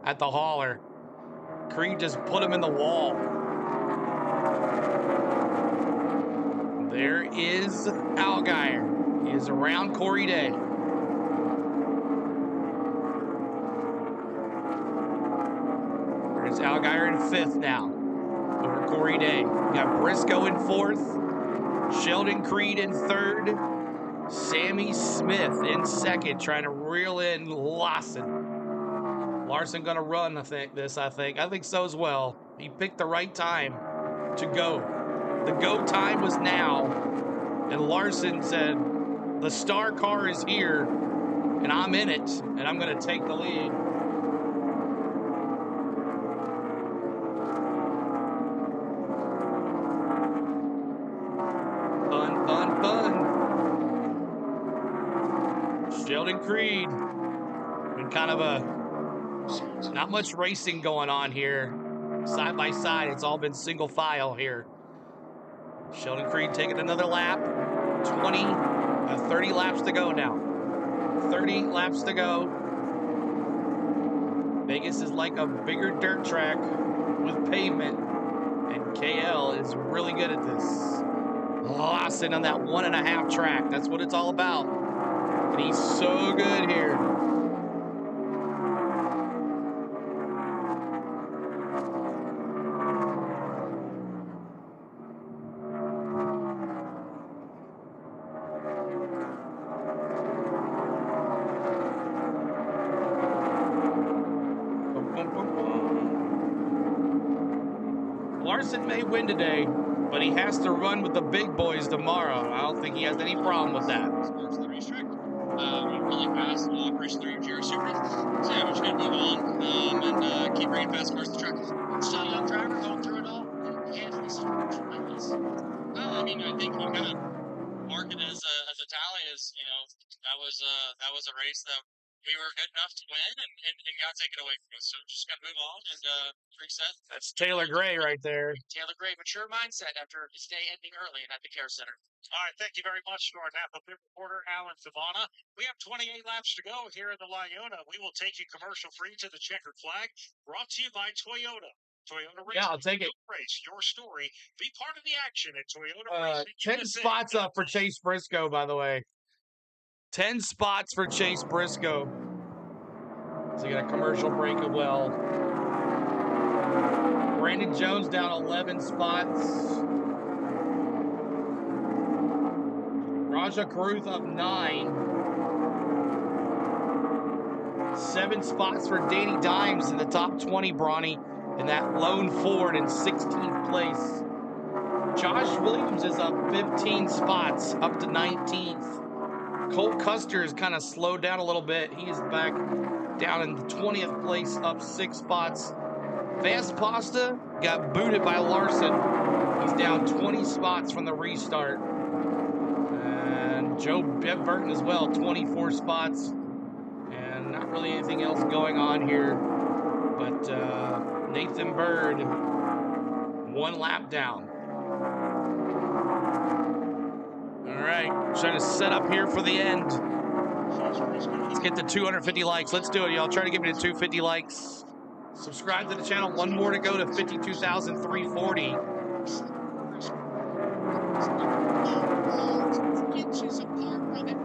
Speaker 1: at the hauler. Creed just put him in the wall. There is Allgaier. He is around Corey Day. There's Allgaier in 5th now over Corey Day. We got Briscoe in 4th. Sheldon Creed in 3rd. Sammy Smith in 2nd, trying to reel in Larson. Larson gonna run, I think. I think so as well. He picked the right time to go. The go time was now, and Larson said, the star car is here, and I'm in it, and I'm gonna take the lead. Fun, fun, fun. Sheldon Creed. Been kind of not much racing going on here. Side by side, it's all been single file here. Sheldon Creed taking another lap. 30 laps to go now. 30 laps to go. Vegas is like a bigger dirt track with pavement. And KL is really good at this. Lawson on that 1.5 track. That's what it's all about. And he's so good here. Larson may win today, but he has to run with the big boys tomorrow. I don't think he has any problem with that.
Speaker 9: Starts the racetrack. Really fast operation through Giro Supra. So yeah, we're just gonna move on and keep bringing fast cars to the track.
Speaker 8: Still a young driver going through it all. He handled his tremendous.
Speaker 9: I mean, I think you kind of mark it as a tally, as you know, that was a race that we were good enough to win and got taken away from us. So just gotta move on and reset.
Speaker 1: That's Taylor Gray right there.
Speaker 8: Taylor Gray, mature mindset after his day ending early at the care center.
Speaker 3: All right, thank you very much to our Napa pit reporter, Alan Savannah. We have 28 laps to go here in the LiUNA. We will take you commercial-free to the checkered flag, brought to you by Toyota. Toyota Racing.
Speaker 1: Yeah, I'll take it.
Speaker 3: Race, your story. Be part of the action at Toyota Racing.
Speaker 1: 10 spots up for Chase Briscoe, by the way. 10 spots for Chase Briscoe. So you got a commercial break as well. Brandon Jones down 11 spots. Raja Caruth up 9. 7 spots for Danny Dimes in the top 20, Bronny, in that lone Ford in 16th place. Josh Williams is up 15 spots, up to 19th. Colt Custer has kind of slowed down a little bit. He is back down in the 20th place, up 6 spots. Vance Pasta got booted by Larson. He's down 20 spots from the restart. And Joe Burton as well, 24 spots. And not really anything else going on here. But Nathan Bird, 1 lap down. All right, trying to set up here for the end. Let's get to 250 likes. Let's do it, y'all. Try to get me to 250 likes. Subscribe to the channel. 1 more to go to 52,340.
Speaker 9: Inches apart from it.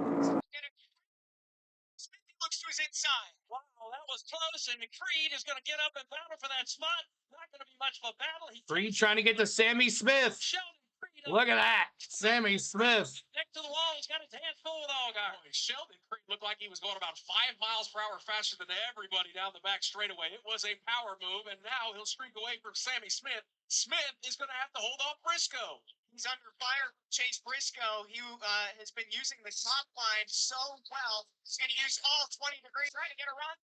Speaker 9: Smithy looks to his inside.
Speaker 5: Wow, that was close, and Creed is going to get up and battle for that spot. Not going to be much of a battle.
Speaker 1: Creed trying to get to Sammy Smith. Look at that. Sammy Smith.
Speaker 5: Next to the wall, he's got his hands full with Allgaier. Sheldon Creed looked like he was going about 5 miles per hour faster than everybody down the back straightaway. It was a power move, and now he'll streak away from Sammy Smith. Smith is going to have to hold off Briscoe.
Speaker 9: He's under fire from Chase Briscoe. He has been using the top line so well. He's going to use all 20 degrees, trying to get a run.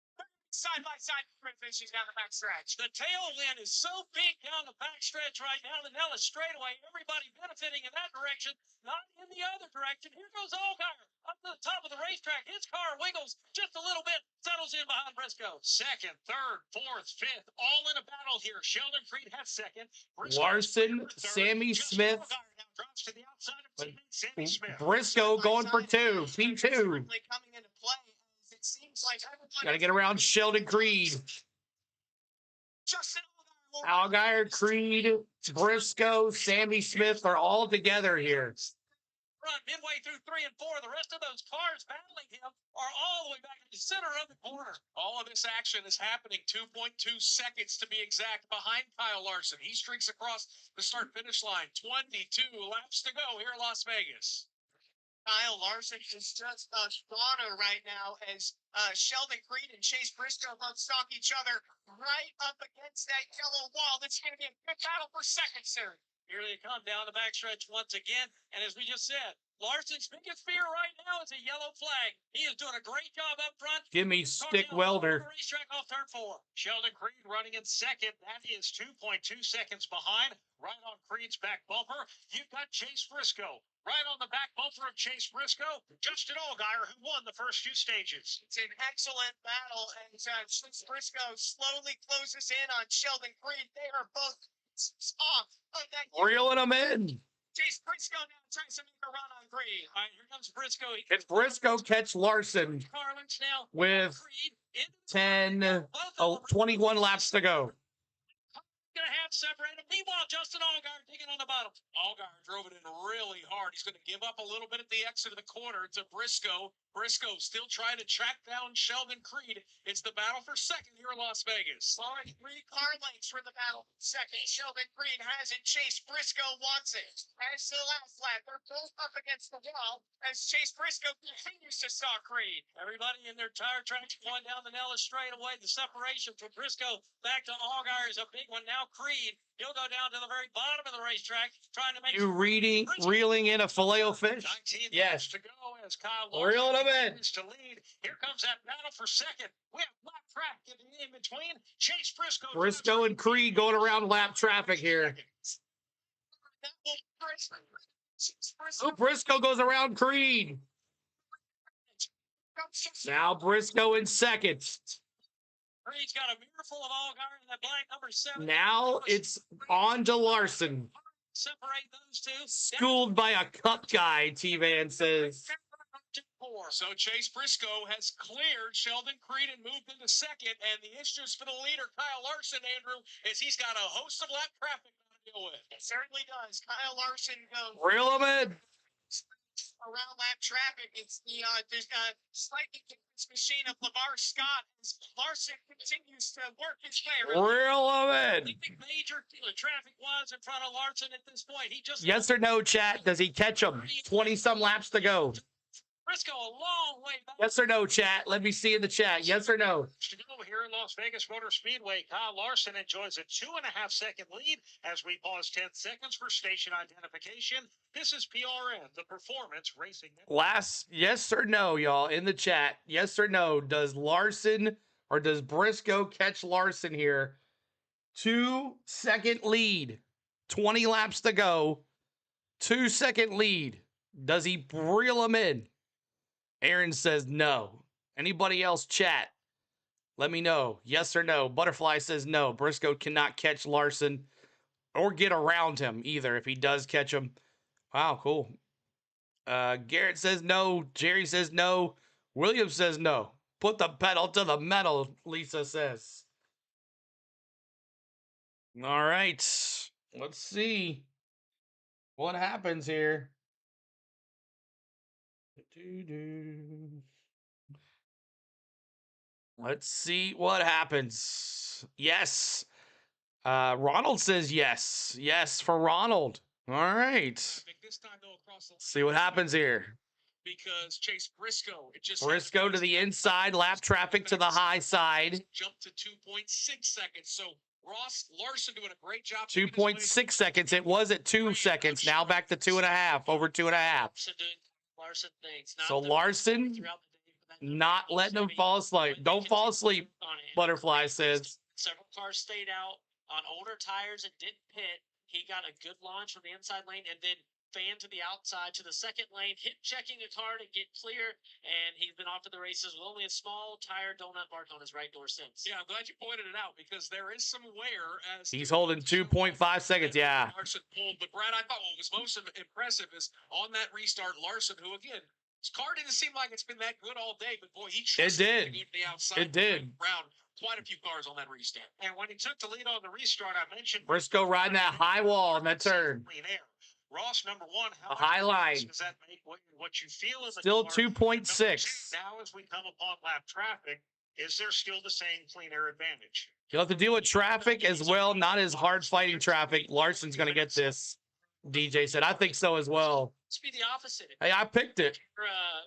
Speaker 9: Side-by-side finishing down the backstretch.
Speaker 5: The tailwind is so big down the backstretch right now. The Nellis straightaway. Everybody benefiting in that direction, not in the other direction. Here goes Allgaier up to the top of the racetrack. His car wiggles just a little bit, settles in behind Briscoe.
Speaker 3: Second, third, fourth, fifth, all in a battle here. Sheldon Creed has second.
Speaker 1: Larson, Sammy Smith.
Speaker 3: Drops to the outside of teammate Sammy Smith.
Speaker 1: Briscoe going for 2. P2.
Speaker 9: Coming into play. It seems like
Speaker 1: Got to get around Sheldon Creed. Allgaier, Creed, Briscoe, Sammy Smith are all together here.
Speaker 5: Run midway through 3 and 4. The rest of those cars battling him are all the way back in the center of the corner.
Speaker 10: All of this action is happening 2.2 seconds to be exact behind Kyle Larson. He streaks across the start-finish line. 22 laps to go here in Las Vegas.
Speaker 9: Kyle Larson is just a spawner right now as Sheldon Creed and Chase Briscoe both stalk each other right up against that yellow wall. That's going to be a good battle for second, sir.
Speaker 5: Here they come down the backstretch once again. And as we just said, Larson's biggest fear right now is a yellow flag. He is doing a great job up front.
Speaker 1: Give me stick welder.
Speaker 5: Racetrack off turn 4.
Speaker 3: Sheldon Creed running in second. That is 2.2 seconds behind. Right on Creed's back bumper. You've got Chase Briscoe. Right on the back bumper of Chase Briscoe, Justin Allgaier, who won the first 2 stages.
Speaker 9: It's an excellent battle, and Chase Briscoe slowly closes in on Sheldon Creed. They are both off of that.
Speaker 1: Reeling them in.
Speaker 9: Chase Briscoe now tries to make a run on Creed.
Speaker 5: All right, here comes Briscoe.
Speaker 1: Can Briscoe catch Larson with 21 laps to go?
Speaker 5: Going to have separated. Meanwhile, Justin Allgaier digging on the bottom.
Speaker 10: Allgaier drove it in really hard. He's going to give up a little bit at the exit of the corner to Briscoe. Briscoe still trying to track down Sheldon Creed. It's the battle for second here in Las Vegas.
Speaker 9: All right, 3 car lengths for the battle. Second, Sheldon Creed has it. Chase Briscoe wants it. As to the last lap, they're both up against the wall as Chase Briscoe continues to stalk Creed.
Speaker 5: Everybody in their tire tracks going down the Nellis straightaway. The separation from Briscoe back to Allgaier is a big one. Now Creed lead. He'll go down to the very bottom of the racetrack, trying to make
Speaker 1: You reeling in a filet-o-fish?
Speaker 5: 19
Speaker 1: Yes.
Speaker 5: to go as Kyle
Speaker 1: Reel
Speaker 5: Larson
Speaker 1: them in.
Speaker 5: continues to lead. Here comes that battle for second. We have lap track in between. Chase Briscoe.
Speaker 1: Briscoe and Creed going around lap traffic here. Oh, Briscoe goes around Creed. Now Briscoe in second.
Speaker 5: Creed's got a miracle of all guard in that black number 7.
Speaker 1: Now it's on to Larson.
Speaker 5: Separate those two.
Speaker 1: Schooled by a cup guy, T-Van says.
Speaker 10: So Chase Briscoe has cleared Sheldon Creed and moved into second, and the issues for the leader, Kyle Larson, Andrew, is he's got a host of lap traffic to deal with.
Speaker 9: It certainly does. Kyle Larson goes
Speaker 1: Reel him in.
Speaker 9: around lap traffic. It's the slightly different machine of LeVar Scott as Larson continues to work his way around.
Speaker 1: Reel him in.
Speaker 5: Major traffic was in front of Larson at this point. He just
Speaker 1: Yes or no, chat? Does he catch him? 20-some laps to go.
Speaker 5: Briscoe a long way back.
Speaker 1: Yes or no, chat? Let me see in the chat. Yes or no?
Speaker 5: To go here in Las Vegas Motor Speedway, Kyle Larson enjoys a 2.5-second lead as we pause 10 seconds for station identification. This is PRN, the Performance Racing Network.
Speaker 1: Last yes or no, y'all, in the chat. Yes or no? Does Larson or does Briscoe catch Larson here? 2-second lead. 20 laps to go. 2-second lead. Does he reel him in? Aaron says no. Anybody else chat? Let me know. Yes or no. Butterfly says no. Briscoe cannot catch Larson or get around him either if he does catch him. Wow, cool. Garrett says no. Jerry says no. William says no. Put the pedal to the metal, Lisa says. All right. Let's see what happens here. Let's see what happens. Yes. Ronald says yes. Yes for Ronald. All right.
Speaker 10: This time, though, across the line,
Speaker 1: See what happens here.
Speaker 10: because Chase Briscoe, it just
Speaker 1: Briscoe to the inside, lap traffic to the high side.
Speaker 10: Jumped to 2.6 seconds. So Ross Larson doing a great job.
Speaker 1: 2.6 seconds. It was at 2 seconds. Now back to 2.5. Over 2.5.
Speaker 5: Larson things.
Speaker 1: So Larson not letting him fall asleep. Don't fall asleep, Butterfly says.
Speaker 5: Several cars stayed out on older tires and didn't pit. He got a good launch from the inside lane and then fanned to the outside to the second lane, hit checking a car to get clear, and he's been off to the races with only a small tire donut mark on his right door since.
Speaker 10: Yeah, I'm glad you pointed it out because there is some wear as
Speaker 1: He's holding 2.5 seconds. Yeah.
Speaker 10: Larson pulled, but Brad, I thought what was most impressive is on that restart, Larson, who again, his car didn't seem like it's been that good all day, but boy, he
Speaker 1: It did.
Speaker 10: to go to the outside.
Speaker 1: It did.
Speaker 10: Around quite a few cars on that restart.
Speaker 5: And when he took the lead on the restart, I mentioned
Speaker 1: Briscoe riding that high wall in that turn.
Speaker 5: clean air. Ross, number one,
Speaker 1: A
Speaker 5: how
Speaker 1: high
Speaker 5: much
Speaker 1: line.
Speaker 5: difference does that make what you feel in the
Speaker 1: Still
Speaker 5: car?
Speaker 1: 2.6.
Speaker 5: Now, as we come upon lap traffic, is there still the same clean air advantage?
Speaker 1: You'll have to deal with traffic as well. Not as hard fighting traffic. Larson's going to get this. DJ said, I think so as well.
Speaker 5: Let's be the opposite.
Speaker 1: Hey, I picked it.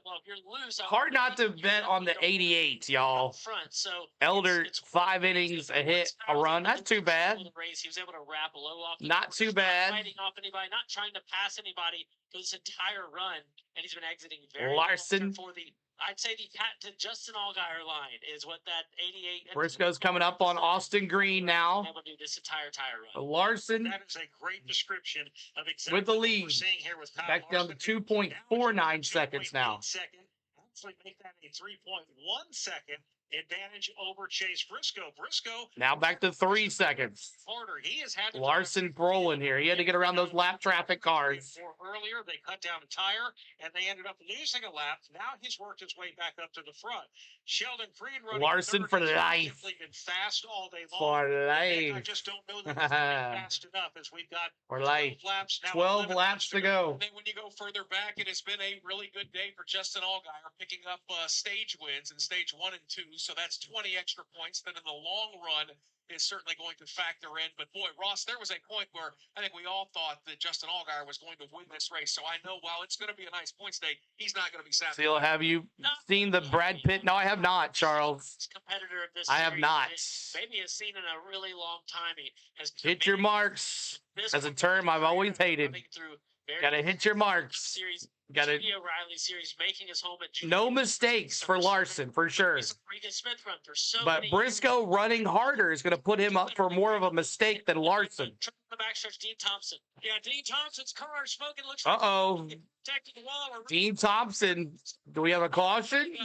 Speaker 5: Well, if you're loose,
Speaker 1: Hard not to bet on the 88, y'all.
Speaker 5: Front, so
Speaker 1: Elder,
Speaker 5: it's
Speaker 1: 5 innings, a hit, a run. Not too bad.
Speaker 5: He was able to wrap low off.
Speaker 1: Not too bad.
Speaker 5: Fighting off anybody, not trying to pass anybody for this entire run, and he's been exiting very
Speaker 1: Larson.
Speaker 5: for the. I'd say the pat to Justin Allgaier line is what that 88.
Speaker 1: Briscoe's coming up on Austin Green now.
Speaker 5: Able to do this entire tire run.
Speaker 1: Larson
Speaker 5: That is a great description of exactly
Speaker 1: with the
Speaker 5: what
Speaker 1: lead.
Speaker 5: we're seeing here with Kyle
Speaker 1: Back down to
Speaker 5: Larson.
Speaker 1: 2.49 seconds now.
Speaker 5: Second, actually make that a 3.1 second advantage over Chase Briscoe. Briscoe
Speaker 1: Now back to 3 seconds.
Speaker 5: harder. He has had to
Speaker 1: Larson Brolin here. He had to get around those lap traffic cars.
Speaker 5: Earlier, they cut down a tire and they ended up losing a lap. Now he's worked his way back up to the front. Sheldon Creed running
Speaker 1: Larson
Speaker 5: third
Speaker 1: for
Speaker 5: has
Speaker 1: life.
Speaker 5: simply been fast all day long.
Speaker 1: For
Speaker 5: And I
Speaker 1: life.
Speaker 5: just don't know that it's fast enough as we've got
Speaker 1: For
Speaker 5: 12
Speaker 1: life.
Speaker 5: laps now.
Speaker 1: 12
Speaker 5: 11
Speaker 1: laps to go.
Speaker 10: And then when you go further back, it has been a really good day for Justin Allgaier, picking up stage wins in stage 1 and 2. so that's 20 extra points. Then in the long run, is certainly going to factor in. But boy, Ross, there was a point where I think we all thought that Justin Allgaier was going to win this race. So I know while it's going to be a nice points day, he's not going to be satisfied.
Speaker 1: Seal, have you seen the Brad Pitt? No, I have not, Charles.
Speaker 8: Competitor of this
Speaker 1: I have
Speaker 8: series
Speaker 1: not.
Speaker 8: maybe has seen in a really long time. He has
Speaker 1: Hit your marks. That's a term I've always hated. Gotta hit your marks.
Speaker 8: Series,
Speaker 1: Gotta.
Speaker 8: O'Reilly series, making his home at
Speaker 1: No mistakes for Larson, for sure.
Speaker 8: Smith run for so
Speaker 1: But Briscoe running harder is going to put him up for more of a mistake than Larson.
Speaker 8: The backstretch, Dean Thompson. Yeah, Dean Thompson's car smoking looks
Speaker 1: Uh-oh.
Speaker 8: protecting the wall.
Speaker 1: Dean Thompson. Do we have a caution?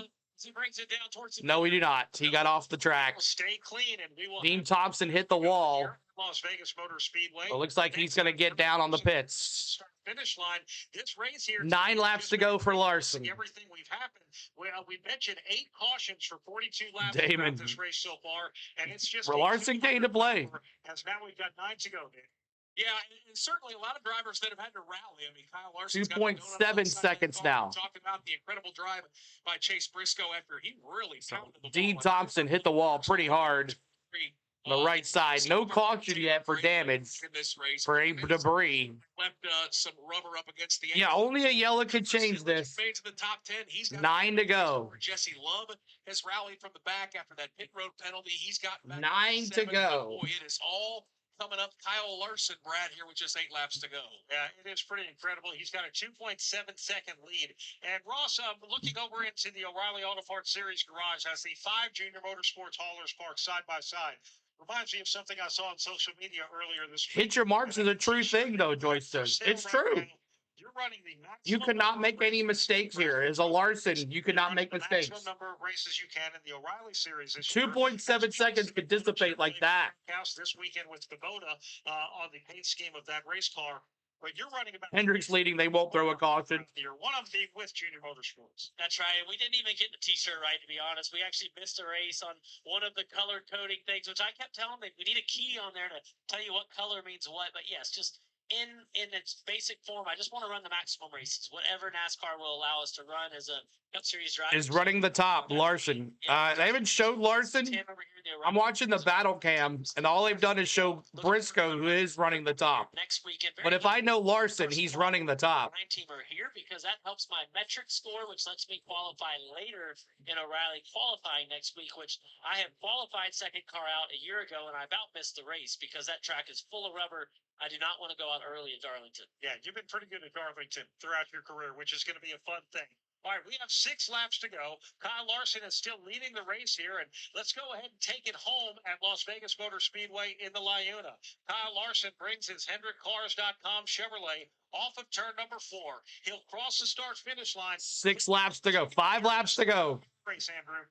Speaker 8: He brings it down towards the
Speaker 1: No, we do not. He got off the track.
Speaker 3: Stay clean, and we will.
Speaker 1: Dean Thompson hit the wall.
Speaker 3: Las Vegas Motor Speedway.
Speaker 1: Well, looks like he's going to get down on the pits.
Speaker 3: Finish line. This race here.
Speaker 1: 9 laps to go for Larson.
Speaker 3: Everything we've happened. Well, we mentioned 8 cautions for 42 laps
Speaker 1: Damon.
Speaker 3: this race so far, and it's just.
Speaker 1: Larson came to play.
Speaker 3: As now we've got 9 to go.
Speaker 10: Yeah, and certainly a lot of drivers that have had to rally. I mean, Kyle Larson.
Speaker 1: 2.7 seconds now.
Speaker 10: Talked about the incredible drive by Chase Briscoe after he really pounded the
Speaker 1: Dean
Speaker 10: ball.
Speaker 1: Thompson hit the wall pretty hard. On the right side. No caution yet for damage
Speaker 10: in this race.
Speaker 1: for any debris.
Speaker 10: Left some rubber up against the
Speaker 1: Yeah, only a yellow could change this.
Speaker 10: Made to the top 10. He's got
Speaker 1: 9 to go.
Speaker 10: Jesse Love has rallied from the back after that pit road penalty. He's got
Speaker 1: 9 to go.
Speaker 10: Boy, it is all coming up. Kyle Larson, Brad, here with just 8 laps to go.
Speaker 3: Yeah, it is pretty incredible. He's got a 2.7-second lead. And Ross, looking over into the O'Reilly Auto Parts Series garage, as the 5 junior motorsports haulers parked side by side. Reminds me of something I saw on social media earlier this week.
Speaker 1: Hit your marks is a true thing, though, Joyce says. It's true.
Speaker 3: You're running the
Speaker 1: You cannot make any mistakes here. As a Larson, you cannot make mistakes.
Speaker 3: Maximum number of races you can in the O'Reilly Series.
Speaker 1: 2.7 seconds could dissipate like that.
Speaker 3: This weekend with Kubota on the paint scheme of that race car. But you're running about
Speaker 1: Hendrick's leading. They won't throw a caution.
Speaker 3: You're one of them being with Junior Motorsports.
Speaker 8: That's right. We didn't even get the T-shirt right, to be honest. We actually missed a race on one of the color coding things, which I kept telling them we need a key on there to tell you what color means what. But yes, just in its basic form, I just want to run the maximum races. Whatever NASCAR will allow us to run as a Cup Series driver.
Speaker 1: Is running the top, Larson. They haven't showed Larson. I'm watching the battle cam, and all they've done is show Briscoe, who is running the top.
Speaker 8: Next weekend.
Speaker 1: But if I know Larson, he's running the top.
Speaker 8: 9-teamer here because that helps my metric score, which lets me qualify later in O'Reilly qualifying next week, which I have qualified second car out a year ago, and I about missed the race because that track is full of rubber. I do not want to go out early at Darlington.
Speaker 3: Yeah, you've been pretty good at Darlington throughout your career, which is going to be a fun thing. All right, we have 6 laps to go. Kyle Larson is still leading the race here, and let's go ahead and take it home at Las Vegas Motor Speedway in the LiUNA. Kyle Larson brings his HendrickCars.com Chevrolet off of turn number 4. He'll cross the start-finish line.
Speaker 1: 6 laps to go. 5 laps to go.
Speaker 3: Race, Andrew.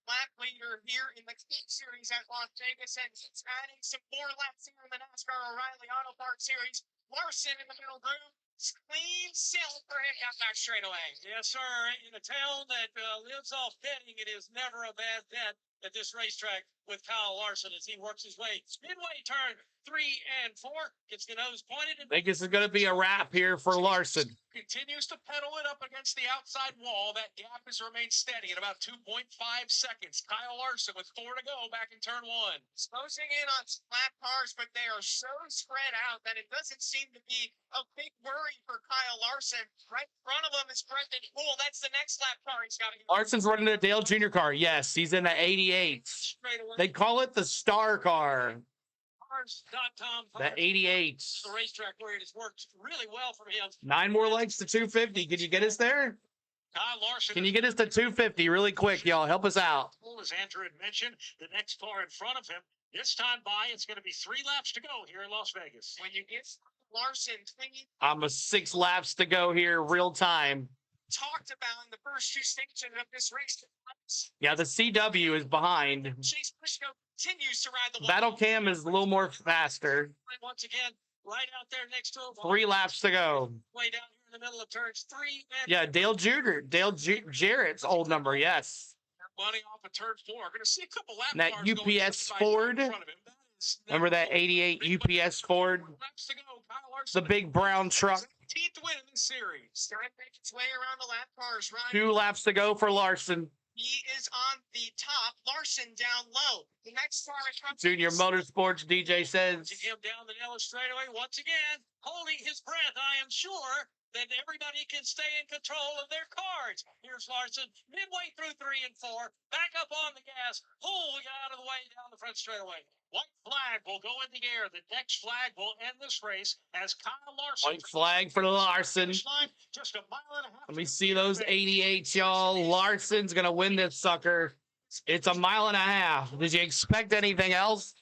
Speaker 9: Lap leader here in the Cup Series at Las Vegas, and he's adding some more laps here in the NASCAR O'Reilly Auto Parts Series. Larson in the middle groove. Clean sail for him down back straightaway.
Speaker 5: Yes, sir. In a town that lives off betting, it is never a bad bet at this racetrack with Kyle Larson as he works his way. Speedway turn 3 and 4. Gets the nose pointed.
Speaker 1: I think this is going to be a wrap here for Larson.
Speaker 10: Continues to pedal it up against the outside wall. That gap has remained steady at about 2.5 seconds. Kyle Larson with 4 to go back in turn 1.
Speaker 9: Closing in on flat cars, but they are so spread out that it doesn't seem to be a big worry for Kyle Larson. Right in front of him is Brendan Poole. That's the next lap car he's got to get.
Speaker 1: Larson's running a Dale Jr. car. Yes, he's in the 88. They call it the star car. The 88.
Speaker 5: The racetrack where it has worked really well for him.
Speaker 1: 9 more legs to 250. Can you get us there?
Speaker 3: Kyle Larson.
Speaker 1: Can you get us to 250 really quick, y'all? Help us out.
Speaker 3: As Andrew had mentioned, the next car in front of him. This time by, it's going to be 3 laps to go here in Las Vegas.
Speaker 9: When you get Larson clean.
Speaker 1: I'm a 6 laps to go here, real time.
Speaker 9: Talked about in the first 2 stages of this race.
Speaker 1: Yeah, the CW is behind.
Speaker 9: Chase Briscoe continues to ride the
Speaker 1: Battle cam is a little more faster.
Speaker 5: Once again, right out there next to him.
Speaker 1: 3 laps to go.
Speaker 5: Way down here in the middle of turns 3 and
Speaker 1: yeah, Dale Jr. Jarrett's old number, yes.
Speaker 10: Money off of turn 4. Going to see a couple lap
Speaker 1: that UPS Ford. Remember that 88 UPS Ford? The big brown truck.
Speaker 10: 18th win in this series.
Speaker 9: Starting to make its way around the lap cars, right?
Speaker 1: 2 laps to go for Larson.
Speaker 9: He is on the top. Larson down low. The next car comes.
Speaker 1: Junior Motorsports DJ says.
Speaker 10: Him down the Nellis straightaway once again, holding his breath. I am sure that everybody can stay in control of their cars. Here's Larson, midway through 3 and 4, back up on the gas, pull out of the way down the front straightaway. White flag will go in the air. The next flag will end this race as Kyle Larson.
Speaker 1: White flag for Larson.
Speaker 10: Just a mile and a half.
Speaker 1: Let me see those 88, y'all. Larson's going to win this sucker. It's a mile and a half. Did you expect anything else?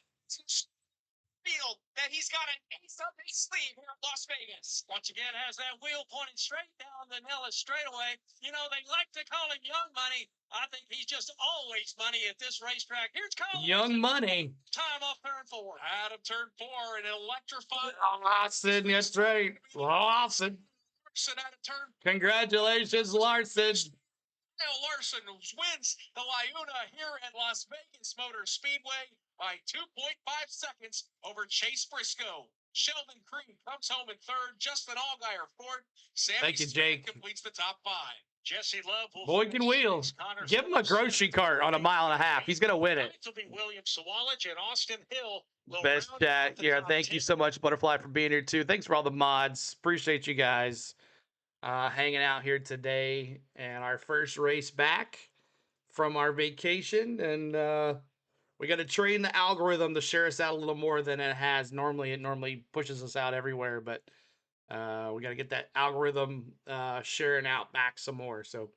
Speaker 9: Feel that he's got an ace up his sleeve here at Las Vegas.
Speaker 10: Once again, has that wheel pointing straight down the Nellis straightaway. You know, they like to call him Young Money. I think he's just always money at this racetrack. Here's Kyle
Speaker 1: Young Money.
Speaker 10: Time off turn 4. Out of turn 4, an electrified.
Speaker 1: Larson, that's right. Larson.
Speaker 10: Out of turn.
Speaker 1: Congratulations, Larson.
Speaker 10: Larson wins the LiUNA here at Las Vegas Motor Speedway by 2.5 seconds over Chase Briscoe. Sheldon Creed comes home in 3rd. Justin Allgaier 4th.
Speaker 1: Thank you, Jake.
Speaker 10: Completes the top 5. Jesse Love will
Speaker 1: Boy can wheel. Give him a grocery cart on a mile and a half. He's going to win it.
Speaker 10: Will be William Sawalich and Austin Hill.
Speaker 1: Best chat. Yeah, thank you so much, Butterfly, for being here, too. Thanks for all the mods. Appreciate you guys hanging out here today. And our first race back from our vacation. And we got to train the algorithm to share us out a little more than it has. Normally, it normally pushes us out everywhere, but we got to get that algorithm sharing out back some more. So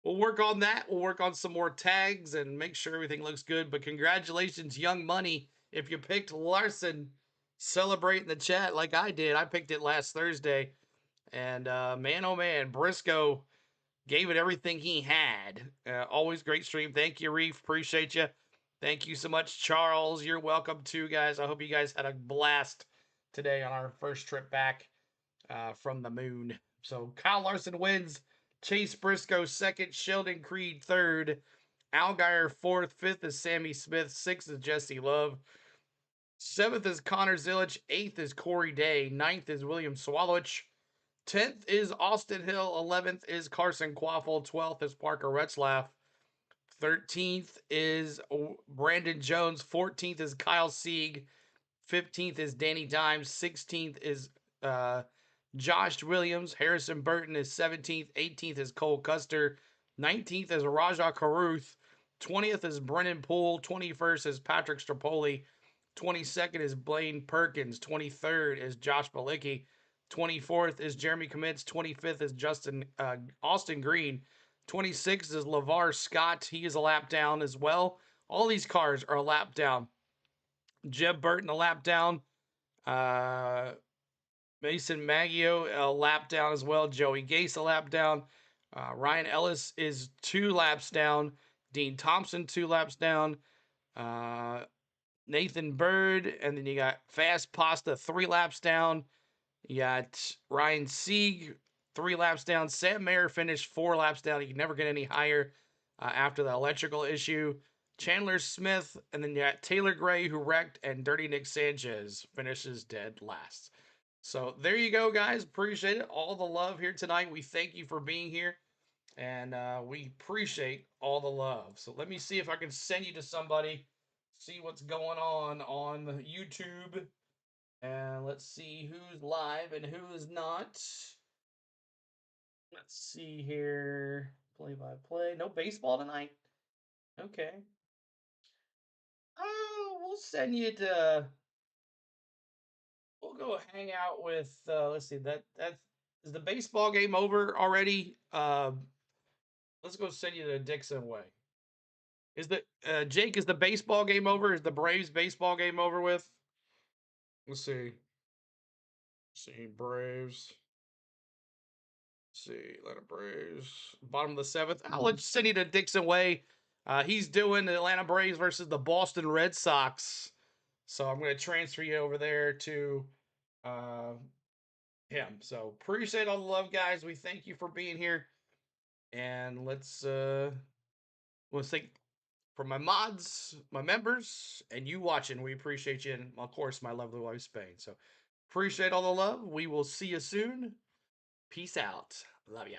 Speaker 1: we'll work on that. We'll work on some more tags and make sure everything looks good. But congratulations, Young Money. If you picked Larson, celebrate in the chat like I did. I picked it last Thursday. And man, oh man, Briscoe gave it everything he had. Always great stream. Thank you, Reef. Appreciate you. Thank you so much, Charles. You're welcome too, guys. I hope you guys had a blast today on our first trip back from the moon. So Kyle Larson wins. Chase Briscoe 2nd. Sheldon Creed 3rd. Allgaier 4th. 5th is Sammy Smith. 6th is Jesse Love. 7th is Connor Zilich. 8th is Corey Day. 9th is William Sawalich. 10th is Austin Hill. 11th is Carson Quaffle. 12th is Parker Retzlaff. 13th is Brandon Jones. 14th is Kyle Sieg. 15th is Danny Dimes. 16th is Josh Williams. Harrison Burton is 17th. 18th is Cole Custer. 19th is Raja Caruth. 20th is Brennan Poole. 21st is Patrick Strapoli. 22nd is Blaine Perkins. 23rd is Josh Balicki. 24th is Jeremy Commitz. 25th is Austin Green. 26th is LeVar Scott. He is a lap down as well. All these cars are a lap down. Jeb Burton a lap down. Mason Maggio a lap down as well. Joey Gase a lap down. Ryan Ellis is 2 laps down. Dean Thompson 2 laps down. Nathan Bird. And then you got Fast Pasta 3 laps down. You got Ryan Sieg 3 laps down. Sam Mayer finished 4 laps down. He can never get any higher after the electrical issue. Chandler Smith, and then you got Taylor Gray, who wrecked, and Dirty Nick Sanchez finishes dead last. So there you go, guys. Appreciate it. All the love here tonight. We thank you for being here, and we appreciate all the love. So let me see if I can send you to somebody, see what's going on YouTube. And let's see who's live and who is not. Let's see here. Play-by-play. No baseball tonight? Okay. Oh, we'll send you to... We'll go hang out with... let's see. That is the baseball game over already? Let's go send you to Dixon Way. Is the... Jake, is the baseball game over? Is the Braves baseball game over with? Let's see. Braves. Let's see, Atlanta Braves. Bottom of the 7th. I'll let you send you to Dixon Way. He's doing the Atlanta Braves versus the Boston Red Sox. So I'm going to transfer you over there to him. So appreciate all the love, guys. We thank you for being here. And let's thank for my mods, my members, and you watching. We appreciate you. And, of course, my lovely wife, Spain. So appreciate all the love. We will see you soon. Peace out. Love ya.